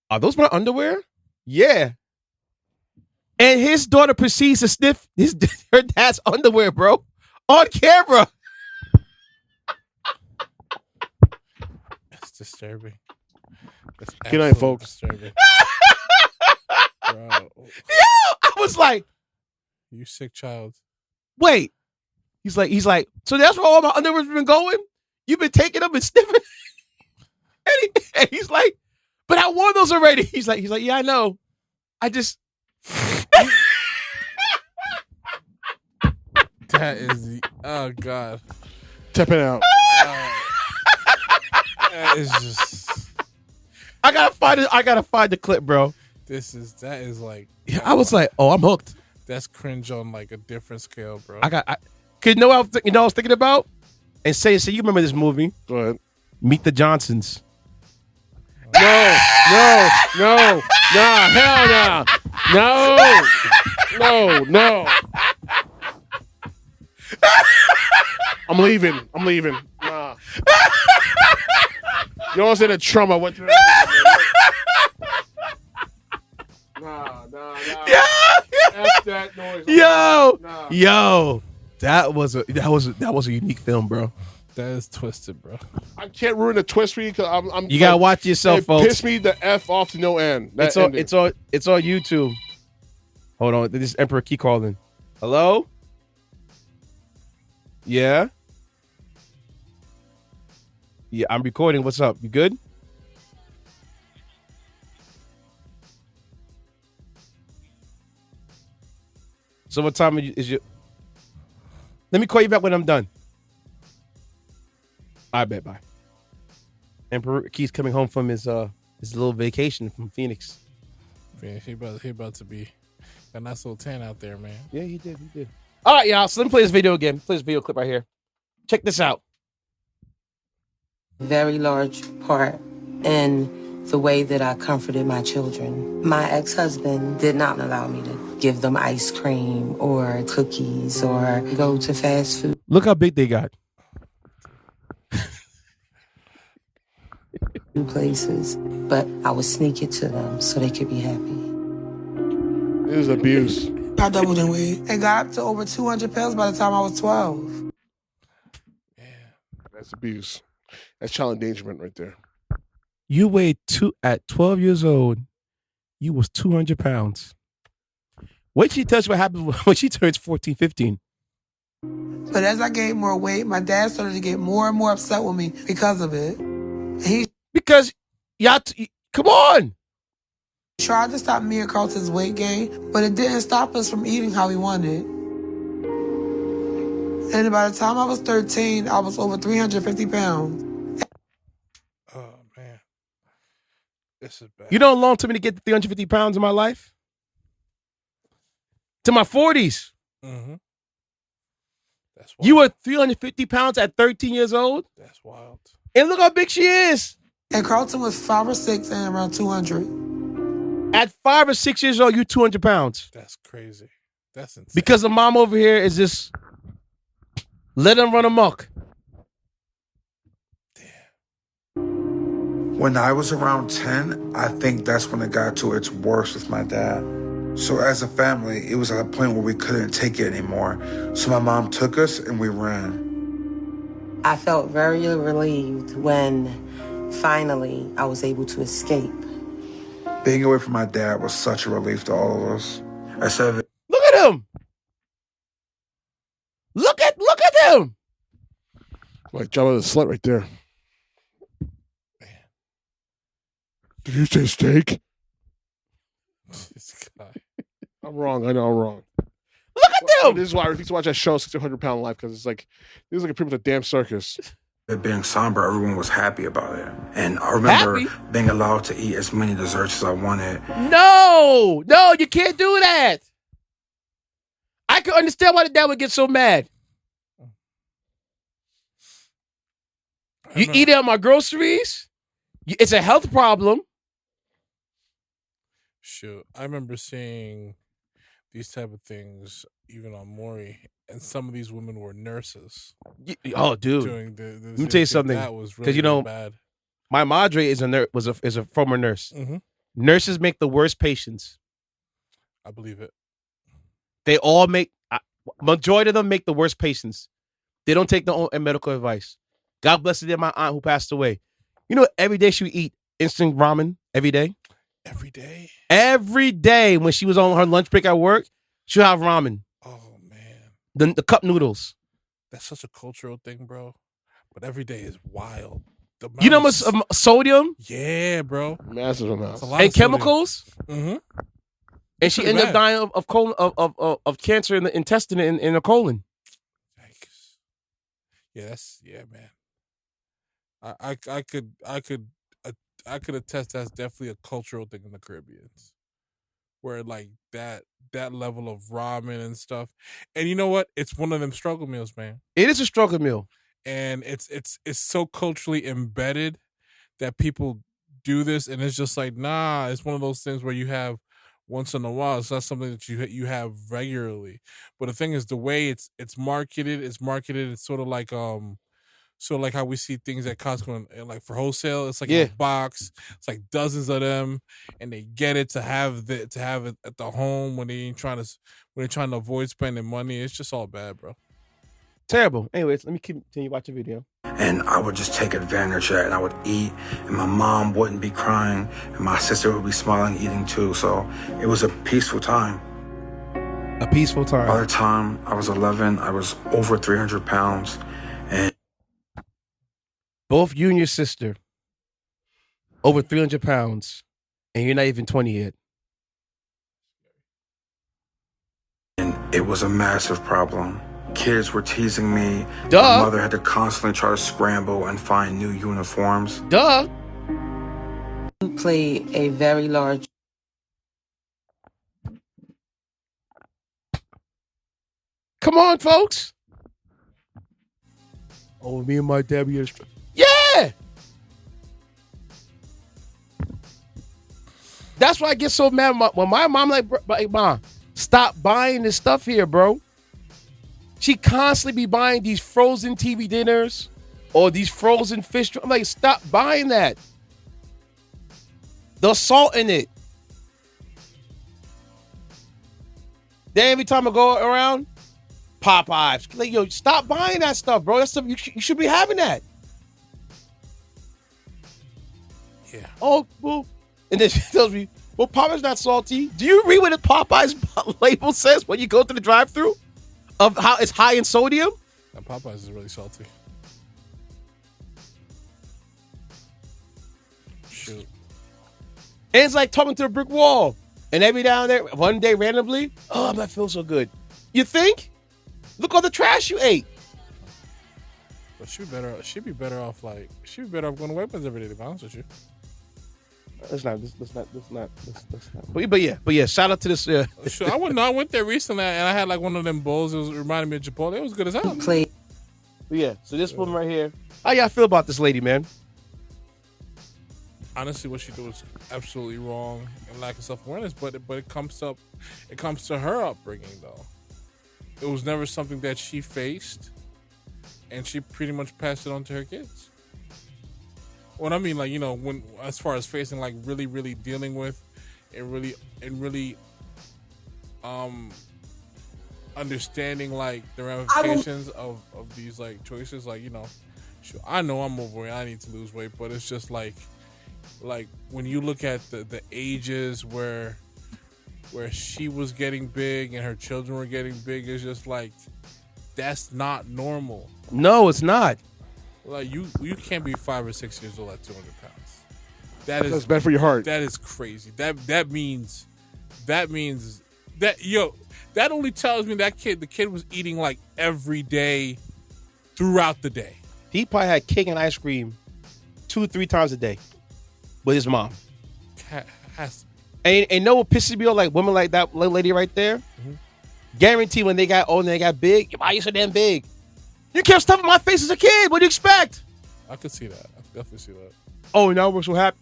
are those my underwear? Yeah. And his daughter proceeds to sniff her dad's underwear, bro, on camera. That's disturbing. That's Good night, absolutely folks. Disturbing. Bro, Yo, I was like, you sick child. wait. He's like, so that's where all my underwear's been going? You've been taking them and sniffing? And he's like, but I wore those already. He's like, yeah, I know. I just. That is oh god. Tap it out. That is just. I gotta find the clip, bro. That is like. Yeah, I was like, oh, I'm hooked. That's cringe on like a different scale, bro. Cause you know what I was thinking about? And say you remember this movie, Go ahead. Meet the Johnsons. No, hell no. I'm leaving. Nah. You all said a trauma. What? Nah. Yeah. F that noise. Yo, Nah. yo, that was a unique film, bro. That is twisted, bro. I can't ruin the twist for you because I'm. You gotta watch yourself, it folks. pissed me the F off to no end. That It's on YouTube. Hold on, this Emperor keep calling. Hello? Yeah? Yeah, I'm recording. What's up? You good? So what time is your? Let me call you back when I'm done. I bet. Bye. Emperor Keith's coming home from his little vacation from Phoenix. Man, he about to be a nice little tan out there, man. Yeah, he did. All right, y'all. So let me play this video again. Play this video clip right here. Check this out. Very large part in the way that I comforted my children. My ex-husband did not allow me to give them ice cream or cookies or go to fast food Look how big they got. places, but I would sneak it to them so they could be happy. It is abuse. I doubled in weight and got up to over 200 pounds by the time I was 12. That's abuse. That's child endangerment right there. You weighed at 12 years old. You was 200 pounds. Wait till you touch what happens when she turns 14, 15. But as I gained more weight, my dad started to get more and more upset with me because of it. Because y'all, come on. Tried to stop me and Carlton's weight gain, but it didn't stop us from eating how we wanted. And by the time I was 13, I was over 350 pounds. Oh man, this is bad. You know how long it took me to get to 350 pounds in my life? To my 40s. Mm-hmm. That's wild. You were 350 pounds at 13 years old? That's wild. And look how big she is. And Carlton was 5 or 6 and around 200. At 5 or 6 years old, you 200 pounds. That's crazy. That's insane. Because the mom over here is just let them run amok. When I was around 10, I think that's when it got to its worst with my dad. So as a family, it was at a point where we couldn't take it anymore. So my mom took us and we ran. I felt very relieved when finally I was able to escape. Being away from my dad was such a relief to all of us. I said, Look at him. Look at him. Like Jabba the Slut right there. Did you say steak? This guy. I'm wrong. I know I'm wrong. Look at them. This is why I refuse to watch that show, 600-Pound Life, because it's like, this is like a people with a damn circus. it being somber, everyone was happy about it. And I remember being allowed to eat as many desserts as I wanted. No, you can't do that. I can understand why the dad would get so mad. You eat out my groceries. It's a health problem. Shoot, I remember seeing these type of things even on Maury, and some of these women were nurses. Oh, dude, doing let me tell you something. That was Because really bad. My madre is a former nurse. Mm-hmm. Nurses make the worst patients. I believe it. They all majority of them make the worst patients. They don't take their own medical advice. God bless her, my aunt who passed away. You know, every day she would eat instant ramen every day. Every day? Every day when she was on her lunch break at work, she'll have ramen. Oh, man. The cup noodles. That's such a cultural thing, bro. But every day is wild. You know how much sodium? Yeah, bro. Massive amounts. And chemicals? Mm-hmm. And she ended up dying of colon of cancer in the intestine in her colon. Yikes. Yeah, man. I could attest that's definitely a cultural thing in the Caribbean, where like that level of ramen and stuff. And you know what? It's one of them struggle meals, man. It is a struggle meal, and it's so culturally embedded that people do this, and it's just like, nah. It's one of those things where you have once in a while. It's not something that you have regularly. But the thing is, the way it's marketed. It's sort of like So like how we see things at Costco and like for wholesale, it's like in a box. It's like dozens of them, and they get it to have it at the home when they're trying to avoid spending money. It's just all bad, bro. Terrible. Anyways, let me continue watching the video. And I would just take advantage of it, and I would eat, and my mom wouldn't be crying, and my sister would be smiling, eating too. So it was a peaceful time. A peaceful time. By the time I was 11, I was over 300 pounds, and both you and your sister, over 300 pounds, and you're not even 20 yet. And It was a massive problem. Kids were teasing me. Duh. My mother had to constantly try to scramble and find new uniforms. Duh. Played a very large. Come on, folks. Oh, me and my dad, yeah. That's why I get so mad when my mom like, Mom, stop buying this stuff here, bro. She constantly be buying these frozen TV dinners or these frozen fish. I'm like, stop buying that. The salt in it. Then every time I go around, Popeyes. Like, yo, stop buying that stuff, bro. That stuff you should be having that. Yeah. Oh, well. And then she tells me, well, Popeyes not salty. Do you read what the Popeyes label says when you go to the drive-thru? Of how it's high in sodium? That Popeyes is really salty. Shoot. And it's like talking to a brick wall. And every now and then, one day randomly, oh, I'm not feeling so good. You think? Look all the trash you ate. But she'd be better off going to weapons every day, to be honest with you. Let's not. But yeah. Shout out to this. Sure, I went there recently, and I had like one of them bowls. It was reminding me of Chipotle. It was good as hell. Played. Yeah. So this woman right here. How y'all feel about this lady, man? Honestly, what she did was absolutely wrong and lack of self-awareness. But it comes to her upbringing though. It was never something that she faced, and she pretty much passed it on to her kids. What I mean, like, you know, when as far as facing, like, really, really dealing with, and really, understanding like the ramifications of these like choices. Like, you know, sure, I know I'm overweight. I need to lose weight, but it's just like when you look at the ages where she was getting big and her children were getting big, it's just like that's not normal. No, it's not. Like you can't be 5 or 6 years old at 200 pounds. That's bad for your heart. That is crazy. That means that only tells me the kid was eating like every day throughout the day. He probably had cake and ice cream 2-3 times a day with his mom. Has to be. And know what pisses me off? Like women like that lady right there. Mm-hmm. Guarantee when they got old and they got big, why are you so damn big? You kept stuffing my face as a kid. What do you expect? I could see that. I could definitely see that. Oh, now we're so happy.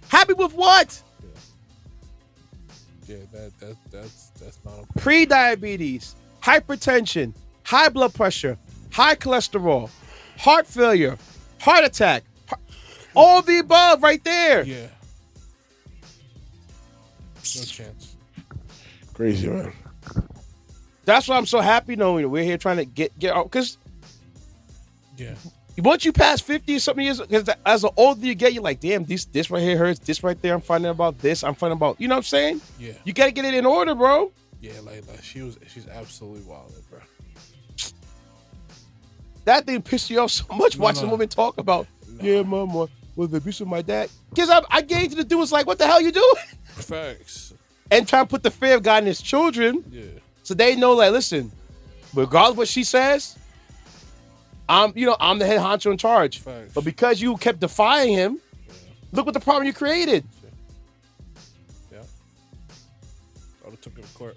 Happy with what? Yeah, that's not okay. Pre-diabetes, hypertension, high blood pressure, high cholesterol, heart failure, heart attack, all the above right there. Yeah. No chance. Crazy, man. That's why I'm so happy knowing we're here trying to get out. Because once you pass 50 something years, because as the older you get, you're like, damn, this right here hurts. This right there, I'm finding about this. I'm finding about, you know what I'm saying? Yeah. You got to get it in order, bro. Yeah, like she's absolutely wild, bro. That thing pissed you off so much watching the woman talk about, yeah, mama was the abuse of my dad. Because I gave to the dude was like, what the hell you doing? Facts. And trying to put the fear of God in his children. Yeah. So they know, like, listen, regardless of what she says, I'm the head honcho in charge. Facts. But because you kept defying him, look what the problem you created. Yeah. I would have took it to court.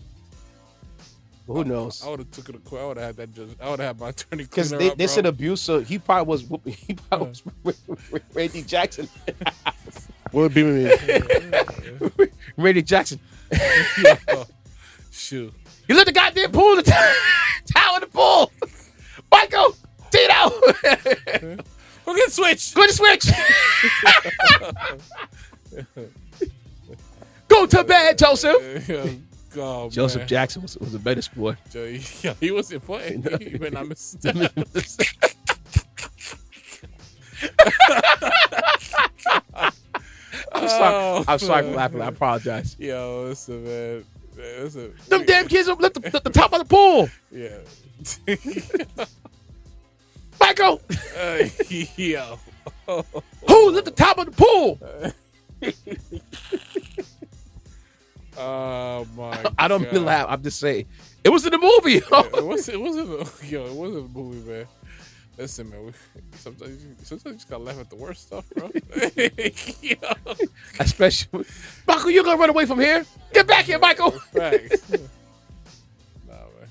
Well, who knows? I would have took it to court. I would have had that judge. I would have had my attorney. Because they said abuse, so he probably was whooping. He probably was Randy Jackson. What would be with me? Randy Jackson. Shoot. You let the goddamn pool in the towel in the pool. Michael, Tito. Go get switch. Go to switch. Go to bed, Joseph. Oh, Joseph man. Jackson was a better sport. Yeah, he wasn't playing. He better not miss a I'm sorry for laughing. I apologize. Yo, listen, man. Them damn kids up lift the top of the pool. Yeah. Michael. Yo. Who lift the top of the pool? Oh my! I don't God. mean laugh. I'm just saying it was in the movie. It wasn't a movie, man. Listen, man. Sometimes you just gotta laugh at the worst stuff, bro. Especially, Michael, you gonna run away from here? Get back here, Michael. Facts. Nah, man.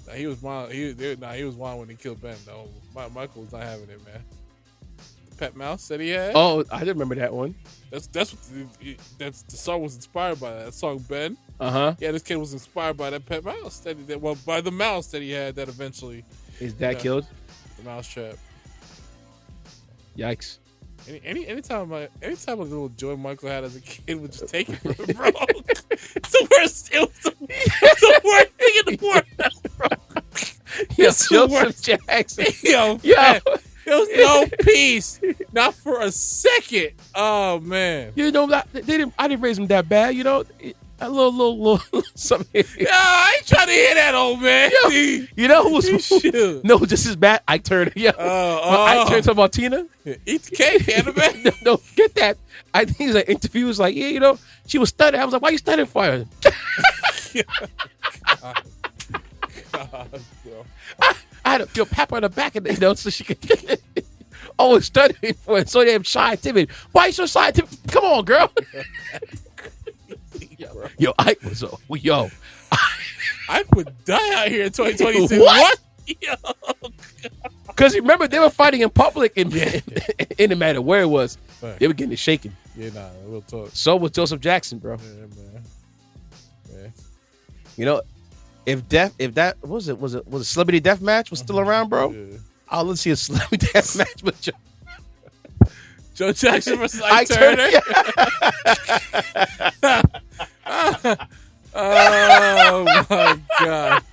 Nah, he was wild. He was wild when he killed Ben. No, Michael was not having it, man. The pet mouse that he had. Oh, I didn't remember that one. That's the song was inspired by that song, Ben. Yeah, this kid was inspired by that pet mouse by the mouse that he had that eventually His dad killed. The mouse trap. Yikes. Anytime a little joy Michael had as a kid would just take it from him, bro. It's the worst. It was the worst thing in the world, bro. It's Joseph Jackson. Yo. There was no peace, not for a second. Oh man, You know that I didn't raise him that bad. You know, a little something. yeah, I ain't trying to hear that, old man. Yo, you know who was Shoot. no, just as bad. Ike Turner. Yeah, Ike Turner talking about Tina. Eat the cake, anime. No, get that. I think he's like interview was like, yeah, you know, she was studying. I was like, why you studying for her? God, bro. I had to feel pap on the back of the, so she could always studying for it. So damn shy and timid. Why you so shy and timid? Come on, girl. Yo, Ike was yo. I would die out here in 2026. What? Yo. Because remember, they were fighting in public, and it didn't matter where it was. Fact. They were getting it shaken. Yeah, nah, real talk. So was Joseph Jackson, bro. Yeah, man. Yeah. You know, if that was it Celebrity Death Match was still around, bro. Yeah. I'll let's see a Celebrity Death Match with Joe Jackson versus Ike Turner. Oh my God.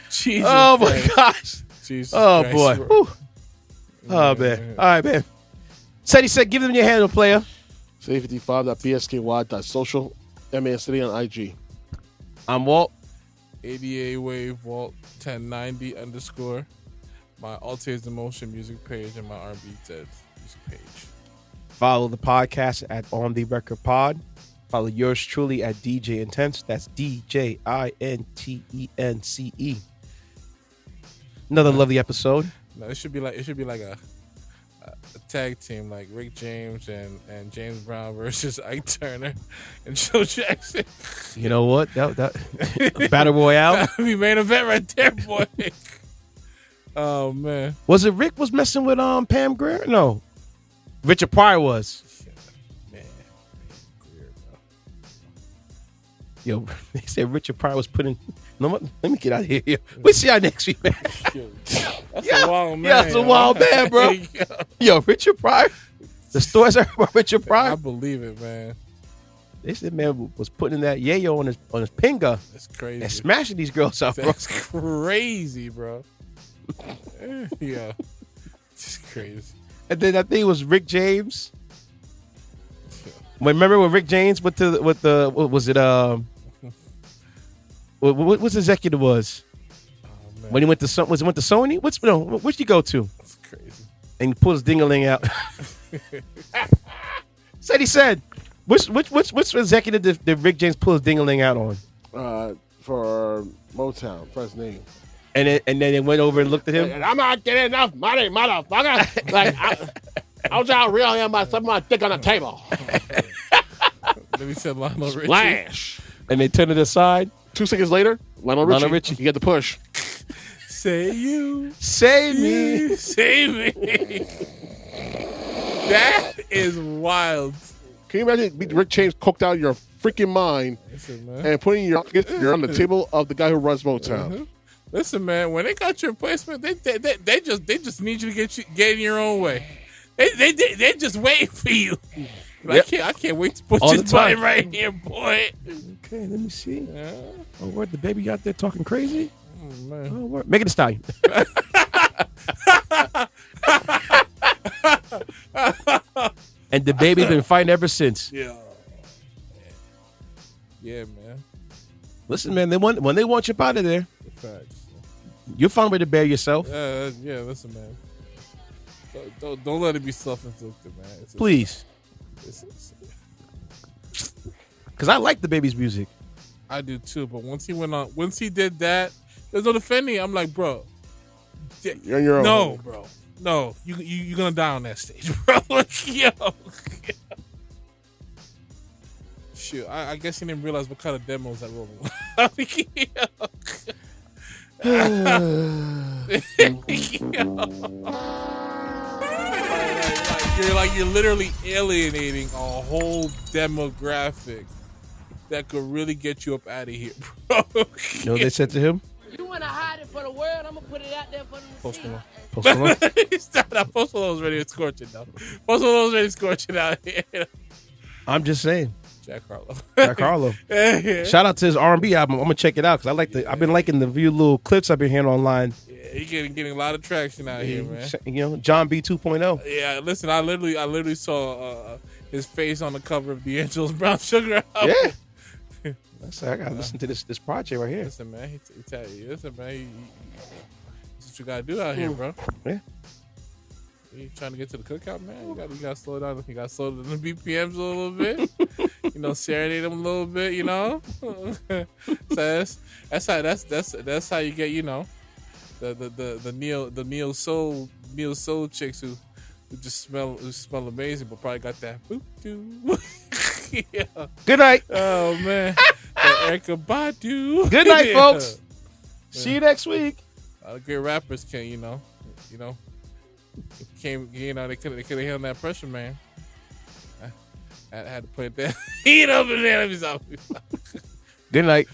Jesus. Oh my Christ. gosh. Jesus Oh Christ, boy. bro. Whew. Oh man. All right, man. Ceddy said, give them your handle, player. Ceddy55.psky.social. MASCity on IG. I'm Walt. ADA Wave Walt 1090_. My Altair's Emotion music page and my R&B Dead music page. Follow the podcast at On The Record Pod. Follow yours truly at DJ Intence. That's DJINTENCE. Another lovely episode. No, it should be like a tag team, like Rick James and James Brown versus Ike Turner and Joe Jackson. You know what? That Battle Royale. That'd be main event right there, boy. Oh man. Was it Rick was messing with Pam Grier? No. Richard Pryor was. Man. Weird, bro. Yo, they said Richard Pryor was putting. No, let me get out of here. We'll see y'all next week, man. That's a wild man. Yeah, that's a wild man, bro. Yo, Richard Pryor. The stories are about Richard Pryor. I believe it, man. They said man was putting that yayo on his pinga That's crazy. and smashing these girls out, bro. That's crazy, bro. Yeah. Just crazy. And then I think it was Rick James. Remember when Rick James with the what was it what's executive was? Oh, man. When he went to Sony? Where'd you go to? That's crazy. And he pulled his dingaling out. said, which executive did Rick James pull his dingaling out on? For Motown, first name. And then they went over and looked at him. And I'm not getting enough money, motherfucker. Like, I was out real here by something my dick on the table. Then he said Lionel Richie. Splash. And they turned it aside. 2 seconds later, Lionel Richie. You get the push. Say you. Save me. Save me. That is wild. Can you imagine Rick James cooked out your freaking mind Listen, man. and putting you're on the table of the guy who runs Motown? Mm-hmm. Listen, man. When they got your replacement, they just need you to get in your own way. They just wait for you. Yep. I can't wait to put your money right here, boy. Okay, let me see. Yeah. Oh, word, the baby out there talking crazy? Oh, man. Oh, word. Make it a stallion. And the baby's been fighting ever since. Yeah. Yeah, man. Listen, man, when they want you up out of there, Facts. you'll find a way to bear yourself. Yeah, listen, man. Don't let it be self-inflicted, man. Please. Because I like the baby's music. I do too. But once he did that, there's no defending. I'm like, bro, You're on your own. no, bro, no, you're gonna die on that stage, bro. Yo. Shoot, I guess he didn't realize what kind of demos that rolled. You're literally alienating a whole demographic that could really get you up out of here, bro. You know what they said to him? You want to hide it for the world? I'm gonna put it out there for the Post Malone. Post Malone? Stop that. Post Malone's ready to scorch it, though. Post Malone's ready to scorch it out here. I'm just saying. Jack Harlow. Jack Harlow. Yeah. Shout out to his R&B album. I'm gonna check it out because I've been liking the few little clips I've been hearing online. Yeah, he getting a lot of traction out here, man. You know, John B 2.0. Yeah, listen, I literally saw his face on the cover of D'Angelo's Brown Sugar album. Yeah. I gotta listen to this project right here. Listen, man, he tell you, this is what you gotta do out here, bro. Yeah. You trying to get to the cookout, man? You gotta slow down. You gotta slow down the BPMs a little bit. You know, serenade them a little bit. You know, so that's how you get. You know, the neo soul chicks who just smell amazing, but probably got that boop doo. Yeah. Good night. Oh man, the Erykah Badu. Good night, Yeah. folks. See you next week. A lot of great rappers can, you know, they couldn't handle that pressure, man. I had to play that heat up in there. Good night.